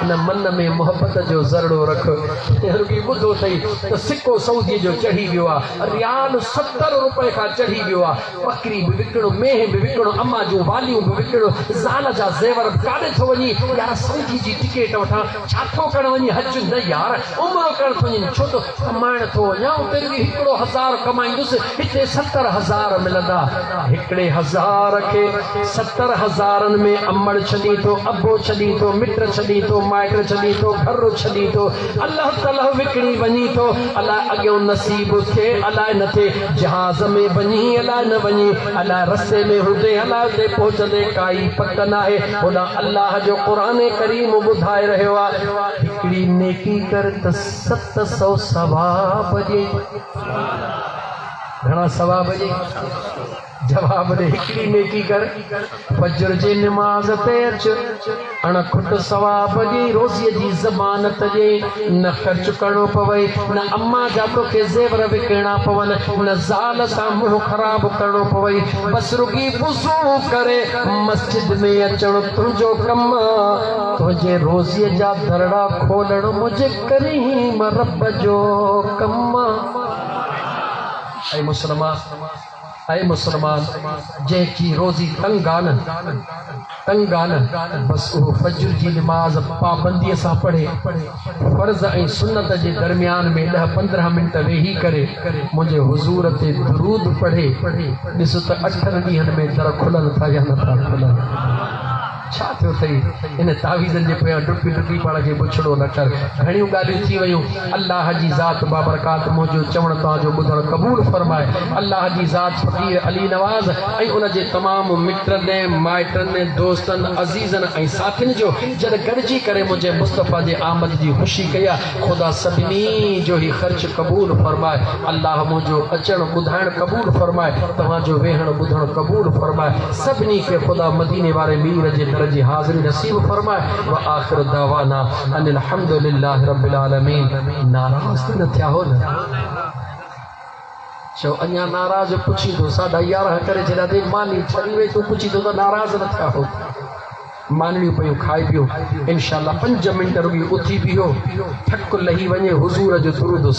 न मन में मोहब्बत जो ज़रड़ो रख रुगी ॿुधो अथई त सिक्को सऊदी जो चढ़ी वियो आहे रियाल 70 रुपए खां चढ़ी वियो आहे बकरी बि विकिणो मेह बि विकिणो अम्मा जूं वालियूं बि विकिणो ज़ाल जा ज़ेवर काॾे थो वञी यार सऊदी जी टिकेट वठां छा थो करणु वञी हज न यार उमिरि करणु थो वञी छो त कमाइण थो वञा उते रुगी हिकिड़ो 1000 कमाईंदुसि हिते 70,000 मिलंदा हिकिड़े 1000 खे 70,000 में अमड़ छॾी थो अबो छॾी थो मिट छॾी थो माइट छॾी थो घर छॾी थो अलाह ताला विकिणी वञी थो अलाए अॻियों नसीब थे अलाए न थे जहाज़ में वञी अलाए न वञी अलाए रस्ते में हुजे अलाए हुते पहुचंदे काई पक न आहे होॾां अलाह जो क़ुरान करीम ॿुधाए रहियो आहे हिकिड़ी नेकी कर त 700 सवाब ॾे घणा सवाब ॾे जवाब ॾे हिकिड़ी नेकी कर फजर जी निमाज़ ते अच अणखुट सवाब ॾे रोज़ीअ जी ज़मानत ॾे न ख़र्च करणो पवे न अम्मा जा तोखे ज़ेवर विकिणणा पवनि न ज़ाल सां मुंहुं ख़राब करणो पवे बसि रुगी वुज़ू करे मस्जिद में अचणु तुंहिंजो कमु तुंहिंजे रोज़ीअ जा दरड़ा खोलणु मुंहिंजे करीम रब जो कमु ऐं मुसलमान जंहिंजी रोज़ी तंग आन बसि उहो फजर जी निमाज़ पाबंदीअ सां पढ़े फर्ज़ ऐं सुन्नत जे दरमियान में 10-15 मिंट वेही करे मुंहिंजे हुज़ूर ते दुरूद पढ़े ॾिसो त 8 ॾींहंनि में दर खुलनि था या नथा खुलनि छा थियो अथई इन तावीज़नि जे पोयां डुकी डुकी पाण खे पुछड़ो न कर घणियूं ॻाल्हियूं थी वयूं अल्लाह जी ज़ात बाबरकात मुंहिंजो चवण तव्हांजो ॿुधणु क़बूल फरमाए अल्लाह जी ज़ात फ़क़ीर अली नवाज़ ऐं उन जे तमामु मित्रनि माइटनि दोस्तनि अज़ीज़नि ऐं साथियुनि जो जॾहिं गॾिजी करे मुंहिंजे मुस्तफ़ा जे आमद जी ख़ुशी कई आहे ख़ुदा सभिनी जो ई ख़र्च क़बूल फरमाए अल्लाह मुंहिंजो अचणु ॿुधाइणु क़बूल फरमाए तव्हांजो वेहणु ॿुधणु क़बूल फरमाए सभिनी खे ख़ुदा मदीने वारे मीर जे जी हाज़िरी नसीब फरमाए व आखिर दावाना अनिल हम्दुलिल्लाहि रब्बिल आलमीन नाराज़ न थिया हो न चो अञा नाराज़ पुछी तो 11:30 करे छॾिया अथई मानी छॾी वई तूं पुछी तो त नाराज़ न थिया हो मानड़ियूं पयूं खाई पियो इंशाअल्लाह 5 मिंट रुगी उथी पियो थक लही वञे हुज़ूर जो दुरूद